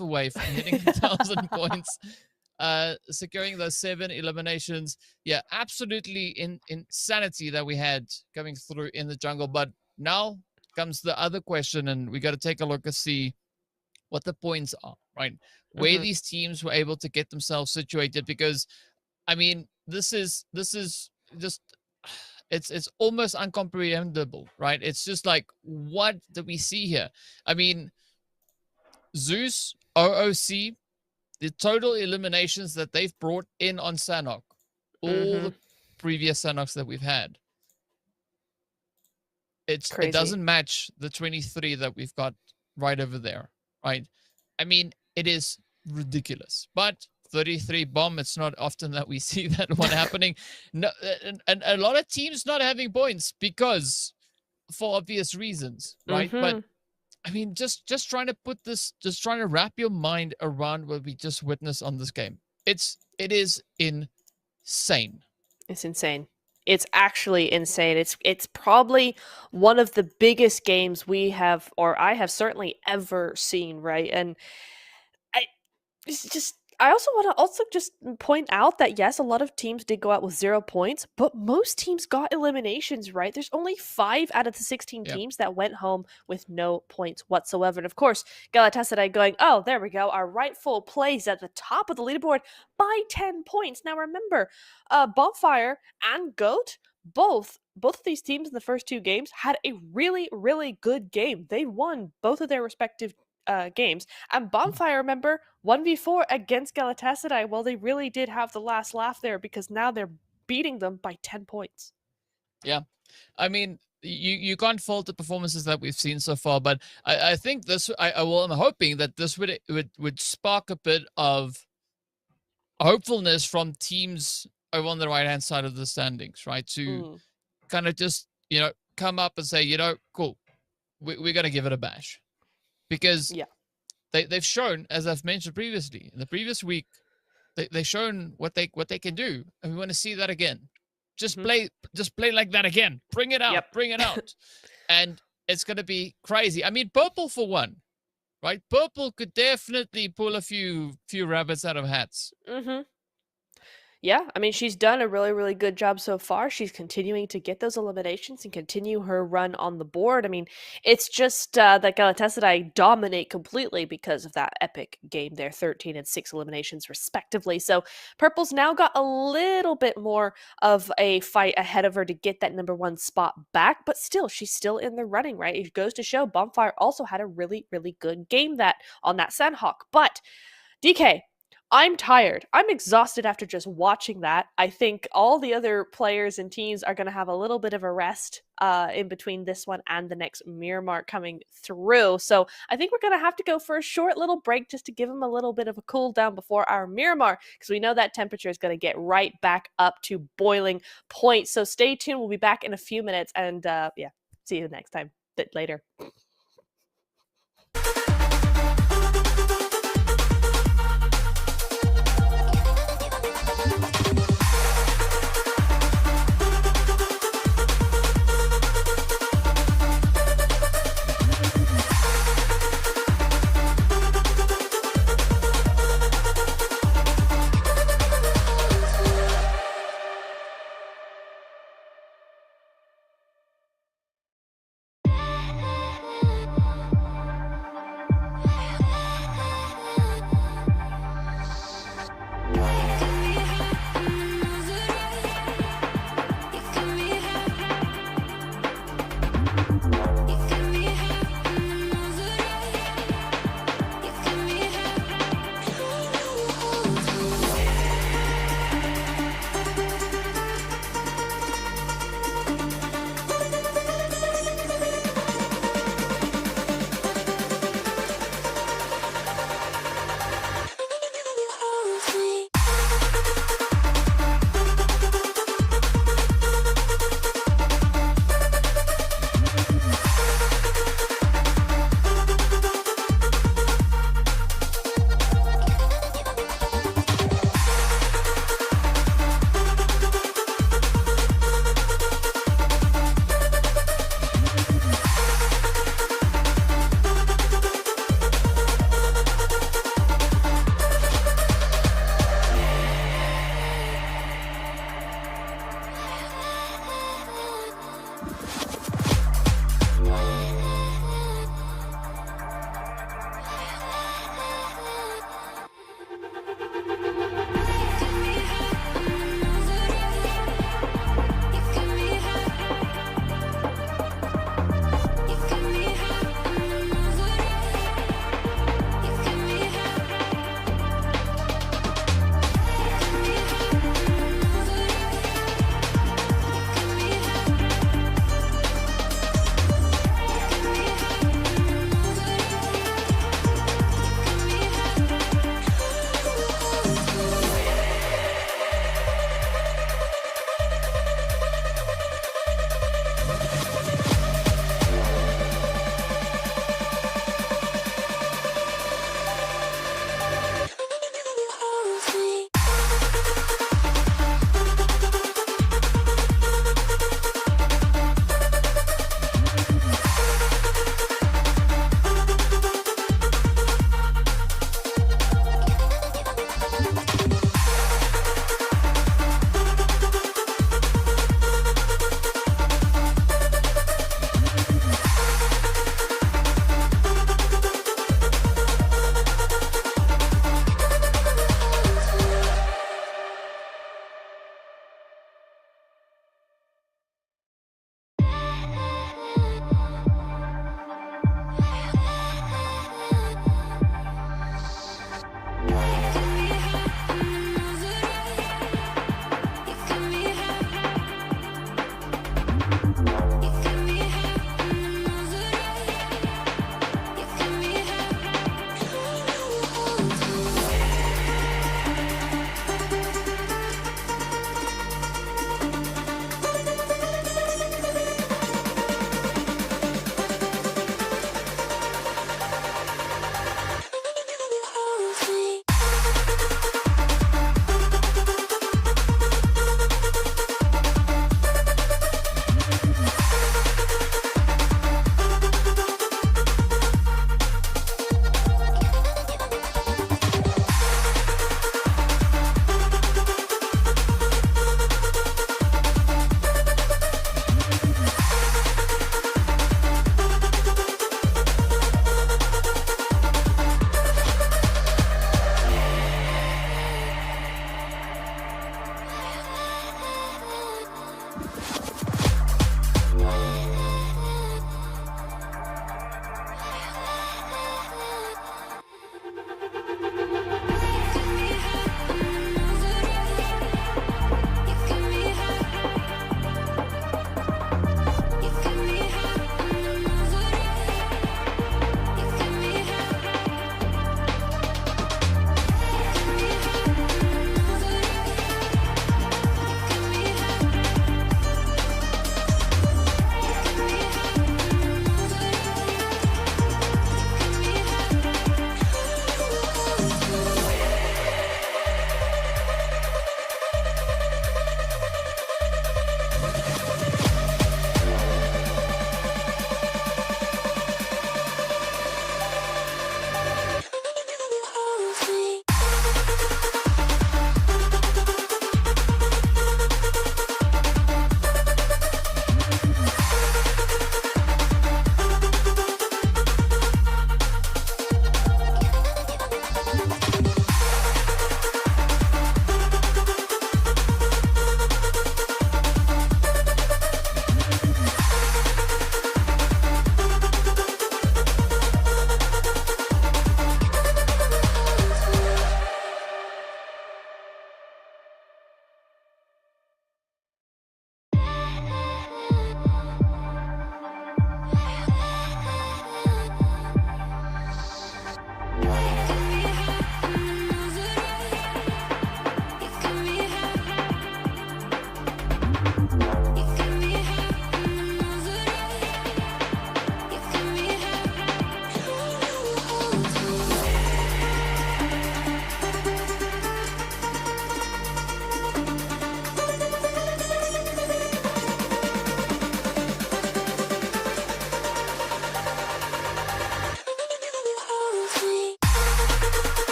away from hitting 1,000 points. Securing those 7 eliminations. Yeah, absolutely insanity that we had coming through in the jungle. But now comes the other question, and we got to take a look and see what the points are, right? Where these teams were able to get themselves situated, because, I mean, this is just, it's almost uncomprehendable, right? It's just like, what do we see here? I mean, Zeus, OOC, the total eliminations that they've brought in on Sanok, all the previous Sanoks that we've had, it doesn't match the 23 that we've got right over there, right? I mean, it is ridiculous. But 33 bomb, it's not often that we see that one happening. No, and a lot of teams not having points because, for obvious reasons, right? But I mean, just trying to wrap your mind around what we just witnessed on this game. It is insane. It's insane. It's actually insane. It's probably one of the biggest games we have, or I have certainly ever seen, right? And I also want to just point out that yes, a lot of teams did go out with 0 points, but most teams got eliminations, right? There's only 5 out of the 16 teams that went home with no points whatsoever. And of course, Galatasaray going, oh, there we go, our rightful place at the top of the leaderboard by 10 points. Now remember, Bonfire and GOAT, both of these teams in the first 2 games had a really, really good game. They won both of their respective games. And Bonfire, remember, 1v4 against Galatasaray. Well, they really did have the last laugh there, because now they're beating them by 10 points. Yeah. I mean, you can't fault the performances that we've seen so far, but I think this, I'm hoping that this would spark a bit of hopefulness from teams over on the right-hand side of the standings, right? To kind of just, come up and say, cool, we're going to give it a bash. Because they've shown, as I've mentioned previously, in the previous week, they've shown what they can do, and we want to see that again. Just play like that again. Bring it out, bring it out, and it's gonna be crazy. I mean, Purple for one, right? Purple could definitely pull a few rabbits out of hats. Yeah, I mean, she's done a really, really good job so far. She's continuing to get those eliminations and continue her run on the board. I mean, it's just that Galatasaray dominate completely because of that epic game there, 13 and 6 eliminations respectively. So Purple's now got a little bit more of a fight ahead of her to get that #1 spot back, but still, she's still in the running, right? It goes to show Bonfire also had a really, really good game on that Sandhawk. But DK, I'm tired. I'm exhausted after just watching that. I think all the other players and teams are going to have a little bit of a rest in between this one and the next Miramar coming through. So I think we're going to have to go for a short little break just to give them a little bit of a cool down before our Miramar, because we know that temperature is going to get right back up to boiling point. So stay tuned. We'll be back in a few minutes, and yeah, see you next time. Later.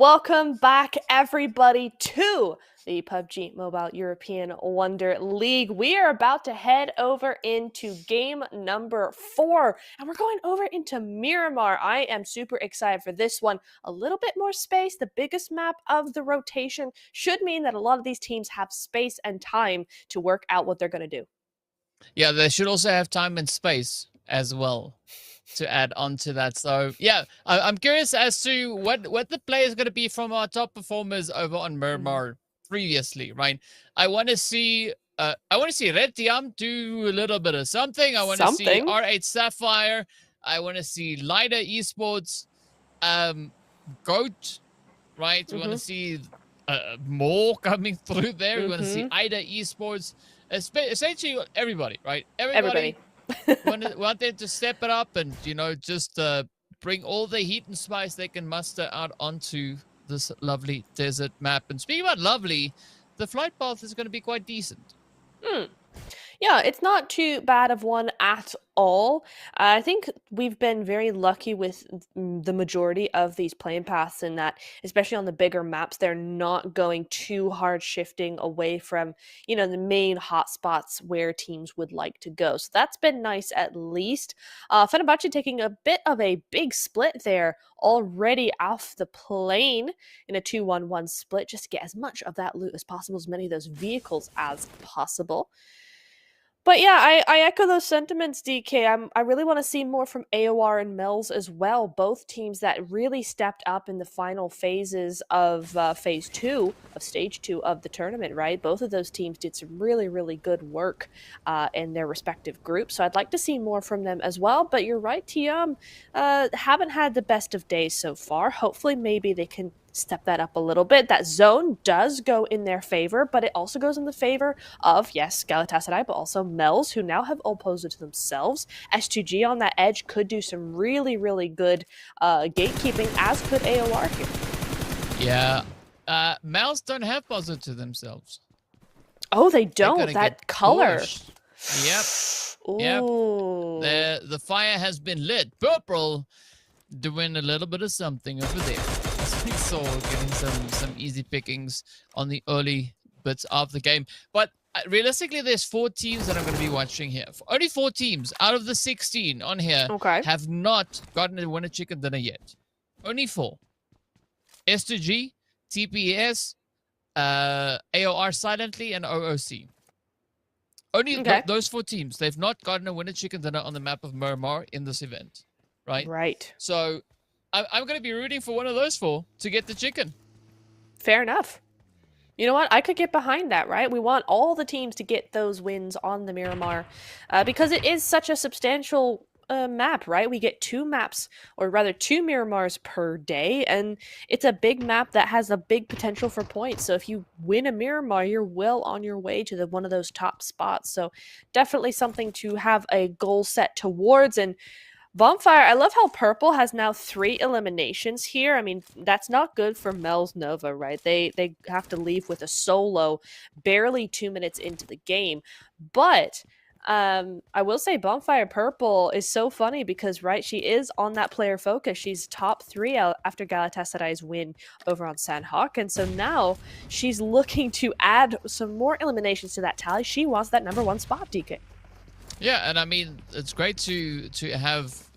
Welcome back, everybody, to the PUBG Mobile European Wonder League. We are about to head over into game number 4, and we're going over into Miramar. I am super excited for this one. A little bit more space. The biggest map of the rotation should mean that a lot of these teams have space and time to work out what they're going to do. Yeah, they should also have time and space as well to add on to that. So yeah, I'm curious as to what the play is going to be from our top performers over on Miramar previously, right? I want to see Red Team do a little bit of something. I want to see R8 Sapphire. I want to see Lighter Esports, Goat, right? We want to see more coming through there. We want to see Ida Esports. Essentially everybody, right? Everybody. want them to step it up and, you know, just bring all the heat and spice they can muster out onto this lovely desert map. And speaking about lovely, the flight path is going to be quite decent. Yeah, it's not too bad of one at all. I think we've been very lucky with the majority of these plane paths in that, especially on the bigger maps, they're not going too hard shifting away from, you know, the main hotspots where teams would like to go. So that's been nice at least. Fenerbahce taking a bit of a big split there already off the plane in a 2-1-1 split, just to get as much of that loot as possible, as many of those vehicles as possible. But yeah, I echo those sentiments, DK. I really want to see more from AOR and Pmewl as well. Both teams that really stepped up in the final phases of phase 2, of stage 2 of the tournament, right? Both of those teams did some really, really good work in their respective groups. So I'd like to see more from them as well. But you're right, TM haven't had the best of days so far. Hopefully, maybe they can step that up a little bit. That zone does go in their favor, but it also goes in the favor of, yes, Galatasaray, but also Pmewl, who now have all posed to themselves. S2G on that edge could do some really, really good gatekeeping, as could AOR here. Yeah. Pmewl don't have posed to themselves. Oh, they don't? That color. Yep. Ooh. Yep. The fire has been lit. Purple doing a little bit of something over there. So getting some easy pickings on the early bits of the game. But realistically, there's 4 teams that I'm going to be watching here. Only 4 teams out of the 16 on here have not gotten a winner chicken dinner yet. Only 4. S2G, TPS, AOR Silently, and OOC. Only those 4 teams. They've not gotten a winner chicken dinner on the map of Miramar in this event. Right? Right. So I'm going to be rooting for one of those 4 to get the chicken. Fair enough. You know what? I could get behind that, right? We want all the teams to get those wins on the Miramar because it is such a substantial map, right? We get 2 maps, or rather 2 Miramars per day, and it's a big map that has a big potential for points. So if you win a Miramar, you're well on your way to one of those top spots. So definitely something to have a goal set towards. And Bonfire, I love how Purple has now 3 eliminations here. I mean, that's not good for Pmewl's Nova, right? They have to leave with a solo barely 2 minutes into the game. But I will say Bonfire Purple is so funny because, right, she is on that player focus. She's top 3 out after Galatasaray's win over on Sandhawk. And so now she's looking to add some more eliminations to that tally. She wants that #1 spot, DK. Yeah, and I mean, it's great to have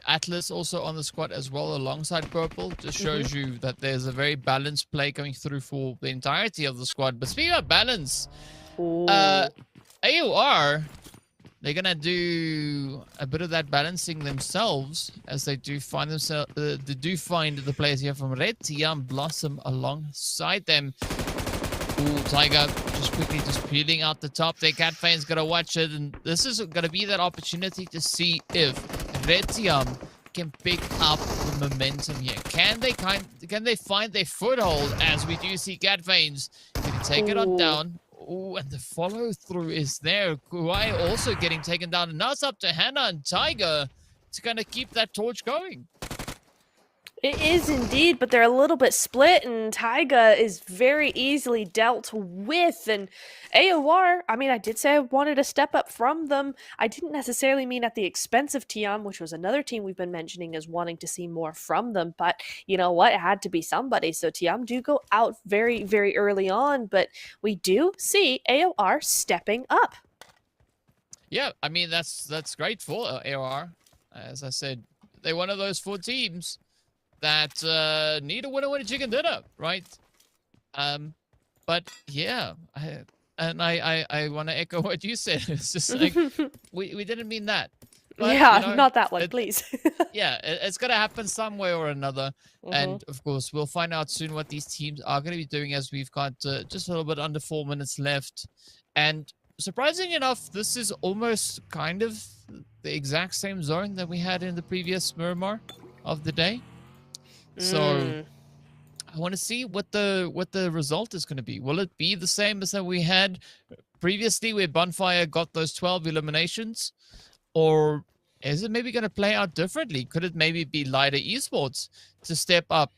Atlas also on the squad as well alongside Purple. Just shows you that there's a very balanced play coming through for the entirety of the squad. But speaking of balance, AOR, they're going to do a bit of that balancing themselves as they do find themselves, find the players here from Red Team Blossom alongside them. Ooh, Tiger just quickly peeling out the top there. Cat Fane's got to watch it. And this is going to be that opportunity to see if Red Team can pick up the momentum here. Can they find their foothold as we do see Cat Fane's going to take it on down. Oh, and the follow through is there. Kuai also getting taken down. And now it's up to Hannah and Tiger to kind of keep that torch going. It is indeed, but they're a little bit split, and Taiga is very easily dealt with. And AOR, I mean, I did say I wanted a step up from them. I didn't necessarily mean at the expense of Tiam, which was another team we've been mentioning as wanting to see more from them. But you know what? It had to be somebody. So Tiam do go out very, very early on, but we do see AOR stepping up. Yeah, I mean, that's great for AOR. As I said, they're one of those 4 teams that need a winner chicken dinner, right? But yeah, I want to echo what you said. It's just like we didn't mean that. But, yeah, you know, not that one, please. yeah, it's gonna happen some way or another, and of course we'll find out soon what these teams are gonna be doing, as we've got just a little bit under 4 minutes left. And surprisingly enough, this is almost kind of the exact same zone that we had in the previous Miramar of the day. So I want to see what the result is going to be. Will it be the same as that we had previously, where Bonfire got those 12 eliminations, or is it maybe going to play out differently? Could it maybe be Lighter Esports to step up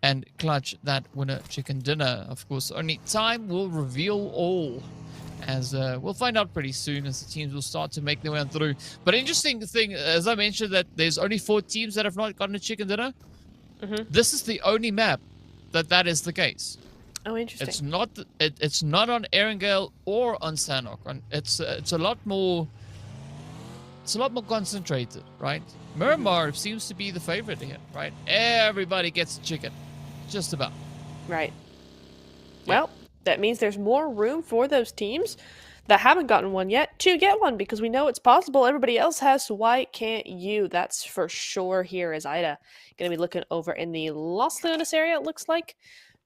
and clutch that winner chicken dinner? Of course, only time will reveal all, as we'll find out pretty soon as the teams will start to make their way through. But interesting thing, as I mentioned, that there's only 4 teams that have not gotten a chicken dinner. This is the only map that is the case. Oh, interesting. It's not on Erangel or on Sanok. It's a lot more concentrated, right? Miramar seems to be the favorite here, right? Everybody gets a chicken, just about. Right. Yeah. Well, that means there's more room for those teams that haven't gotten one yet to get one, because we know it's possible. Everybody else has, so why can't you? That's for sure. Here is Ida going to be looking over in the Los Leones area, it looks like,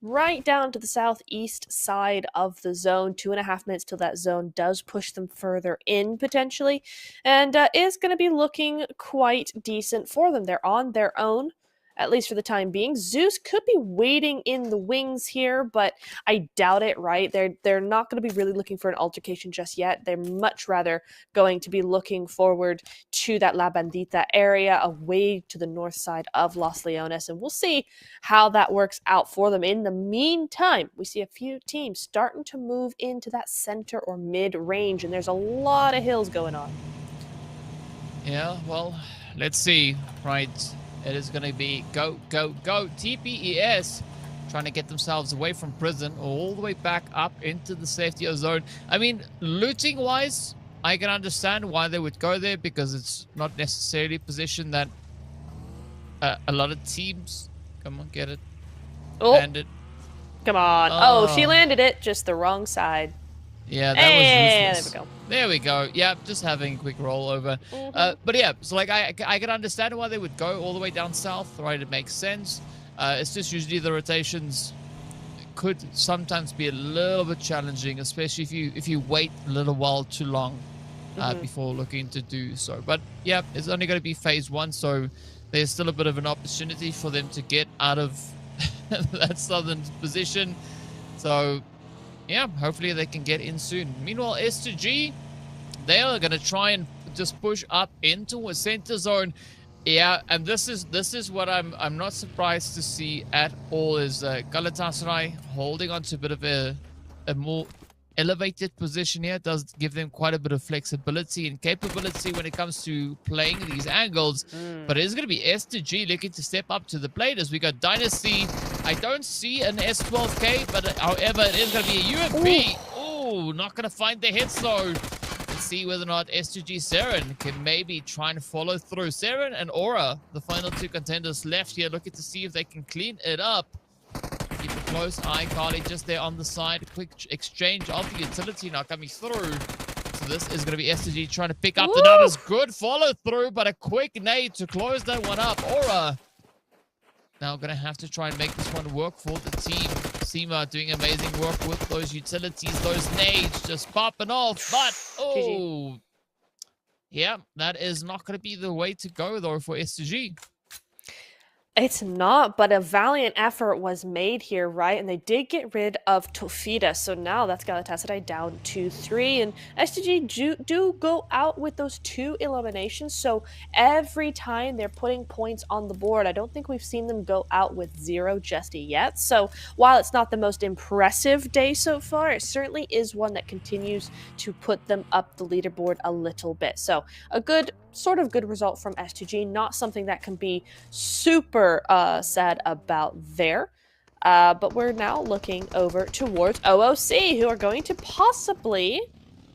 right down to the southeast side of the zone. 2.5 minutes till that zone does push them further in, potentially, and is going to be looking quite decent for them. They're on their own, at least for the time being. Zeus could be waiting in the wings here, but I doubt it, right? They're not going to be really looking for an altercation just yet. They're much rather going to be looking forward to that La Bandita area, away to the north side of Los Leones, and we'll see how that works out for them. In the meantime, we see a few teams starting to move into that center or mid-range, and there's a lot of hills going on. Yeah, well, let's see, right? It is going to be go, go, go. TPES trying to get themselves away from prison all the way back up into the safety zone. I mean, looting-wise, I can understand why they would go there, because it's not necessarily a position that a lot of teams... Come on, get it. Oh, Land it. come on. Oh, she landed it, just the wrong side. Yeah, that was useless. There we go. There we go. Yeah, just having a quick rollover. But yeah, so like I can understand why they would go all the way down south, right? It makes sense. It's just usually the rotations could sometimes be a little bit challenging, especially if you wait a little while too long before looking to do so. But yeah, it's only going to be phase 1, so there's still a bit of an opportunity for them to get out of that southern position. So yeah, hopefully they can get in soon. Meanwhile, S2G, they are going to try and just push up into a center zone. Yeah, and this is what I'm not surprised to see at all, is Galatasaray holding on to a bit of a more elevated position here. It does give them quite a bit of flexibility and capability when it comes to playing these angles. But it is going to be S2G looking to step up to the plate as we got Dynasty. I don't see an S12K, but however, it is going to be a UMP. Oh, not going to find the hits though. Let's see whether or not S2G Seren can maybe try and follow through. Seren and Aura, the final 2 contenders left here, looking to see if they can clean it up. Keep a close eye. Carly just there on the side. Quick exchange of the utility now coming through. So this is going to be S2G trying to pick up the numbers. Good follow through, but a quick nade to close that one up. Aura now going to have to try and make this one work for the team. Seema doing amazing work with those utilities, those nades just popping off. But, oh, yeah, that is not going to be the way to go, though, for S2G. It's not, but a valiant effort was made here, right? And they did get rid of Tofida, so now that's Galatasaray down 2-3. And STG do go out with those 2 eliminations, so every time they're putting points on the board, I don't think we've seen them go out with 0 just yet. So while it's not the most impressive day so far, it certainly is one that continues to put them up the leaderboard a little bit. So a good result from STG, not something that can be super sad about there. But we're now looking over towards OOC, who are going to possibly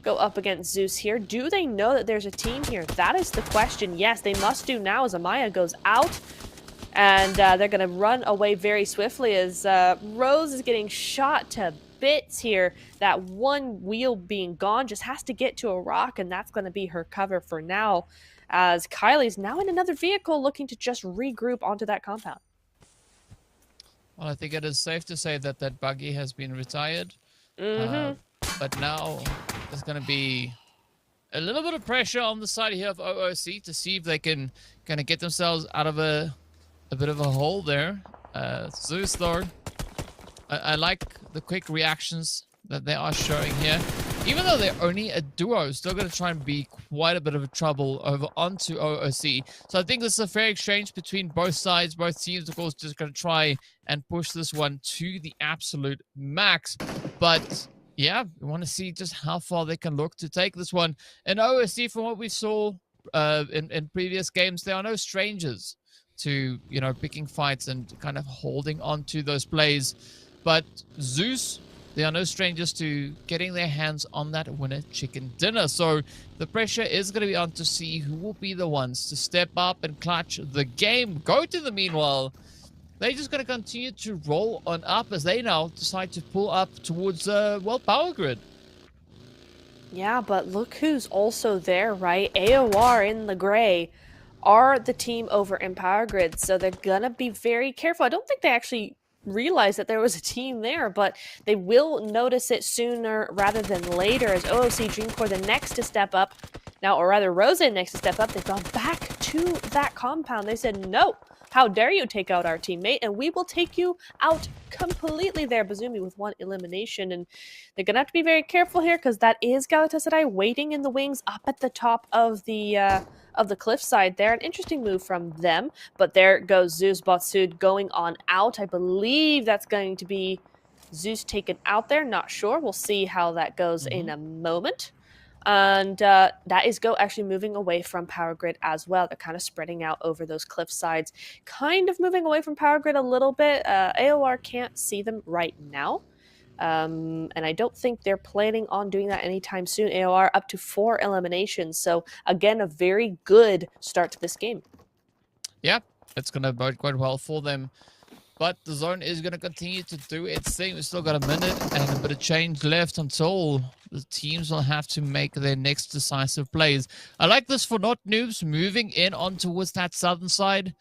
go up against Zeus here. Do they know that there's a team here? That is the question. Yes, they must do now as Amaya goes out. And they're going to run away very swiftly as Rose is getting shot to bits here. That one wheel being gone just has to get to a rock, and that's going to be her cover for now, as Kylie's now in another vehicle looking to just regroup onto that compound. Well, I think it is safe to say that that buggy has been retired. But now there's going to be a little bit of pressure on the side here of OOC to see if they can kind of get themselves out of a bit of a hole there. Zeus, though, I like the quick reactions that they are showing here. Even though they're only a duo, still going to try and be quite a bit of a trouble over onto OOC. So I think this is a fair exchange between both sides. Both teams, of course, just going to try and push this one to the absolute max. But yeah, we want to see just how far they can look to take this one. And OOC, from what we saw in previous games, they are no strangers to, you know, picking fights and kind of holding on to those plays. But Zeus, they are no strangers to getting their hands on that winner chicken dinner. So the pressure is going to be on to see who will be the ones to step up and clutch the game. Go to the meanwhile, they're just going to continue to roll on up as they now decide to pull up towards, well, Power Grid. Yeah, but look who's also there, right? AOR in the gray are the team over in Power Grid, so they're going to be very careful. I don't think they actually realize that there was a team there, but they will notice it sooner rather than later as OOC Dreamcore the next to step up. Now, or rather, Rose next to step up. They've gone back to that compound. They said, no, how dare you take out our teammate, and we will take you out completely there. Bazumi with 1 elimination, and they're going to have to be very careful here because that is Galatasaray waiting in the wings up at the top of the cliffside there. An interesting move from them, but there goes Zeus Botsud going on out. I believe that's going to be Zeus taken out there. Not sure. We'll see how that goes in a moment. And that is Go actually moving away from Power Grid as well. They're kind of spreading out over those cliff sides, kind of moving away from Power Grid a little bit. AOR can't see them right now. And I don't think they're planning on doing that anytime soon. AOR up to 4 eliminations. So again, a very good start to this game. Yeah, it's going to bode quite well for them. But the zone is going to continue to do its thing. We've still got a minute and a bit of change left until the teams will have to make their next decisive plays. I like this for Not Noobs moving in on towards that southern side.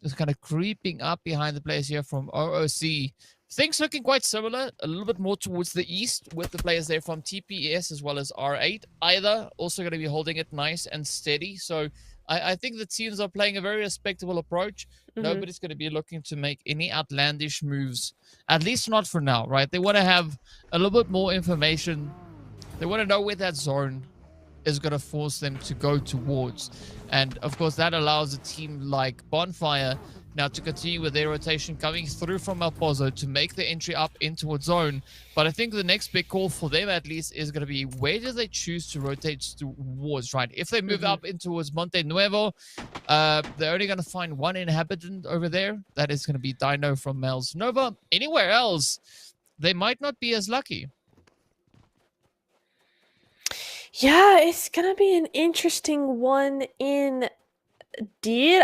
Just kind of creeping up behind the players here from OOC. Things looking quite similar, a little bit more towards the east with the players there from TPS as well as R8. Either also going to be holding it nice and steady. So I think the teams are playing a very respectable approach. Nobody's going to be looking to make any outlandish moves, at least not for now, right? They want to have a little bit more information. They want to know where that zone is going to force them to go towards. And of course, that allows a team like Bonfire now to continue with their rotation coming through from El Pozo to make the entry up into a zone. But I think the next big call for them at least is going to be where do they choose to rotate towards, right? If they move up in towards Monte Nuevo, they're only going to find 1 inhabitant over there. That is going to be Dino from Mel's Nova. Anywhere else, they might not be as lucky. Yeah, it's going to be an interesting one indeed.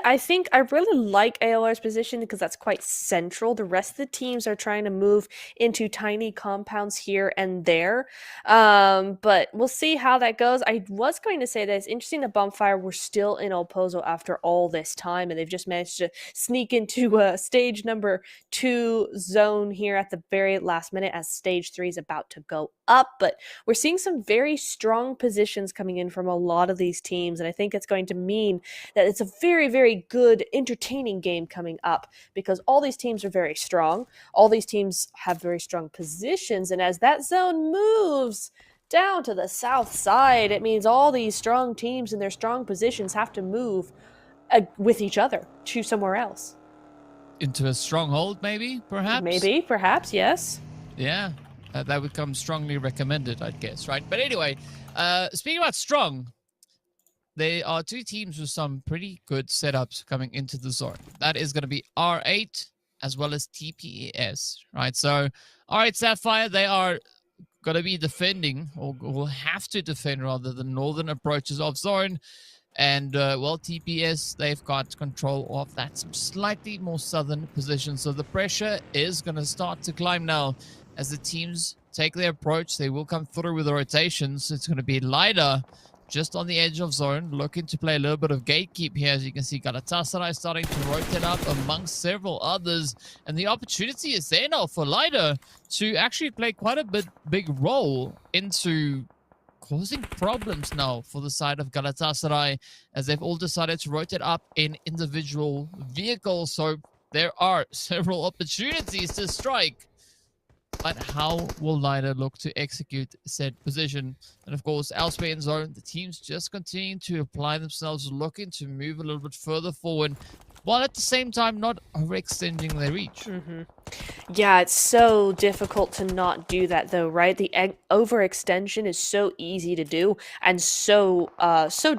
I think I really like AOR's position because that's quite central. The rest of the teams are trying to move into tiny compounds here and there. But we'll see how that goes. I was going to say that it's interesting that Bonfire were still in El Pozo after all this time, and they've just managed to sneak into stage number 2 zone here at the very last minute as stage 3 is about to go up. But we're seeing some very strong positions coming in from a lot of these teams, and I think it's going to mean that it's it's a very, very good, entertaining game coming up because all these teams are very strong. All these teams have very strong positions. And as that zone moves down to the south side, it means all these strong teams in their strong positions have to move with each other to somewhere else. Into a stronghold, maybe, perhaps? Maybe, perhaps, yes. Yeah, that would come strongly recommended, I'd guess, right? But anyway, speaking about strong, there are two teams with some pretty good setups coming into the zone. That is going to be R8 as well as TPS, right? So R8 Sapphire, they are going to be defending, or will have to defend rather, the northern approaches of zone. And, well, TPS, they've got control of that slightly more southern position. So the pressure is going to start to climb now as the teams take their approach. They will come through with the rotations. It's going to be Lighter just on the edge of zone, looking to play a little bit of gatekeep here. As you can see, Galatasaray starting to rotate up amongst several others. And the opportunity is there now for Lighter to actually play quite a big role into causing problems now for the side of Galatasaray, as they've all decided to rotate up in individual vehicles. So there are several opportunities to strike. But how will Lighter look to execute said position? And of course, elsewhere in zone, the teams just continue to apply themselves, looking to move a little bit further forward, while at the same time not overextending their reach. Yeah, it's so difficult to not do that, though, right? The overextension is so easy to do and so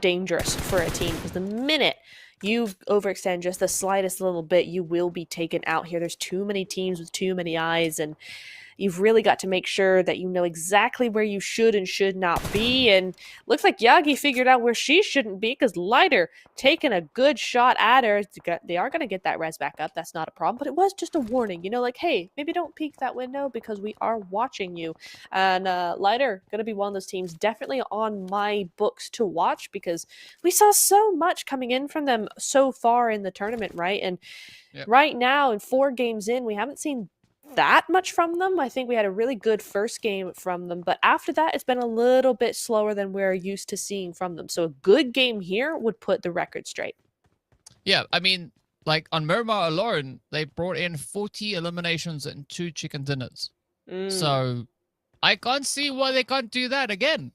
dangerous for a team, because the minute you overextend just the slightest little bit, you will be taken out here. There's too many teams with too many eyes, and you've really got to make sure that you know exactly where you should and should not be. And looks like Yagi figured out where she shouldn't be, because Lighter taking a good shot at her. They are going to get that res back up. That's not a problem. But it was just a warning, you know, like, hey, maybe don't peek that window because we are watching you. And Lighter going to be one of those teams definitely on my books to watch, because we saw so much coming in from them so far in the tournament, right? And right now, in 4 games in, we haven't seen that much from them. I think we had a really good first game from them, but after that it's been a little bit slower than we're used to seeing from them. So a good game here would put the record straight. Yeah, I mean, like on Miramar alone, they brought in 40 eliminations and 2 chicken dinners. So I can't see why they can't do that again.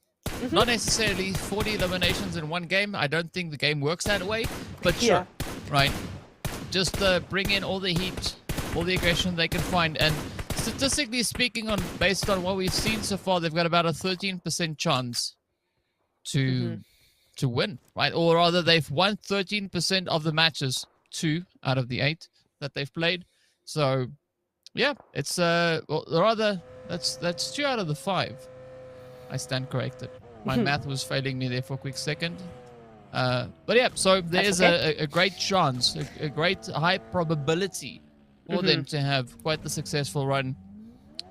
Not necessarily 40 eliminations in one game. I don't think the game works that way, but sure, right? Just bring in all the heat, all the aggression they can find. And statistically speaking, based on what we've seen so far, they've got about a 13% chance to win, right? Or rather, they've won 13% of the matches, 2 out of the 8 that they've played. So yeah, it's well, rather that's 2 out of the 5. I stand corrected. My math was failing me there for a quick second. But yeah, so there is a great chance, a great high probability for them to have quite the successful run.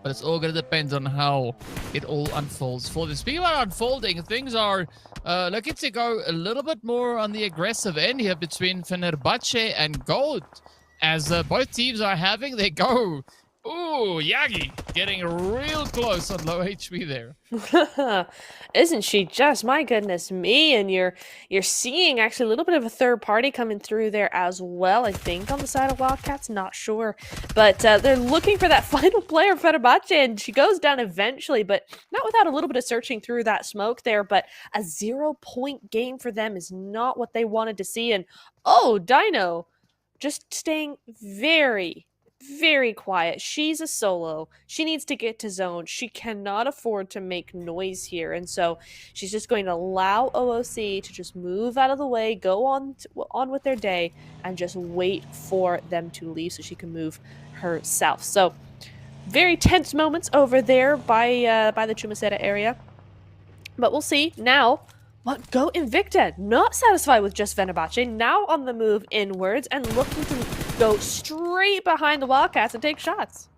But it's all going to depend on how it all unfolds for them. Speaking about unfolding, things are looking to go a little bit more on the aggressive end here between Fenerbahce and Gold, as both teams are having their go. Ooh, Yagi getting real close on low HP there. Isn't she just? My goodness me. And you're seeing actually a little bit of a third party coming through there as well, I think, on the side of Wildcats. Not sure. But they're looking for that final player, Fenerbahce, and she goes down eventually, but not without a little bit of searching through that smoke there. But a 0-point game for them is not what they wanted to see. And oh, Dino just staying very quiet. She's a solo. She needs to get to zone. She cannot afford to make noise here. And so she's just going to allow OOC to just move out of the way, go on with their day, and just wait for them to leave so she can move herself. So very tense moments over there by the Chumacera area. But we'll see now. But Go Invicta, not satisfied with just Fenerbahce, now on the move inwards and looking to go straight behind the Wildcats and take shots.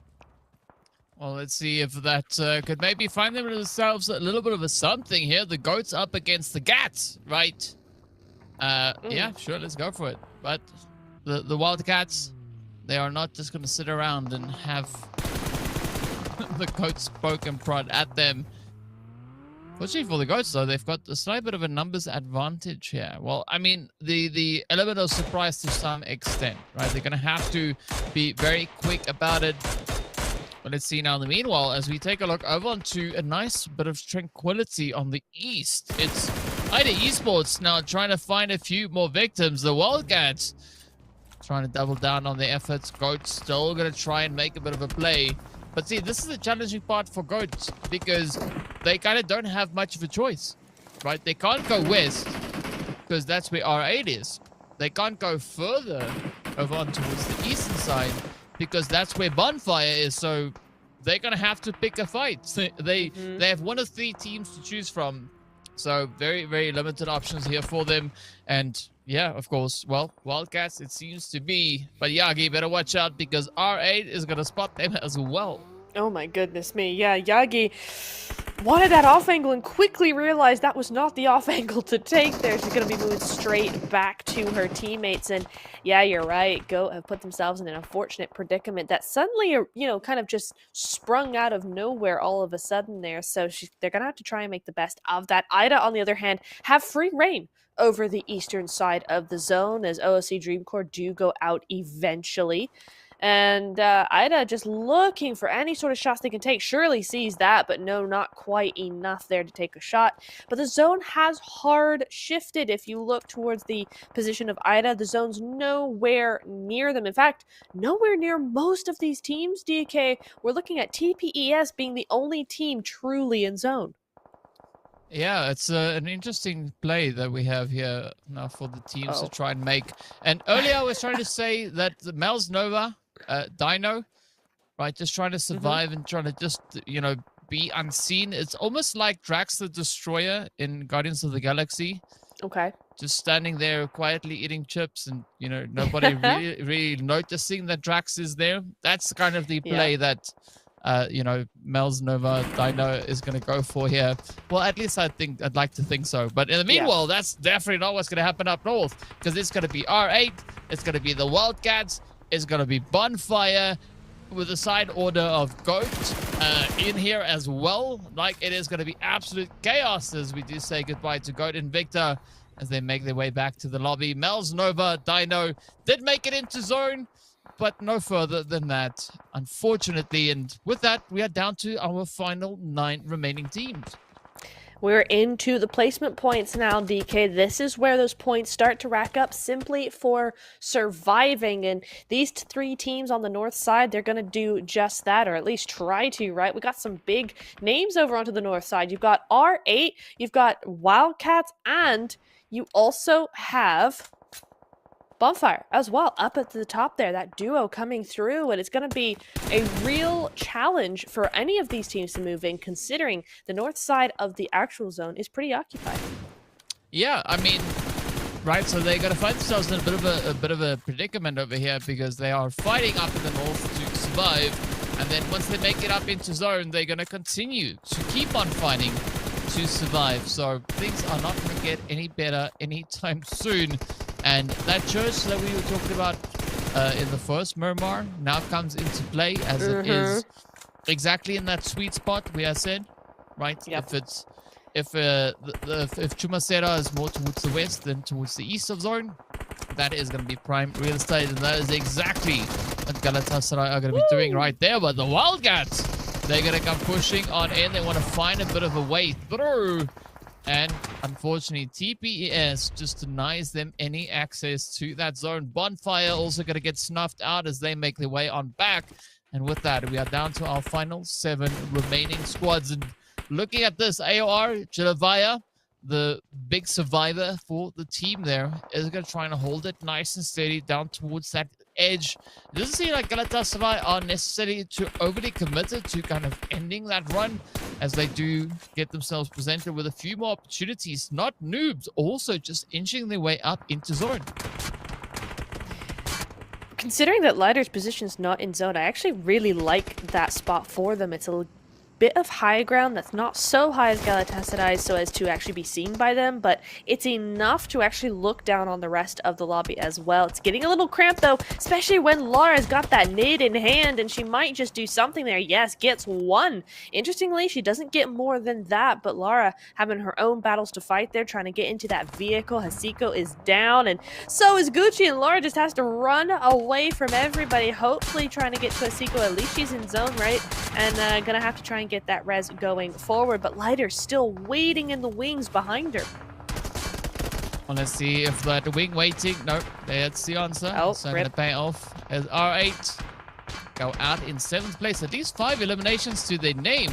Well, let's see if that could maybe find themselves a little bit of a something here. The Goats up against the Gats, right? Yeah, sure, let's go for it. But the Wildcats, they are not just going to sit around and have the Goats poke and prod at them. Fortunately for the Goats, though, they've got a slight bit of a numbers advantage here. Well, I mean, the element of surprise to some extent, right? They're going to have to be very quick about it. But let's see now, in the meanwhile, as we take a look over onto a nice bit of tranquility on the east. It's Ida Esports now trying to find a few more victims. The Wildcats trying to double down on their efforts. Goats still going to try and make a bit of a play. But see, this is the challenging part for Goats because they kind of don't have much of a choice, right? They can't go west because that's where R8 is. They can't go further over on towards the eastern side because that's where Bonfire is. So they're going to have to pick a fight. So they have one of 3 teams to choose from. So very, very limited options here for them. And yeah, of course, well, Wildcats it seems to be. But Yagi, better watch out because R8 is going to spot them as well. Oh my goodness me. Yeah, Yagi wanted that off angle and quickly realized that was not the off angle to take there. She's going to be moving straight back to her teammates. And yeah, you're right. Goat have put themselves in an unfortunate predicament that suddenly, you know, kind of just sprung out of nowhere all of a sudden there. So they're going to have to try and make the best of that. Ida, on the other hand, have free reign over the eastern side of the zone as OSC Dreamcore do go out eventually. And Ida just looking for any sort of shots they can take. Surely sees that, but no, not quite enough there to take a shot. But the zone has hard shifted. If you look towards the position of Ida, the zone's nowhere near them. In fact, nowhere near most of these teams, DK. We're looking at TPES being the only team truly in zone. Yeah, it's an interesting play that we have here now for the teams to try and make. And earlier I was trying to say that the Pmewl Nova, Dino, right, just trying to survive and trying to just, you know, be unseen. It's almost like Drax the Destroyer in Guardians of the Galaxy. Okay. Just standing there quietly eating chips and, you know, nobody really noticing that Drax is there. That's kind of the play that... you know, Pmewl Nova Dino is going to go for here. Well, at least I'd like to think so. But in the meanwhile, that's definitely not what's going to happen up north because it's going to be R8, it's going to be the Wildcats, it's going to be Bonfire with a side order of Goat in here as well. Like, it is going to be absolute chaos as we do say goodbye to Goat and Victor as they make their way back to the lobby. Pmewl Nova Dino did make it into zone, but no further than that, unfortunately. And with that, we are down to our final 9 remaining teams. We're into the placement points now, DK. This is where those points start to rack up simply for surviving. And these 3 teams on the north side, they're going to do just that, or at least try to, right? We got some big names over onto the north side. You've got R8, you've got Wildcats, and you also have Bonfire as well, up at the top there, that duo coming through, and it's going to be a real challenge for any of these teams to move in, considering the north side of the actual zone is pretty occupied. Yeah, I mean, right, so they're going to find themselves in a bit of a predicament over here because they are fighting up in the north to survive, and then once they make it up into zone, they're going to continue to keep on fighting to survive. So things are not going to get any better anytime soon. And that church that we were talking about in the first Murmur now comes into play as it is exactly in that sweet spot we have said, right? Yep. If Chumacera is more towards the west than towards the east of zone, that is going to be prime real estate, and that is exactly what Galatasaray are going to be doing right there. But the Wildcats, they're going to come pushing on in. They want to find a bit of a way through. And unfortunately, TPES just denies them any access to that zone. Bonfire also going to get snuffed out as they make their way on back. And with that, we are down to our final 7 remaining squads. And looking at this, AOR, Jilavaya, the big survivor for the team there, is going to try and hold it nice and steady down towards that edge. It doesn't seem like Galatasaray are necessarily too overly committed to kind of ending that run, as they do get themselves presented with a few more opportunities. Not noobs, also just inching their way up into zone. Considering that Lighter's position is not in zone, I actually really like that spot for them. It's a bit of high ground that's not so high as Galatasaray so as to actually be seen by them, but it's enough to actually look down on the rest of the lobby as well. It's getting a little cramped though, especially when Lara's got that nade in hand and she might just do something there. Yes, gets one. Interestingly, she doesn't get more than that, but Lara having her own battles to fight there, trying to get into that vehicle. Hasiko is down, and so is Gucci, and Lara just has to run away from everybody, hopefully trying to get to Hasiko. At least she's in zone, right? And gonna have to try and get that res going forward, but Lighter's still waiting in the wings behind her. Well, let's see if that wing waiting. Nope, that's the answer. Oh, so I'm going to pay off as R8 go out in 7th place. At least 5 eliminations to their name.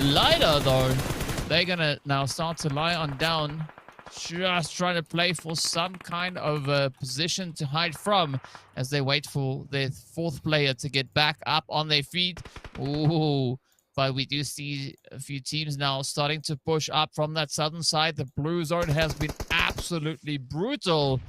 Lighter, though, they're going to now start to lie on down. Just trying to play for some kind of position to hide from as they wait for their 4th player to get back up on their feet. Ooh. But we do see a few teams now starting to push up from that southern side. The blue zone has been absolutely brutal.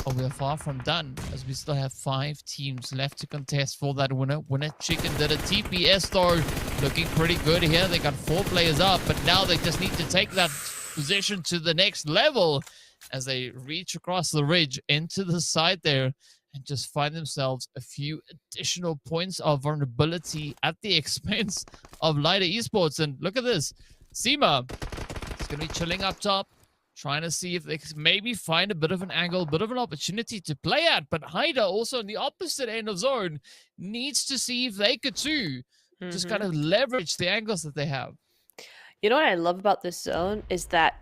But we're far from done, as we still have 5 teams left to contest for that winner. Winner Chicken did a TPS, though. Looking pretty good here. They got 4 players up, but now they just need to take that position to the next level as they reach across the ridge into the side there and just find themselves a few additional points of vulnerability at the expense of Lighter Esports. And look at this. Seema is going to be chilling up top, trying to see if they can maybe find a bit of an angle, bit of an opportunity to play at. But Haida, also on the opposite end of zone, needs to see if they could too. Just kind of leverage the angles that they have. You know what I love about this zone is that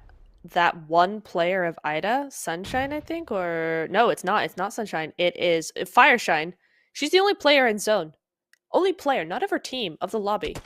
one player of Ida, Sunshine, I think, or no, it's not Sunshine. It is Fireshine. She's the only player in zone. Only player, not of her team, of the lobby.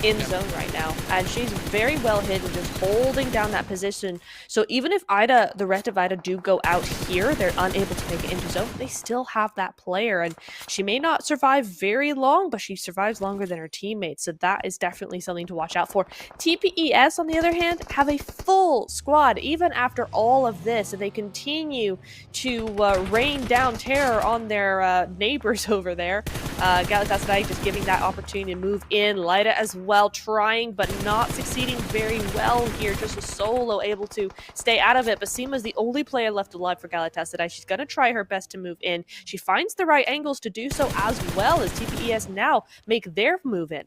In zone right now, and she's very well hidden, just holding down that position. So even if Ida, the rest of Ida, do go out here, they're unable to make it into zone. They still have that player, and she may not survive very long, but she survives longer than her teammates. So that is definitely something to watch out for. TPES, on the other hand, have a full squad even after all of this, and they continue to rain down terror on their neighbors over there. Galatasaray just giving that opportunity to move in. Lida as well, trying but not succeeding very well here. Just a solo able to stay out of it. But Seema's the only player left alive for Galatasaray. She's going to try her best to move in. She finds the right angles to do so as well as TPES now make their move in.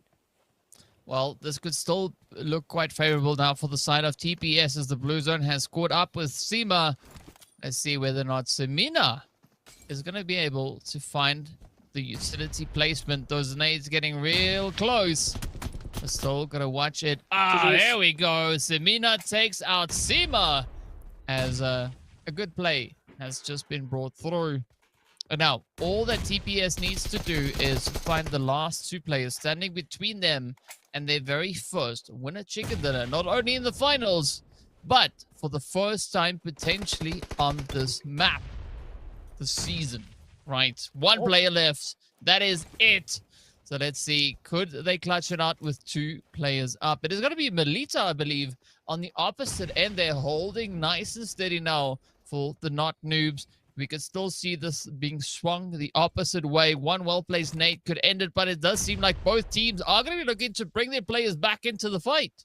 Well, this could still look quite favorable now for the side of TPS as the blue zone has caught up with Seema. Let's see whether or not Semina is going to be able to find the utility placement. Those nades getting real close. We're still gonna watch it. There we go. Semina takes out Seema as a good play has just been brought through. And now all that TPS needs to do is find the last 2 players standing between them and their very first winner chicken dinner, not only in the finals, but for the first time potentially on this map this season. Right, 1 player left. That is it. So let's see. Could they clutch it out with 2 players up? It is going to be Melita, I believe, on the opposite end. They're holding nice and steady now for the not noobs. We could still see this being swung the opposite way. One well-placed nade could end it, but it does seem like both teams are going to be looking to bring their players back into the fight.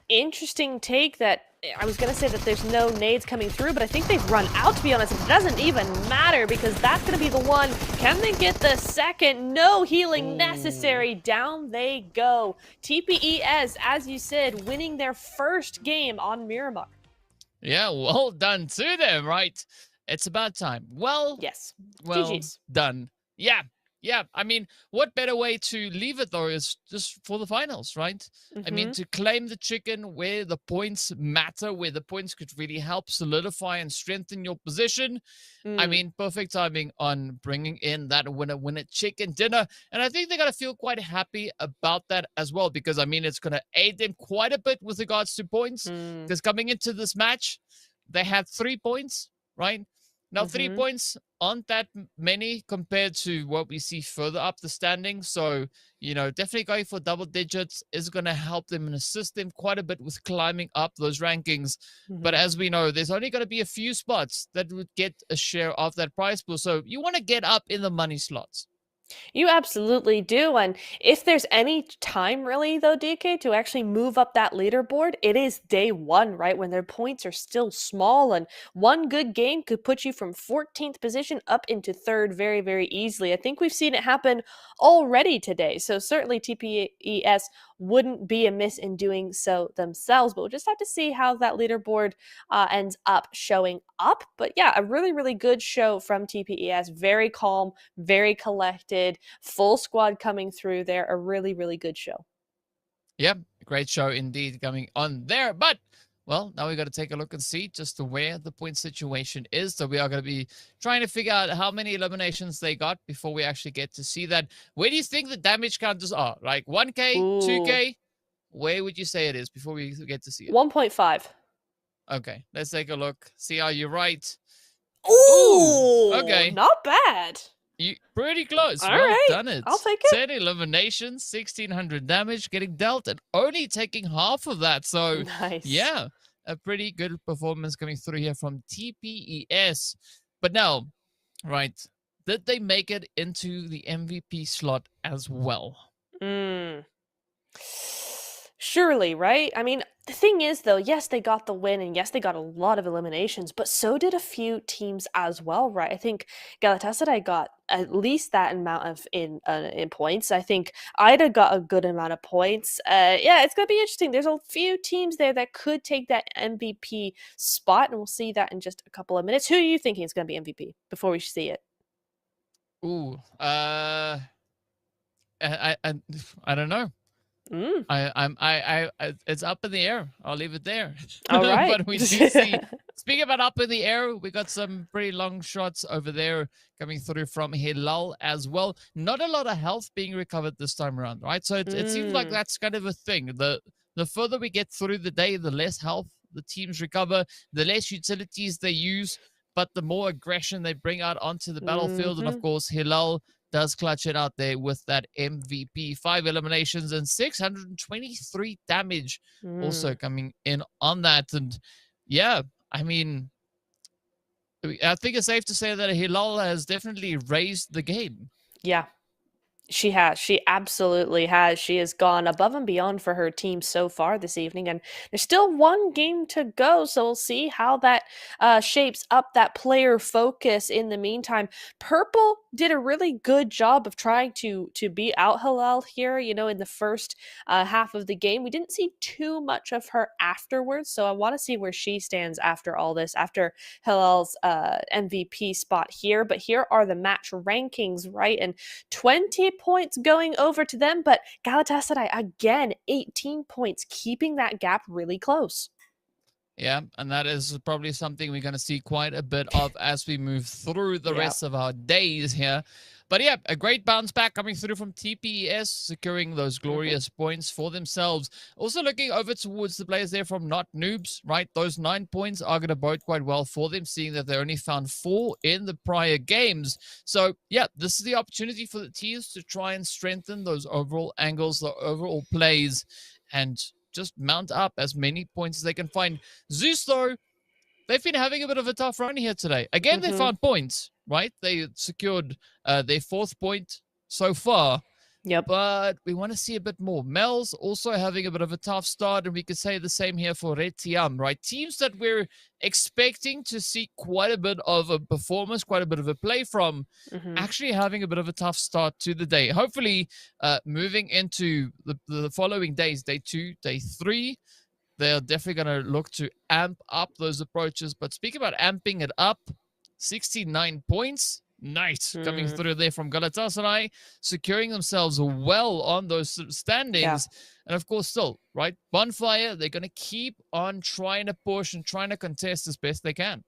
Interesting take that. I was going to say that there's no nades coming through, but I think they've run out, to be honest. It doesn't even matter because that's going to be the one. Can they get the second? No healing necessary. Down they go. TPES, as you said, winning their first game on Miramar. Yeah, well done to them, right? It's about time. Well, yes. Well GG's. Done. Yeah. I mean, what better way to leave it, though, is just for the finals, right? I mean, to claim the chicken where the points matter, where the points could really help solidify and strengthen your position. I mean, perfect timing on bringing in that winner chicken dinner. And I think they're going to feel quite happy about that as well, because, I mean, it's going to aid them quite a bit with regards to points. Because coming into this match, they had 3 points, right? Now, 3 points aren't that many compared to what we see further up the standings. So, you know, definitely going for double digits is going to help them and assist them quite a bit with climbing up those rankings. But as we know, there's only going to be a few spots that would get a share of that prize pool. So you want to get up in the money slots. You absolutely do. And if there's any time really though, DK, to actually move up that leaderboard, it is day one, right? When their points are still small and one good game could put you from 14th position up into third very, very easily. I think we've seen it happen already today. So certainly TPES wouldn't be amiss in doing so themselves, but we'll just have to see how that leaderboard ends up showing up. But yeah, a really, really good show from TPES. Very calm, very collected, full squad coming through there. A really, really good show. Yep, great show indeed coming on there. But, well, now we got to take a look and see just where the point situation is. So we are going to be trying to figure out how many eliminations they got before we actually get to see that. Where do you think the damage counters are? Like 1K, 2K? Where would you say it is before we get to see it? 1.5. Okay, let's take a look. See how you're right. Ooh, okay. Not bad. You pretty close. All well right, done it. I'll take it. 10 eliminations, 1600 damage getting dealt, and only taking half of that. So, nice. Yeah, a pretty good performance coming through here from TPES. But now, right, did they make it into the MVP slot as well? Surely, right? I mean, the thing is, though, yes, they got the win, and yes, they got a lot of eliminations, but so did a few teams as well, right? I think Galatasaray got at least that amount of in points. I think Ida got a good amount of points. Yeah, it's gonna be interesting. There's a few teams there that could take that MVP spot, and we'll see that in just a couple of minutes. Who are you thinking is gonna be MVP before we see it? Ooh, I don't know. It's up in the air. I'll leave it there. All right. But we do see, speaking about up in the air, we got some pretty long shots over there coming through from Hilal as well. Not a lot of health being recovered this time around, right? So it seems like that's kind of a thing. The further we get through the day, the less health the teams recover, the less utilities they use, but the more aggression they bring out onto the battlefield. And of course, Hilal does clutch it out there with that MVP. 5 eliminations and 623 damage also coming in on that. And yeah, I mean, I think it's safe to say that Hilal has definitely raised the game. Yeah. She has. She absolutely has. She has gone above and beyond for her team so far this evening, and there's still one game to go, so we'll see how that shapes up that player focus in the meantime. Purple did a really good job of trying to beat out Hilal here, you know, in the first half of the game. We didn't see too much of her afterwards, so I want to see where she stands after all this, after Hilal's MVP spot here. But here are the match rankings, right? And 20 points going over to them, but Galatasaray again 18 points, keeping that gap really close. Yeah, and that is probably something we're going to see quite a bit of as we move through the rest of our days here. But yeah, a great bounce back coming through from TPES, securing those glorious points for themselves. Also looking over towards the players there from Not Noobs, right? Those 9 points are going to bode quite well for them, seeing that they only found 4 in the prior games. So yeah, this is the opportunity for the teams to try and strengthen those overall angles, the overall plays, and just mount up as many points as they can find. Zeus, though, they've been having a bit of a tough run here today. Again, they found points, right? They secured their 4th point so far. Yep. But we want to see a bit more. Pmewl's also having a bit of a tough start, and we could say the same here for Red Tiam, right? Teams that we're expecting to see quite a bit of a performance, quite a bit of a play from, actually having a bit of a tough start to the day. Hopefully, moving into the following days, day 2, day 3, they're definitely going to look to amp up those approaches. But speaking about amping it up, 69 points. Nice. Coming through there from Galatasaray, securing themselves well on those standings. Yeah. And of course, still, right? Bonfire, they're going to keep on trying to push and trying to contest as best they can.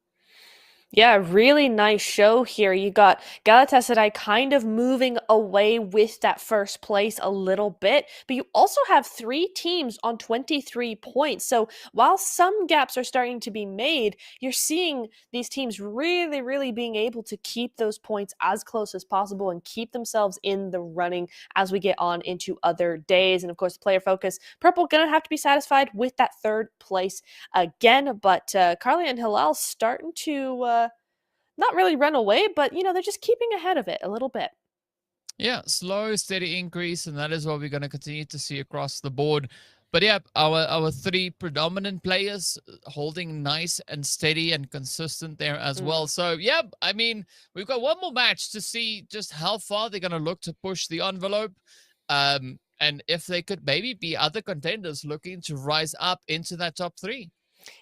Yeah, really nice show here. You got Galatasaray kind of moving away with that first place a little bit, but you also have 3 teams on 23 points. So while some gaps are starting to be made, you're seeing these teams really, really being able to keep those points as close as possible and keep themselves in the running as we get on into other days. And of course, player focus, Purple gonna have to be satisfied with that 3rd place again, but Carly and Hilal starting to not really run away, but, you know, they're just keeping ahead of it a little bit. Yeah, slow, steady increase, and that is what we're going to continue to see across the board. But yeah, our three predominant players holding nice and steady and consistent there as well. So yeah, I mean, we've got one more match to see just how far they're going to look to push the envelope. And if they could maybe be other contenders looking to rise up into that top 3.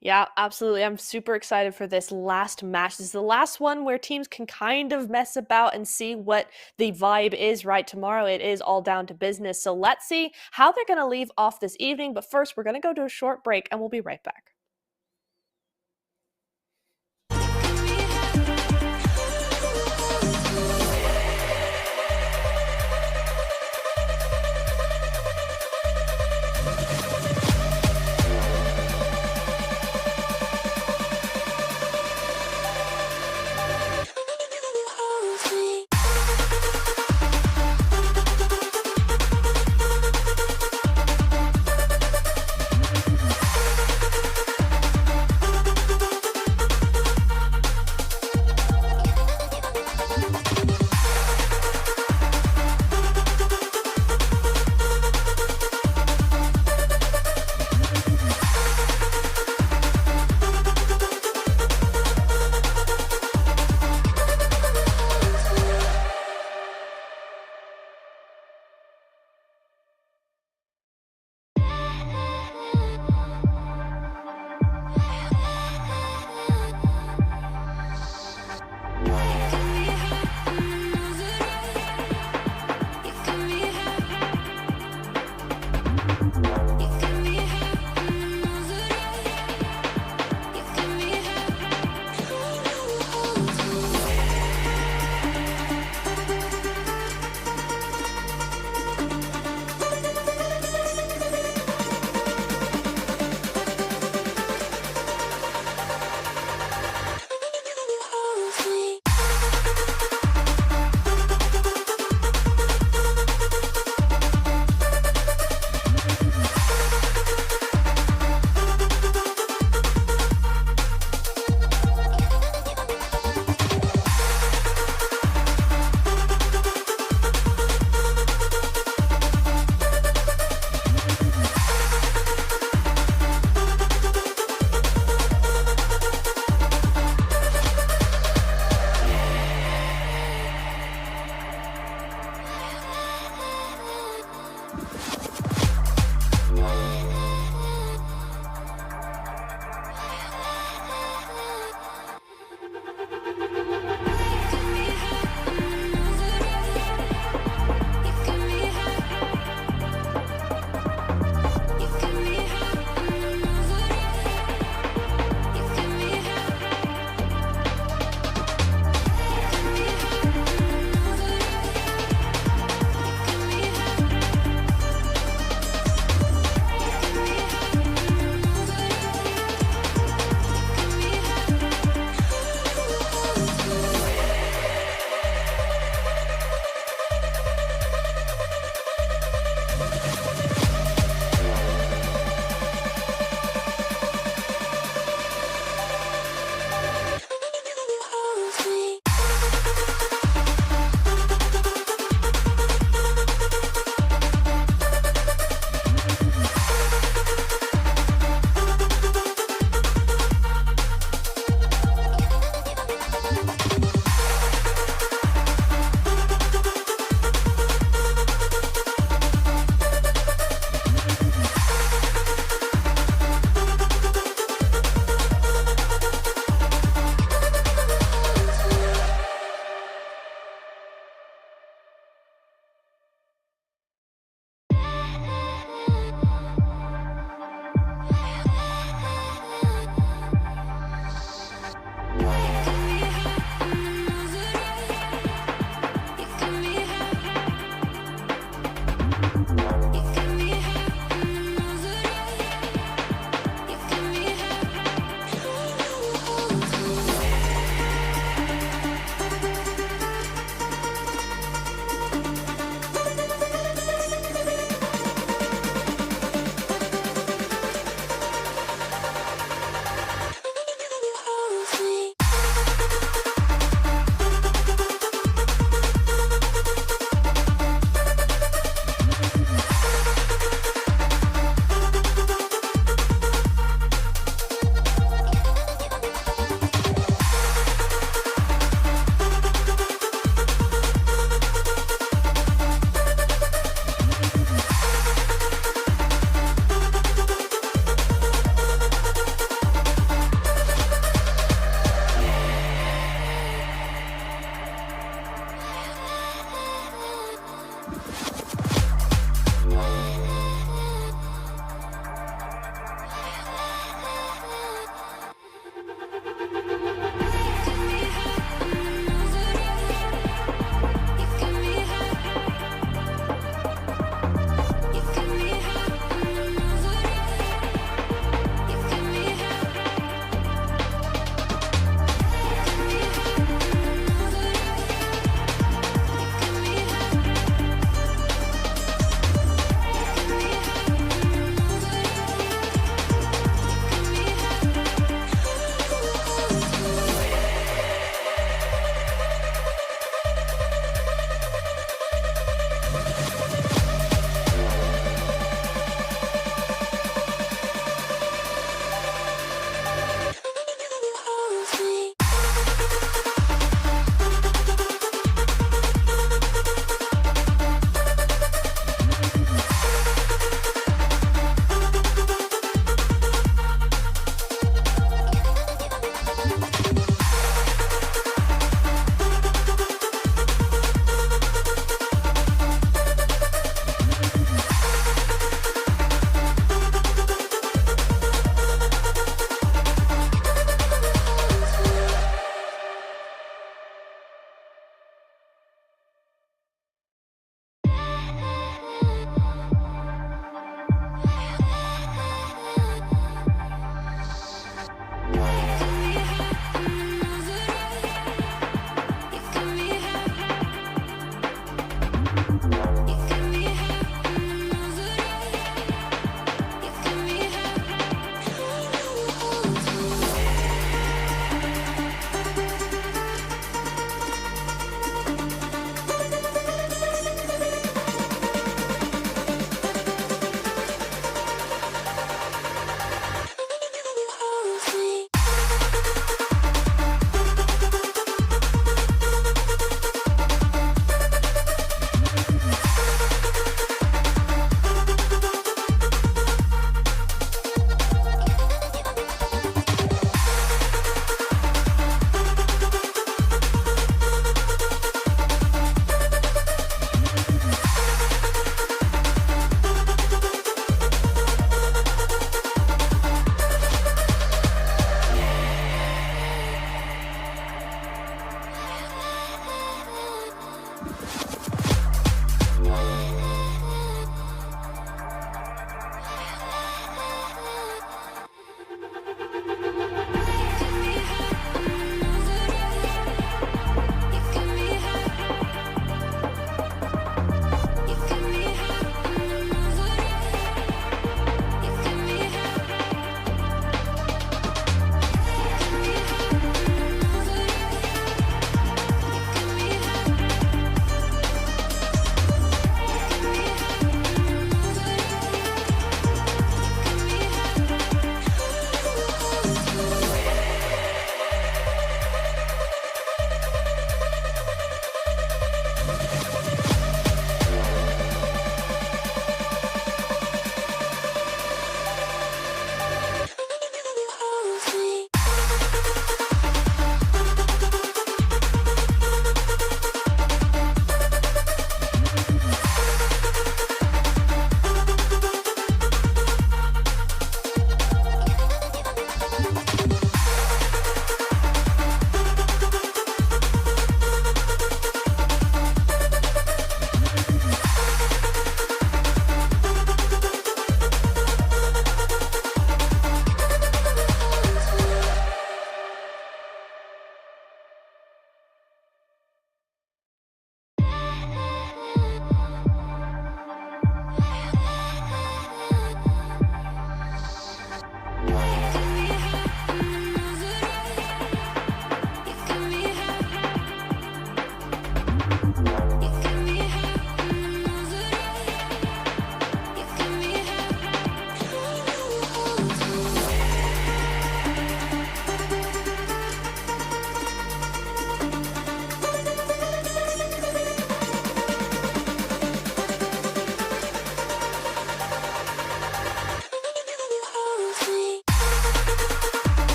Yeah, absolutely. I'm super excited for this last match. This is the last one where teams can kind of mess about and see what the vibe is, right? Tomorrow it is all down to business. So let's see how they're going to leave off this evening. But first, we're going to go to a short break and we'll be right back.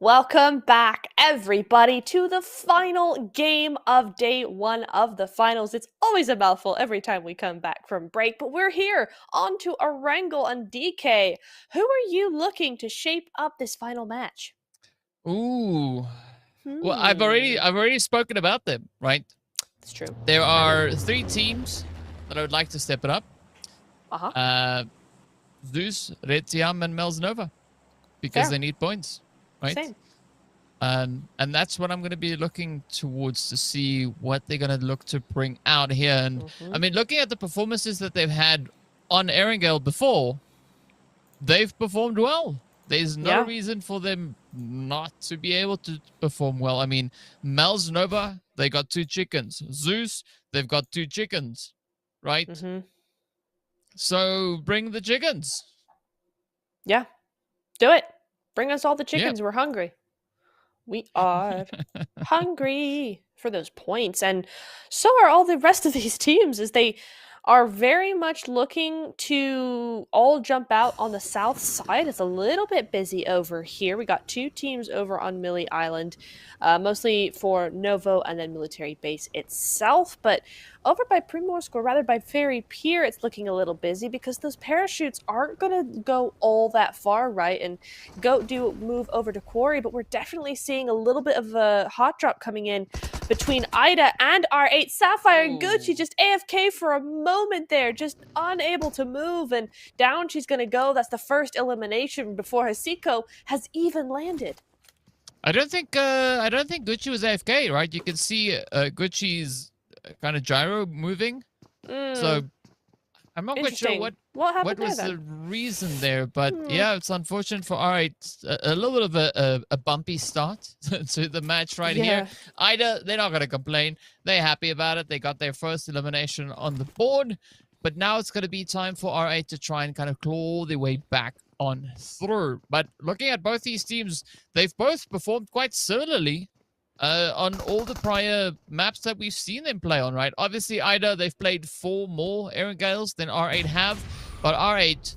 Welcome back, everybody, to the final game of day 1 of the finals. It's always a mouthful every time we come back from break, but we're here on to Erangel and DK. Who are you looking to shape up this final match? Ooh. Well, I've already spoken about them, right? It's true. There are 3 teams that I would like to step it up. Zeus, Retiam, and Melznova, because they need points, right? Same. And that's what I'm going to be looking towards to see what they're going to look to bring out here. And I mean, looking at the performances that they've had on Erangel before, they've performed well. There's no reason for them not to be able to perform well. I mean, Melznova, they got 2 chickens. Zeus, they've got 2 chickens, right? So bring the chickens. Yeah, do it. Bring us all the chickens. We're hungry. We are hungry for those points. And so are all the rest of these teams, as they are very much looking to all jump out on the south side. It's a little bit busy over here. We got 2 teams over on Millie Island, mostly for Novo and then military base itself. But over by Primorsk, or rather by Ferry Pier, it's looking a little busy because those parachutes aren't going to go all that far, right? And Goat do move over to Quarry, but we're definitely seeing a little bit of a hot drop coming in between Ida and R8. Sapphire and Gucci just AFK for a moment there, just unable to move, and down she's going to go. That's the first elimination before Hasiko has even landed. I don't think Gucci was AFK, right? You can see Gucci's kind of gyro moving. So I'm not quite sure what was the reason there, but yeah, it's unfortunate for R8. A little bit of a bumpy start to the match right here. Ida, they're not going to complain. They're happy about it. They got their first elimination on the board, but now it's going to be time for R8 to try and kind of claw their way back on through. But looking at both these teams, they've both performed quite similarly on all the prior maps that we've seen them play on, right? Obviously, Ida, they've played 4 more Erangels than R8 have, but R8,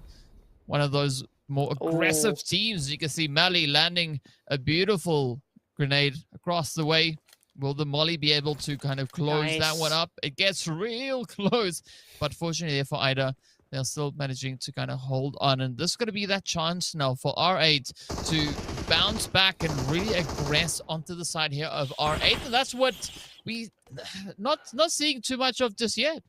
one of those more aggressive teams. You can see Mali landing a beautiful grenade across the way. Will the Molly be able to kind of close that one up? It gets real close, but fortunately for Ida, they're still managing to kind of hold on. And this is going to be that chance now for R8 to bounce back and really aggress onto the side here of R8. And that's what we not seeing too much of just yet.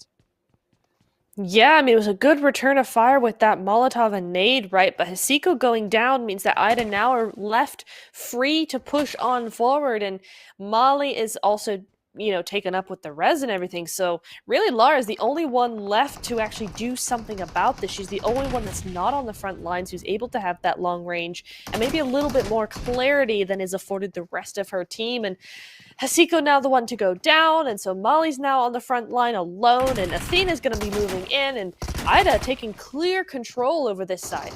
Yeah, I mean, it was a good return of fire with that Molotov and nade, right? But Hasiko going down means that Ida now are left free to push on forward. And Molly is also, you know, taken up with the res and everything. So really, Lara is the only one left to actually do something about this. She's the only one that's not on the front lines who's able to have that long range and maybe a little bit more clarity than is afforded the rest of her team. And Hasiko now the one to go down, and so Molly's now on the front line alone, and Athena's going to be moving in, and Ida taking clear control over this side.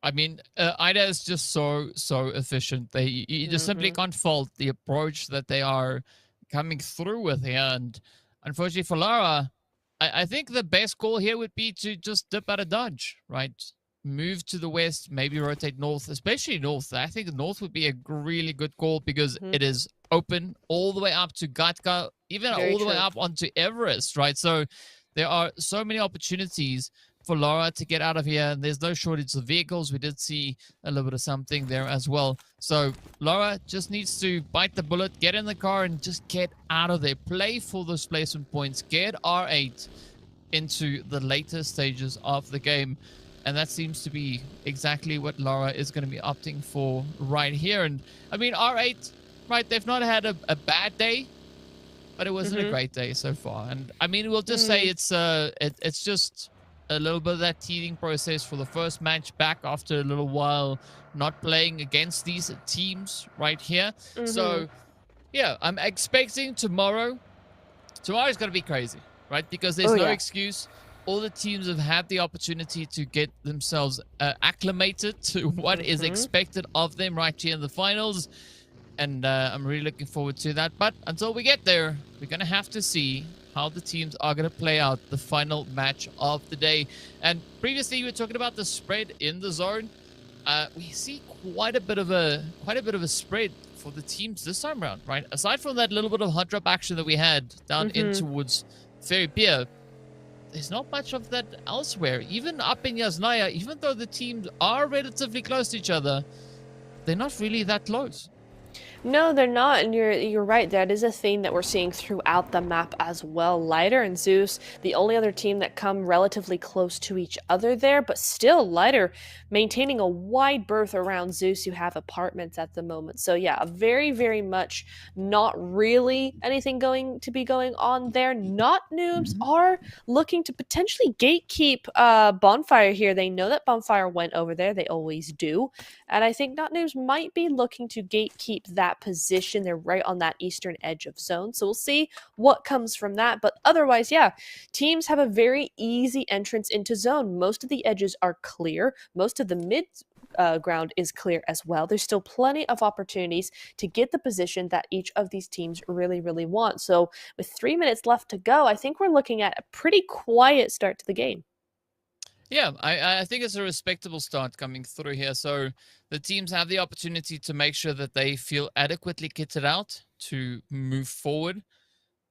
I mean, Ida is just so efficient. You just simply can't fault the approach that they are coming through with here. And unfortunately for Lara, I think the best call here would be to just dip out of dodge, right? Move to the west, maybe rotate north, especially north. I think north would be a really good call because it is open all the way up to Gatka, even all the way up onto Everest, right? So there are so many opportunities for Lara to get out of here, and there's no shortage of vehicles. We did see a little bit of something there as well. So Lara just needs to bite the bullet, get in the car, and just get out of there. Play for those placement points. Get R8 into the later stages of the game. And that seems to be exactly what Lara is going to be opting for right here. And I mean, R8, right, they've not had a bad day, but it wasn't a great day so far. And I mean, we'll just say it's just a little bit of that teething process for the first match back after a little while not playing against these teams right here. So yeah, I'm expecting tomorrow's going to be crazy, right? Because there's no excuse. All the teams have had the opportunity to get themselves acclimated to what is expected of them right here in the finals. And I'm really looking forward to that. But until we get there, we're going to have to see how the teams are going to play out the final match of the day. And previously, you were talking about the spread in the zone. we see quite a bit of a spread for the teams this time around, right? Aside from that little bit of hot drop action that we had down in towards Ferry Pier, there's not much of that elsewhere. Even up in Yasnaya, even though the teams are relatively close to each other, they're not really that close. No, they're not, and you're right. That is a theme that we're seeing throughout the map as well. Lighter and Zeus, the only other team that come relatively close to each other there, but still Lighter maintaining a wide berth around Zeus, who have apartments at the moment. So yeah, a very, very much not really anything going on there. Not Noobs are looking to potentially gatekeep Bonfire here. They know that Bonfire went over there. They always do. And I think Not Noobs might be looking to gatekeep that position. They're right on that eastern edge of zone. So we'll see what comes from that. But otherwise, yeah, teams have a very easy entrance into zone. Most of the edges are clear. Most of the mid ground is clear as well. There's still plenty of opportunities to get the position that each of these teams really, really want. So with 3 minutes left to go, I think we're looking at a pretty quiet start to the game. Yeah, I think it's a respectable start coming through here. So the teams have the opportunity to make sure that they feel adequately kitted out to move forward.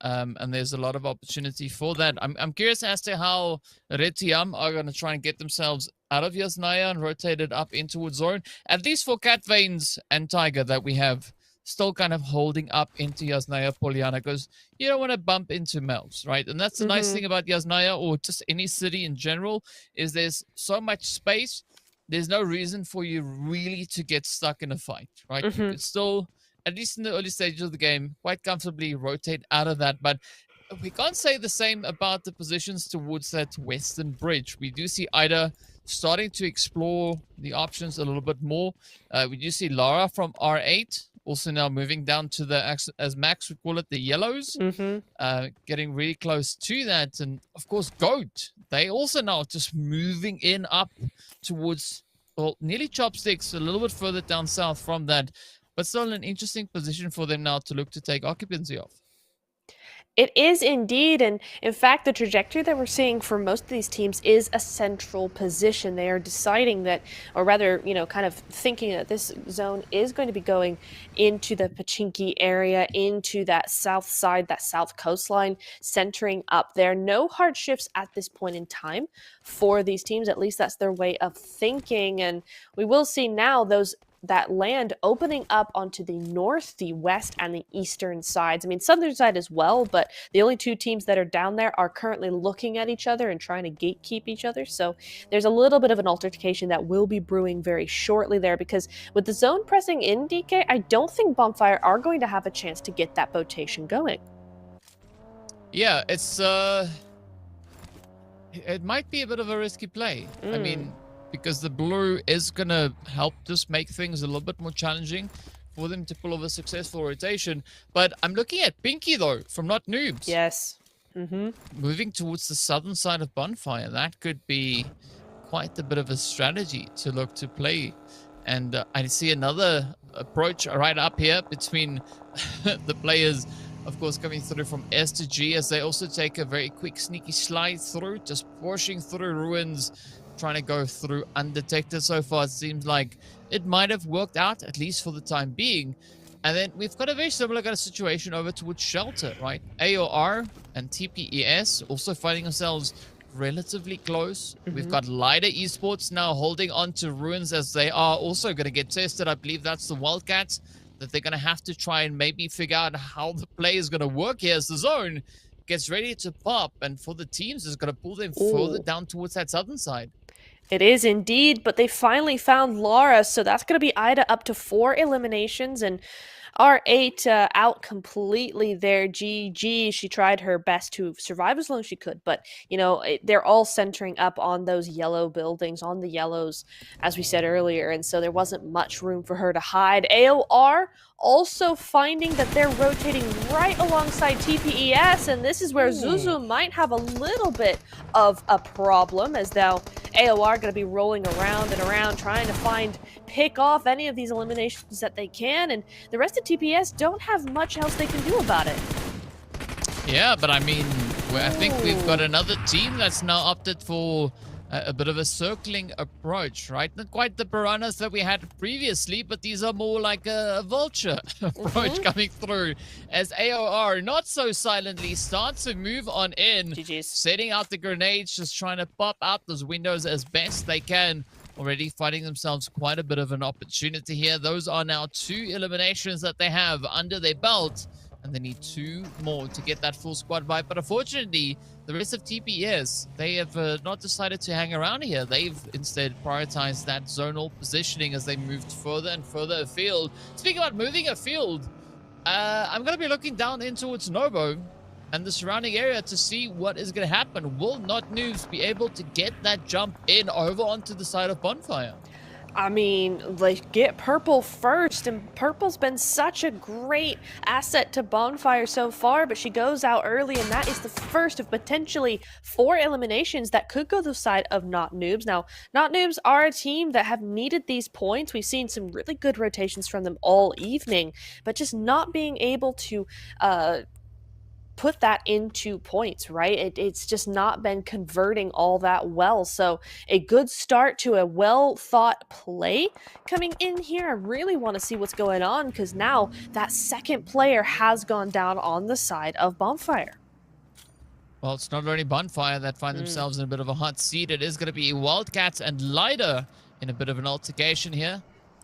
And there's a lot of opportunity for that. I'm curious as to how Red Tiam are going to try and get themselves out of Yasnaya and rotate it up into Wood Zone. At least for Cat Veins and Tiger that we have still kind of holding up into Yasnaya Poliana, because you don't want to bump into Pmewls, right? And that's the nice thing about Yasnaya, or just any city in general, is there's so much space. There's no reason for you really to get stuck in a fight, right? You could still, at least in the early stages of the game, quite comfortably rotate out of that. But we can't say the same about the positions towards that western bridge. We do see Ida starting to explore the options a little bit more. We do see Lara from R8 also now moving down to the, as Max would call it, the yellows, getting really close to that. And of course, Goat, they also now just moving in up towards, well, nearly Chopsticks, a little bit further down south from that, but still an interesting position for them now to look to take occupancy of. It is indeed, and in fact, the trajectory that we're seeing for most of these teams is a central position. They are deciding that, or rather, you know, kind of thinking that this zone is going to be going into the Pachinki area, into that south side, that south coastline, centering up there. No hard shifts at this point in time for these teams. At least that's their way of thinking, and we will see now that land opening up onto the north, the west, and the eastern sides. I mean, southern side as well, but the only two teams that are down there are currently looking at each other and trying to gatekeep each other. So there's a little bit of an altercation that will be brewing very shortly there, because with the zone pressing in, DK, I don't think Bonfire are going to have a chance to get that rotation going. Yeah, it's it might be a bit of a risky play. I mean, because the blue is going to help just make things a little bit more challenging for them to pull off a successful rotation. But I'm looking at Pinky, though, from Not Noobs. Yes. Moving towards the southern side of Bonfire. That could be quite a bit of a strategy to look to play. And I see another approach right up here between the players, of course, coming through from S to G, as they also take a very quick, sneaky slide through, just pushing through ruins, trying to go through undetected. So far, it seems like it might have worked out, at least for the time being. And then we've got a very similar kind of situation over towards Shelter, right? AOR and TPES also finding themselves relatively close. We've got Lighter Esports now holding on to ruins, as they are also going to get tested. I believe that's the Wildcats that they're going to have to try and maybe figure out how the play is going to work here as the zone gets ready to pop. And for the teams, it's going to pull them further down towards that southern side. It is indeed, but they finally found Lara, so that's going to be Ida up to 4 eliminations, and R8 out completely there. GG, she tried her best to survive as long as she could, but, you know, they're all centering up on those yellow buildings, on the yellows, as we said earlier, and so there wasn't much room for her to hide. AOR also finding that they're rotating right alongside TPES, and this is where Zuzu might have a little bit of a problem, as now AOR going to be rolling around and around trying to pick off any of these eliminations that they can, and the rest of TPS don't have much else they can do about it. Yeah, but I mean, I think we've got another team that's now opted for a bit of a circling approach, right? Not quite the piranhas that we had previously, but these are more like a vulture approach coming through as AOR not so silently starts to move on in, GG's. setting out the grenades, just trying to pop out those windows as best they can. Already finding themselves quite a bit of an opportunity here. Those are now 2 eliminations that they have under their belt, and they need 2 more to get that full squad vibe. But unfortunately, the rest of TPS, they have not decided to hang around here. They've instead prioritized that zonal positioning as they moved further and further afield. Speaking about moving afield, I'm going to be looking down in towards Novo and the surrounding area to see what is going to happen. Will Not Noobs be able to get that jump in over onto the side of Bonfire? I mean, like, get Purple first, and Purple's been such a great asset to Bonfire so far, but she goes out early, and that is the first of potentially 4 eliminations that could go to the side of Not Noobs. Now, Not Noobs are a team that have needed these points. We've seen some really good rotations from them all evening, but just not being able to put that into points, right? It's just not been converting all that well. So a good start to a well-thought play coming in here. I really want to see what's going on because now that second player has gone down on the side of Bonfire. Well, it's not only Bonfire that find themselves in a bit of a hot seat. It is going to be Wildcats and Lighter in a bit of an altercation here.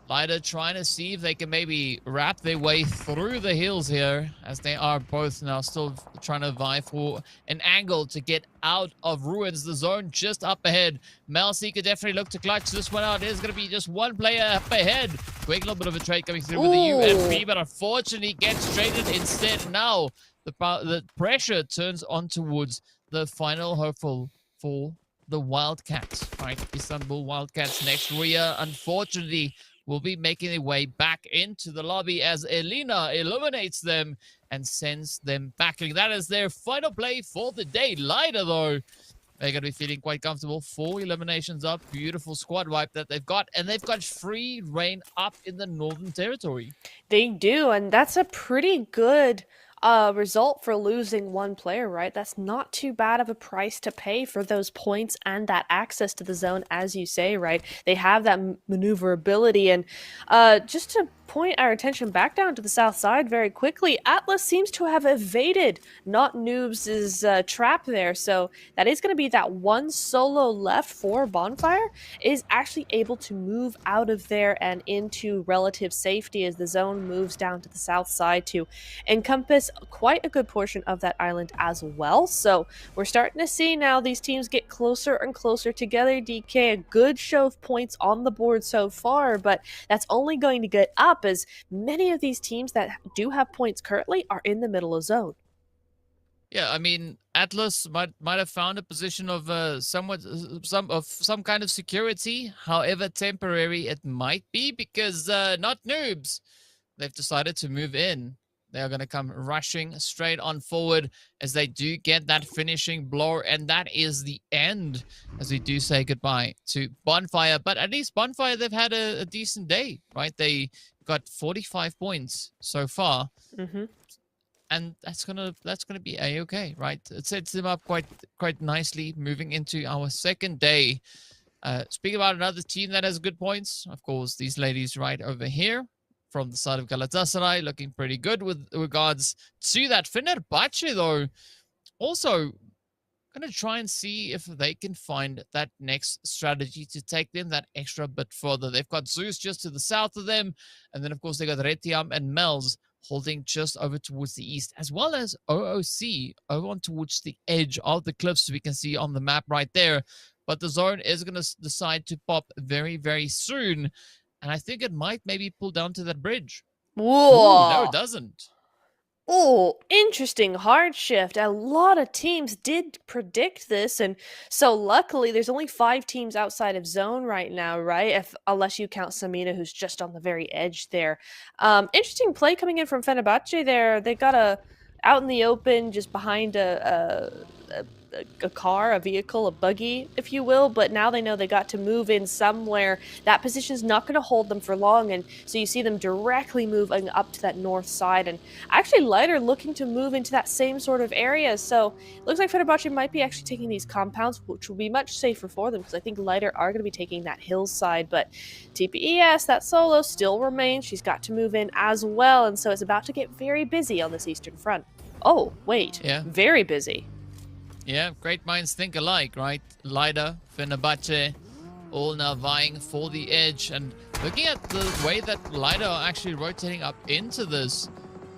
Lighter trying to see if they can maybe wrap their way through the hills here, as they are both now still trying to vie for an angle to get out of Ruins. The zone just up ahead. Melcy could definitely look to clutch this one out. It is going to be just one player up ahead. Quick little bit of a trade coming through with the UMP, but unfortunately gets traded instead. Now the pressure turns on towards the final hopeful for the Wildcats, right? Istanbul Wildcats next. Rhea, unfortunately, will be making their way back into the lobby as Elena eliminates them and sends them back. That is their final play for the day. Lighter, though, they're going to be feeling quite comfortable. 4 eliminations up. Beautiful squad wipe that they've got. And they've got free reign up in the Northern Territory. They do, and that's a pretty good result for losing 1 player, right? That's not too bad of a price to pay for those points and that access to the zone, as you say, right? They have that maneuverability. And just to point our attention back down to the south side very quickly, Atlas seems to have evaded Not Noobs' trap there. So that is going to be that 1 solo left for Bonfire is actually able to move out of there and into relative safety as the zone moves down to the south side to encompass quite a good portion of that island as well. So we're starting to see now these teams get closer and closer together. DK, a good show of points on the board so far, but that's only going to get up as many of these teams that do have points currently are in the middle of zone. Yeah, I mean, Atlas might have found a position of some kind of security, however temporary it might be, because Not Noobs, they've decided to move in. They are going to come rushing straight on forward as they do get that finishing blow, and that is the end as we do say goodbye to Bonfire. But at least Bonfire, they've had a decent day, right? They got 45 points so far, and that's gonna be a-okay, right? It sets them up quite nicely moving into our second day. Speaking about another team that has good points, of course, these ladies right over here from the side of Galatasaray, looking pretty good with regards to that. Fenerbahce, though, also going to try and see if they can find that next strategy to take them that extra bit further. They've got Zeus just to the south of them, and then, of course, they got Retiam and Mels holding just over towards the east, as well as OOC over on towards the edge of the cliffs we can see on the map right there. But the zone is going to decide to pop very, very soon. And I think it might maybe pull down to that bridge. Whoa. Ooh, no, it doesn't. Oh, interesting hard shift. A lot of teams did predict this, and so luckily there's only 5 teams outside of zone right now, right? Unless you count Samina, who's just on the very edge there. Interesting play coming in from Fenerbahce there. They got out in the open, just behind a a car, a vehicle, a buggy, if you will, but now they know they got to move in somewhere. That position's not going to hold them for long, and so you see them directly moving up to that north side, and actually Lighter looking to move into that same sort of area, so it looks like Fenerbahce might be actually taking these compounds, which will be much safer for them, because I think Lighter are going to be taking that hillside, but TPES, that solo, still remains. She's got to move in as well, and so it's about to get very busy on this eastern front. Oh, wait. Yeah. Very busy. Yeah, great minds think alike, right? Lida, Fenerbahce, all now vying for the edge. And looking at the way that Lida are actually rotating up into this,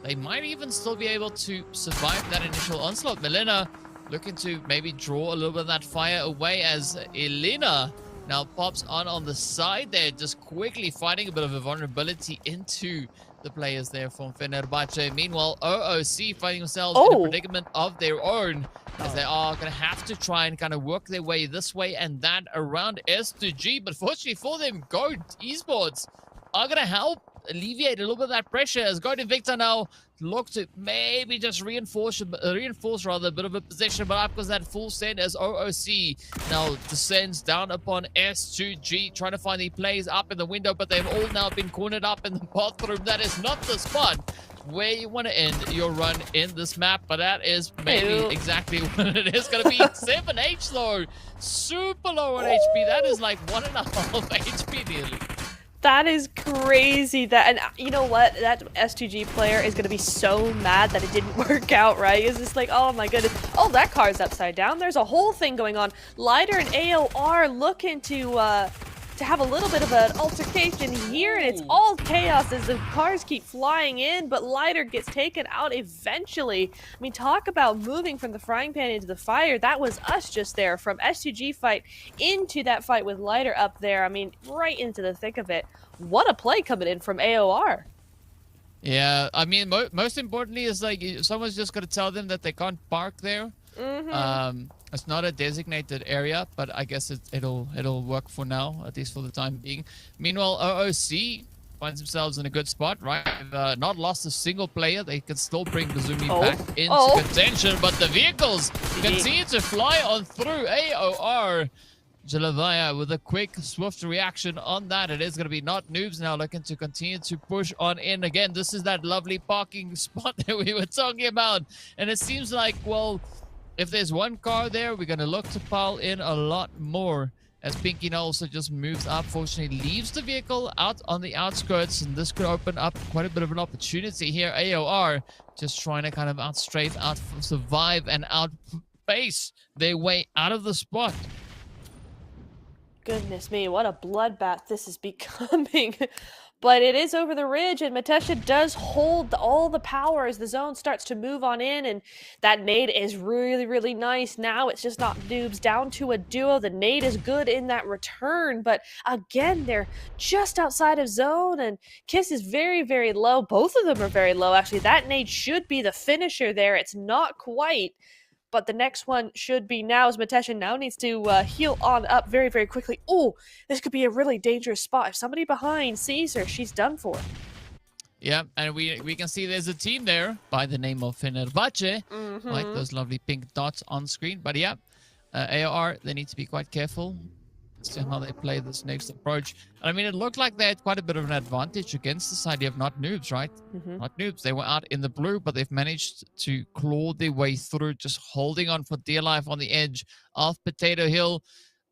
they might even still be able to survive that initial onslaught. Melina looking to maybe draw a little bit of that fire away as Elena now pops on the side there, just quickly finding a bit of a vulnerability into the players there from Fenerbahce. Meanwhile, OOC finding themselves in a predicament of their own, as they are going to have to try and kind of work their way this way and that around S2G. But fortunately for them, Goat Esports are going to help alleviate a little bit of that pressure, as Goat and Victor now look to maybe just reinforce rather a bit of a position, but up goes that full send as OOC now descends down upon S2G, trying to find the plays up in the window, but they've all now been cornered up in the bathroom. That is not the spot where you want to end your run in this map, but that is maybe exactly what it is going to be. 7H though, super low on HP. That is like 1.5 HP nearly. That is crazy. And you know what? That S2G player is going to be so mad that it didn't work out, right? It's just like, oh my goodness. Oh, that car's upside down. There's a whole thing going on. Lighter and AOR looking to have a little bit of an altercation here, and it's all chaos as the cars keep flying in, but Lighter gets taken out eventually. I mean, talk about moving from the frying pan into the fire. That was us just there, from S2G fight into that fight with Lighter up there. I mean, right into the thick of it. What a play coming in from AOR. Yeah, I mean, most importantly is like someone's just going to tell them that they can't park there. It's not a designated area, but I guess it'll work for now, at least for the time being. Meanwhile, OOC finds themselves in a good spot, right? They've not lost a single player. They can still bring Bazumi back into contention, but the vehicles continue to fly on through. AOR Jalavaya with a quick, swift reaction on that. It is going to be not noobs now looking to continue to push on in. Again, this is that lovely parking spot that we were talking about. And it seems like, well, if there's one car there, we're going to look to pile in a lot more, as Pinky now also just moves up. Fortunately, leaves the vehicle out on the outskirts, and this could open up quite a bit of an opportunity here. AOR just trying to kind of outstrafe, survive, and outpace their way out of the spot. Goodness me, what a bloodbath this is becoming. But it is over the ridge, and Matesha does hold all the power as the zone starts to move on in, and that nade is really, really nice. Now it's just not noobs, down to a duo. The nade is good in that return, but again, they're just outside of zone, and Kiss is very, very low. Both of them are very low, actually. That nade should be the finisher there. It's not quite. But the next one should be now, as Matesha now needs to heal on up very, very quickly. Oh, this could be a really dangerous spot. If somebody behind sees her, she's done for. Yeah, and we can see there's a team there by the name of Fenerbahce, like those lovely pink dots on screen. But yeah, AOR, they need to be quite careful as to how they play this next approach. I mean, it looked like they had quite a bit of an advantage against this idea of not noobs, right? Not noobs. They were out in the blue, but they've managed to claw their way through, just holding on for dear life on the edge of Potato Hill.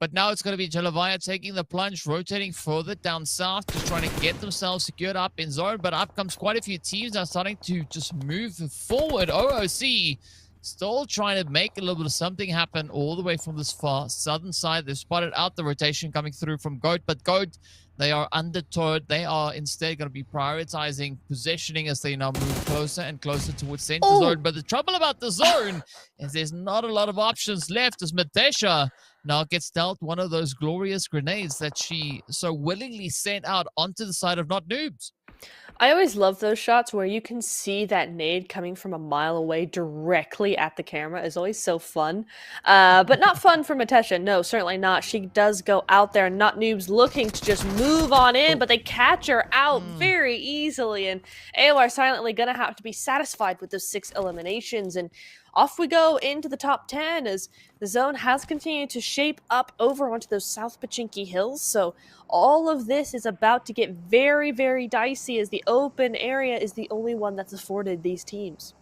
But now it's going to be Jalavaya taking the plunge, rotating further down south, just trying to get themselves secured up in zone. But up comes quite a few teams now starting to just move forward. OOC still trying to make a little bit of something happen all the way from this far southern side. They've spotted out the rotation coming through from Goat, but Goat, they are undeterred. They are instead going to be prioritizing positioning as they now move closer and closer towards center zone. But the trouble about the zone is there's not a lot of options left, as Matesha now gets dealt one of those glorious grenades that she so willingly sent out onto the side of not noobs. I always love those shots where you can see that nade coming from a mile away directly at the camera. Is always so fun. But not fun for Matesha. No, certainly not. She does go out there, and Not Noobs looking to just move on in, but they catch her out very easily. And AOR silently going to have to be satisfied with those 6 eliminations. And off we go into the top 10 as the zone has continued to shape up over onto those South Pachinki Hills. So all of this is about to get very, very dicey as the open area is the only one that's afforded these teams.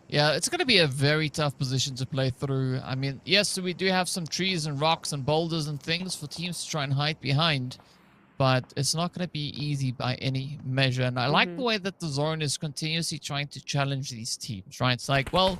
Yeah, it's going to be a very tough position to play through. I mean, yes, we do have some trees and rocks and boulders and things for teams to try and hide behind, but it's not going to be easy by any measure. And I like the way that the zone is continuously trying to challenge these teams, right? It's like, well,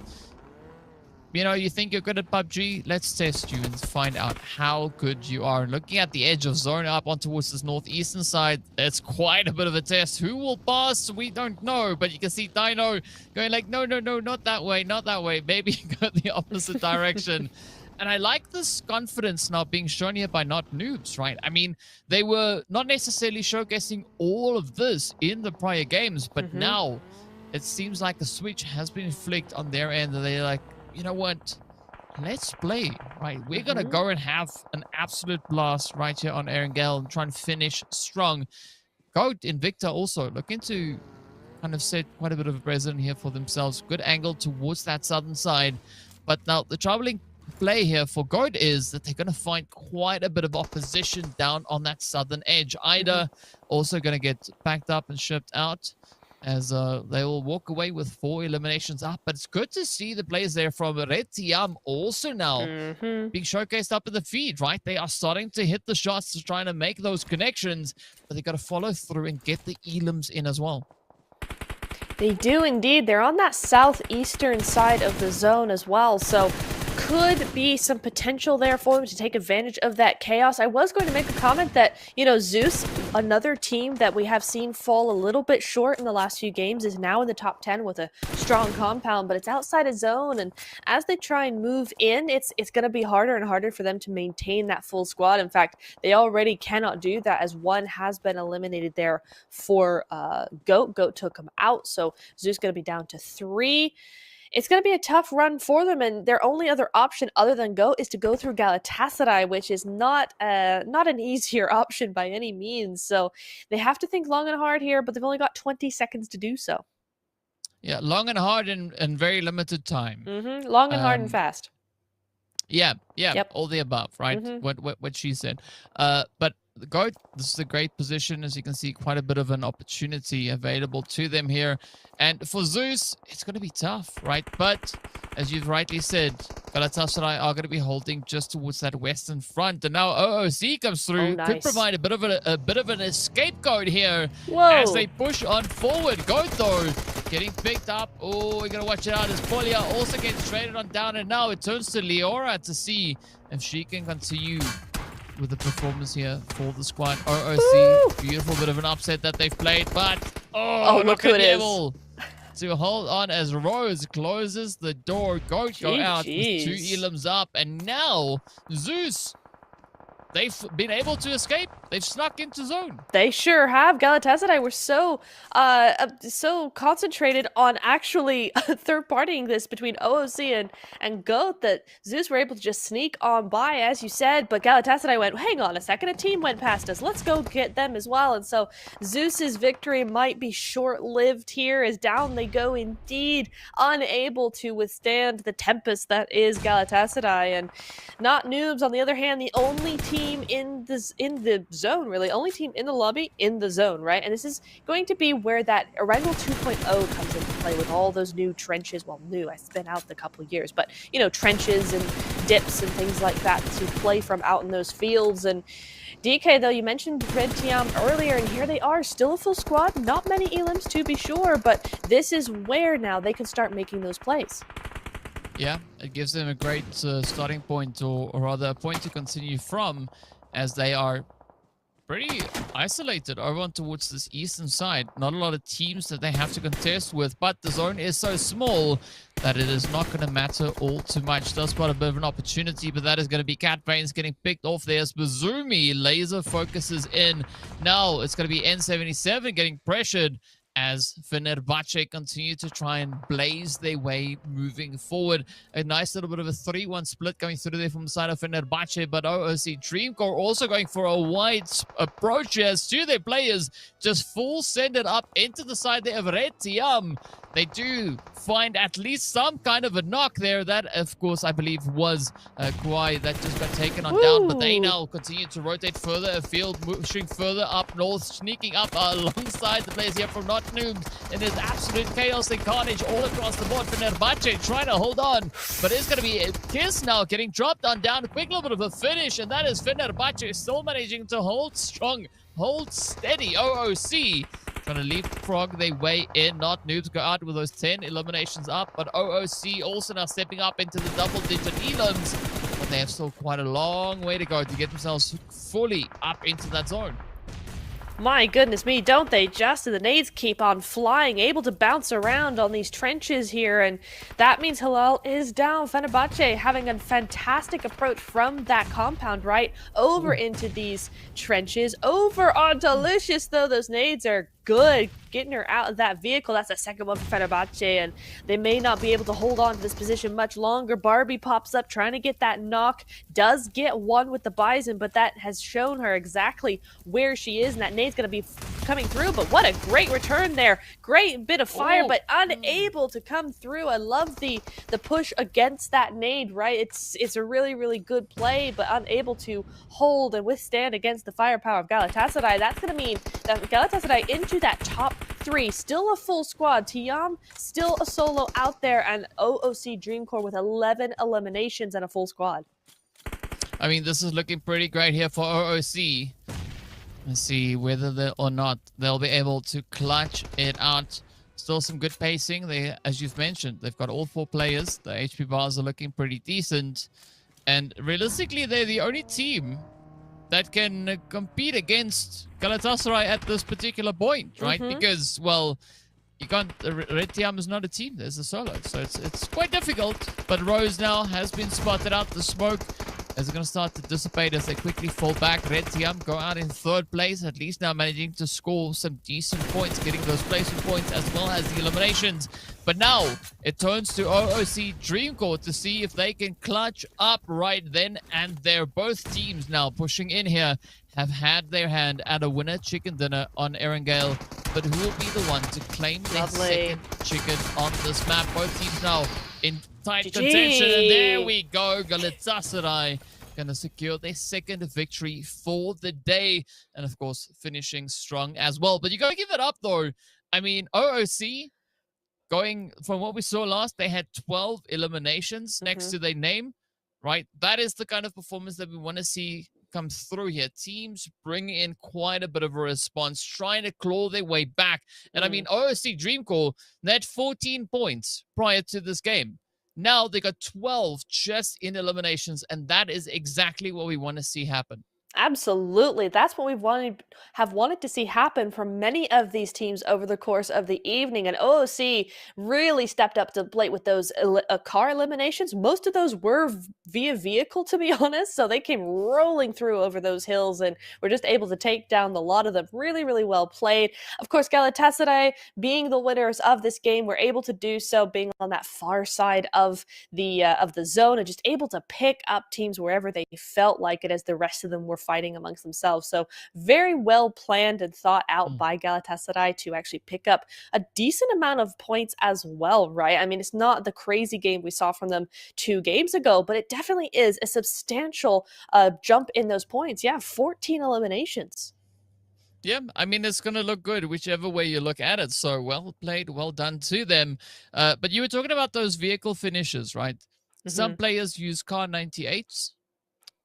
you know, you think you're good at PUBG? Let's test you and find out how good you are. Looking at the edge of zone up on towards this northeastern side, it's quite a bit of a test. Who will pass? We don't know, but you can see Dino going like, no, no, no, not that way, not that way. Maybe go the opposite direction. And I like this confidence now being shown here by Not Noobs, right? I mean, they were not necessarily showcasing all of this in the prior games, but now it seems like the switch has been flicked on their end, and they're like, you know what? Let's play, right? We're going to go and have an absolute blast right here on Erangel and try and finish strong. Goat Invicta also looking to kind of set quite a bit of a precedent here for themselves. Good angle towards that southern side. But now the troubling play here for Goat is that they're going to find quite a bit of opposition down on that southern edge. Ida also going to get packed up and shipped out, as they will walk away with 4 eliminations up. But it's good to see the players there from Red Tiam also now being showcased up in the feed, right? They are starting to hit the shots to trying to make those connections, but they got to follow through and get the elims in as well. They do indeed. They're on that southeastern side of the zone as well, so could be some potential there for them to take advantage of that chaos. I was going to make a comment that, you know, Zeus, another team that we have seen fall a little bit short in the last few games, is now in the top 10 with a strong compound, but it's outside of zone, and as they try and move in, it's going to be harder and harder for them to maintain that full squad. In fact, they already cannot do that, as one has been eliminated there for Goat. Goat took him out, so Zeus going to be down to 3. It's going to be a tough run for them, and their only other option other than Go is to go through Galatasaray, which is not an easier option by any means. So they have to think long and hard here, but they've only got 20 seconds to do so. Yeah, long and hard and very limited time. Long and hard and fast. Yeah, yep. All the above, right? What she said. But the Goat, this is a great position. As you can see, quite a bit of an opportunity available to them here. And for Zeus, it's going to be tough, right? But as you've rightly said, Galatasaray are going to be holding just towards that western front. And now OOC comes through. Oh, nice. Could provide a bit of an scapegoat here. Whoa. As they push on forward. Goat, though, getting picked up. Oh, we're going to watch it out as Polia also gets traded on down. And now it turns to Leora to see if she can continue with the performance here for the squad. OOC, beautiful bit of an upset that they've played, but look who it is. Able to hold on as Rose closes the door. Goat go out with 2 elims up, and now Zeus, they've been able to escape. They've snuck into zone. They sure have. Galatasaray were so concentrated on actually third-partying this between OOC and Goat that Zeus were able to just sneak on by, as you said, but Galatasaray went, hang on a second, a team went past us. Let's go get them as well. And so Zeus's victory might be short-lived here, as down they go indeed, unable to withstand the tempest that is Galatasaray. And Not Noobs, on the other hand, the only team in the zone, really, only team in the lobby in the zone, right? And this is going to be where that Erangel 2.0 comes into play with all those new trenches. Well, new, it's been out in a couple of years, but, you know, trenches and dips and things like that to play from out in those fields. And DK, though, you mentioned Red Tiam earlier, and here they are, still a full squad, not many elims to be sure, but this is where now they can start making those plays. Yeah, it gives them a great starting point, or rather a point to continue from, as they are pretty isolated over on towards this eastern side. Not a lot of teams that they have to contest with, but the zone is so small that it is not going to matter all too much. Does spot a bit of an opportunity, but that is going to be Cat Veins getting picked off there as Bazumi laser focuses in. Now it's going to be N77 getting pressured as Fenerbahce continue to try and blaze their way moving forward. A nice little bit of a 3-1 split going through there from the side of Fenerbahce, but OOC Dreamcore also going for a wide approach as two of their players just full send it up into the side there of Red Tiam. They do find at least some kind of a knock there. That, of course, I believe was Kwai that just got taken on down. But they now continue to rotate further afield, pushing further up north, sneaking up alongside the players here from Not Noobs. And there's absolute chaos and carnage all across the board. Fenerbahce trying to hold on. But it's going to be Kiss now getting dropped on down. A quick little bit of a finish. And that is Fenerbahce still managing to hold strong, hold steady. OOC trying to leapfrog their way in. Not Noobs go out with those 10 eliminations up, but OOC also now stepping up into the double-digit elims. But they have still quite a long way to go to get themselves fully up into that zone. My goodness me, don't they just? And the nades keep on flying, able to bounce around on these trenches here, and that means Halal is down. Fenerbahce having a fantastic approach from that compound right over into these trenches. Over on Delicious, though, those nades are good. Getting her out of that vehicle. That's a second one for Fenerbahce, and they may not be able to hold on to this position much longer. Barbie pops up trying to get that knock. Does get one with the Bison, but that has shown her exactly where she is, and that nade's going to be coming through. But what a great return there. Great bit of fire, but unable to come through. I love the push against that nade, right? It's a really, really good play, but unable to hold and withstand against the firepower of Galatasaray. That's going to mean that Galatasaray into that top 3, still a full squad. Tiam still a solo out there, and OOC Dreamcore with 11 eliminations and a full squad. I mean, this is looking pretty great here for OOC. Let's see whether or not they'll be able to clutch it out. Still some good pacing. They, as you've mentioned, they've got all 4 players. The HP bars are looking pretty decent. And realistically, they're the only team that can compete against Galatasaray at this particular point, right? Because, well, you can't. Red Tiam is not a team. There's a solo, so it's quite difficult. But Rose now has been spotted out. The smoke is going to start to dissipate as they quickly fall back. Red Tiam go out in 3rd place, at least now managing to score some decent points, getting those placement points as well as the eliminations. But now it turns to OOC Dreamcore to see if they can clutch up right then and there. Both teams now pushing in here have had their hand at a winner chicken dinner on Erangel, but who will be the one to claim their second chicken on this map? Both teams now in tight contention, and there we go. Galatasaray going to secure their second victory for the day, and of course finishing strong as well. But you got to give it up though. I mean, OOC, going from what we saw last, they had 12 eliminations next to their name, right? That is the kind of performance that we want to see come through here. Teams bring in quite a bit of a response, trying to claw their way back. And I mean, OOC Dreamcore, they had 14 points prior to this game. Now they got 12 just in eliminations, and that is exactly what we want to see happen. Absolutely. That's what we've have wanted to see happen from many of these teams over the course of the evening. And OOC really stepped up to the plate with those car eliminations. Most of those were via vehicle, to be honest. So they came rolling through over those hills and were just able to take down a lot of them. Really, really well played. Of course, Galatasaray, being the winners of this game, were able to do so, being on that far side of the zone and just able to pick up teams wherever they felt like it, as the rest of them were fighting amongst themselves. So very well planned and thought out by Galatasaray to actually pick up a decent amount of points as well, right? I mean, it's not the crazy game we saw from them 2 games ago, but it definitely is a substantial jump in those points. Yeah, 14 eliminations. Yeah, I mean, it's going to look good whichever way you look at it. So well played, well done to them. But you were talking about those vehicle finishes, right? Some players use car 98s.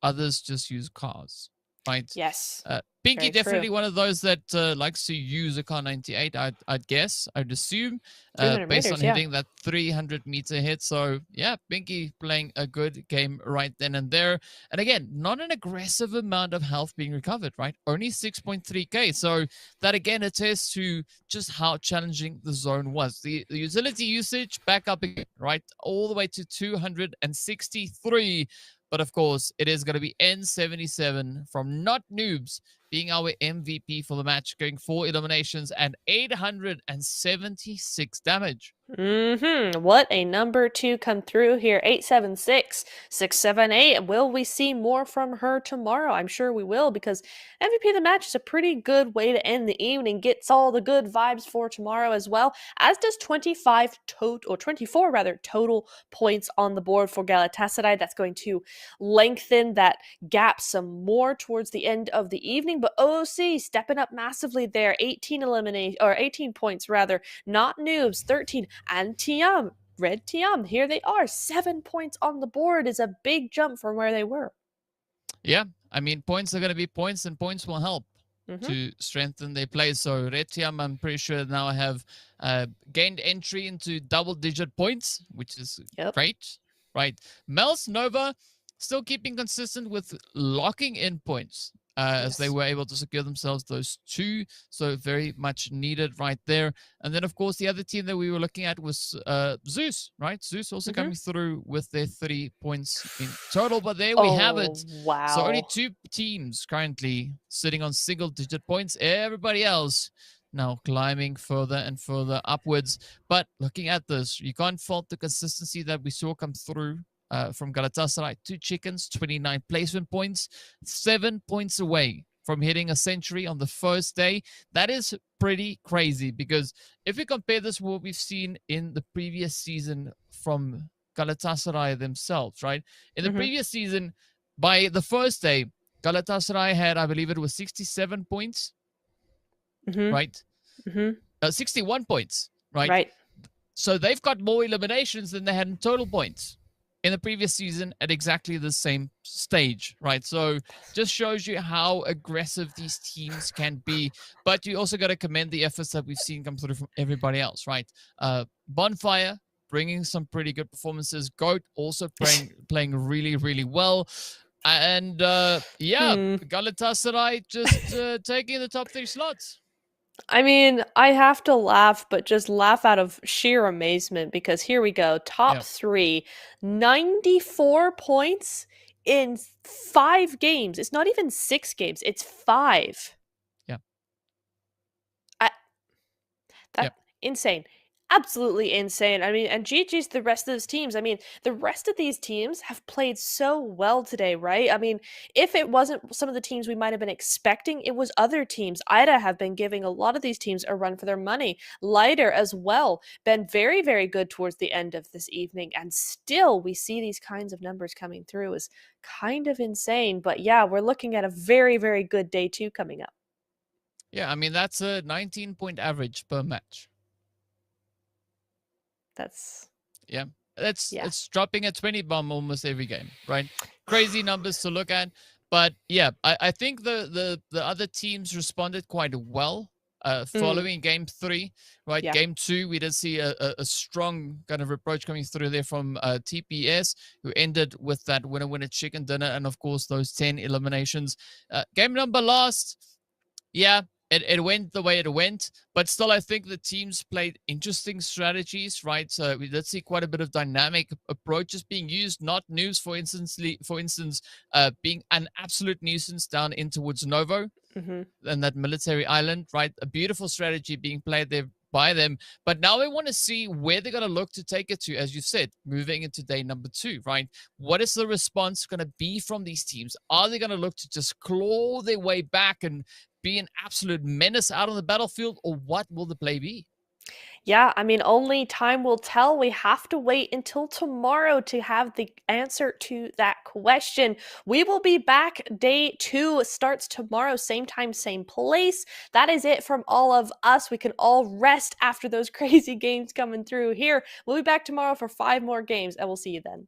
Others just use cars, right? Yes. Pinky Very definitely true. one of those that likes to use a car 98. I'd guess. I'd assume, 300 based on meters, yeah. hitting that 300-meter hit. So yeah, Pinky playing a good game right then and there. And again, not an aggressive amount of health being recovered, right? Only 6.3k. So that again attests to just how challenging the zone was. The utility usage back up again, right, all the way to 263. But of course, it is going to be N77 from Not Noobs being our MVP for the match, going 4 eliminations and 876 damage. What a number to come through here. 876, 678. Will we see more from her tomorrow? I'm sure we will, because MVP of the match is a pretty good way to end the evening. Gets all the good vibes for tomorrow as well, as does 24 total points on the board for Galatasaray. That's going to lengthen that gap some more towards the end of the evening. But OOC stepping up massively there. 18 points rather. Not Noobs, 13. And Tiam, Red Tiam, here they are. 7 points on the board is a big jump from where they were. Yeah, I mean, points are going to be points, and points will help to strengthen their play. So Red Tiam, I'm pretty sure now have gained entry into double-digit points, which is great, right? Mel's Nova still keeping consistent with locking in points. As they were able to secure themselves those 2. So very much needed right there. And then, of course, the other team that we were looking at was Zeus, right? Zeus also coming through with their 3 points in total. But there we have it. Wow. So only 2 teams currently sitting on single-digit points. Everybody else now climbing further and further upwards. But looking at this, you can't fault the consistency that we saw come through from Galatasaray. 2 chickens, 29 placement points, 7 points away from hitting a century on the first day. That is pretty crazy, because if we compare this with what we've seen in the previous season from Galatasaray themselves, right? In the previous season, by the first day, Galatasaray had, I believe it was 67 points, right? 61 points, right? So they've got more eliminations than they had in total points in the previous season at exactly the same stage, right? So just shows you how aggressive these teams can be. But you also got to commend the efforts that we've seen come through from everybody else, right? Bonfire bringing some pretty good performances. Goat also playing really, really well. And Galatasaray just taking the top 3 slots. I mean, I have to laugh, but just laugh out of sheer amazement, because here we go. Top 3, 94 points in 5 games. It's not even 6 games, it's 5. Yeah. Insane. Absolutely insane. I mean, and GG's the rest of those teams. I mean, the rest of these teams have played so well today, right? I mean, if it wasn't some of the teams we might have been expecting, it was other teams. IDA have been giving a lot of these teams a run for their money. Lighter as well, been very, very good towards the end of this evening. And still, we see these kinds of numbers coming through is kind of insane. But yeah, we're looking at a very, very good day 2 coming up. Yeah, I mean, that's a 19-point average per match. It's dropping a 20 bomb almost every game, right? Crazy numbers to look at. But yeah, I think the other teams responded quite well following game 3, right? Game 2, we did see a strong kind of approach coming through there from TPS, who ended with that winner chicken dinner, and of course those 10 eliminations. Game number last, it went the way it went, but still I think the teams played interesting strategies, right? So we did see quite a bit of dynamic approaches being used. Not News, for instance, being an absolute nuisance down in towards Novo and that military island, right? A beautiful strategy being played there by them. But now we want to see where they're going to look to take it to, as you said, moving into day number 2, right? What is the response going to be from these teams? Are they going to look to just claw their way back and be an absolute menace out on the battlefield, or what will the play be? Yeah, I mean, only time will tell. We have to wait until tomorrow to have the answer to that question. We will be back. Day 2 starts tomorrow, same time, same place. That is it from all of us. We can all rest after those crazy games coming through here. We'll be back tomorrow for 5 more games, and we'll see you then.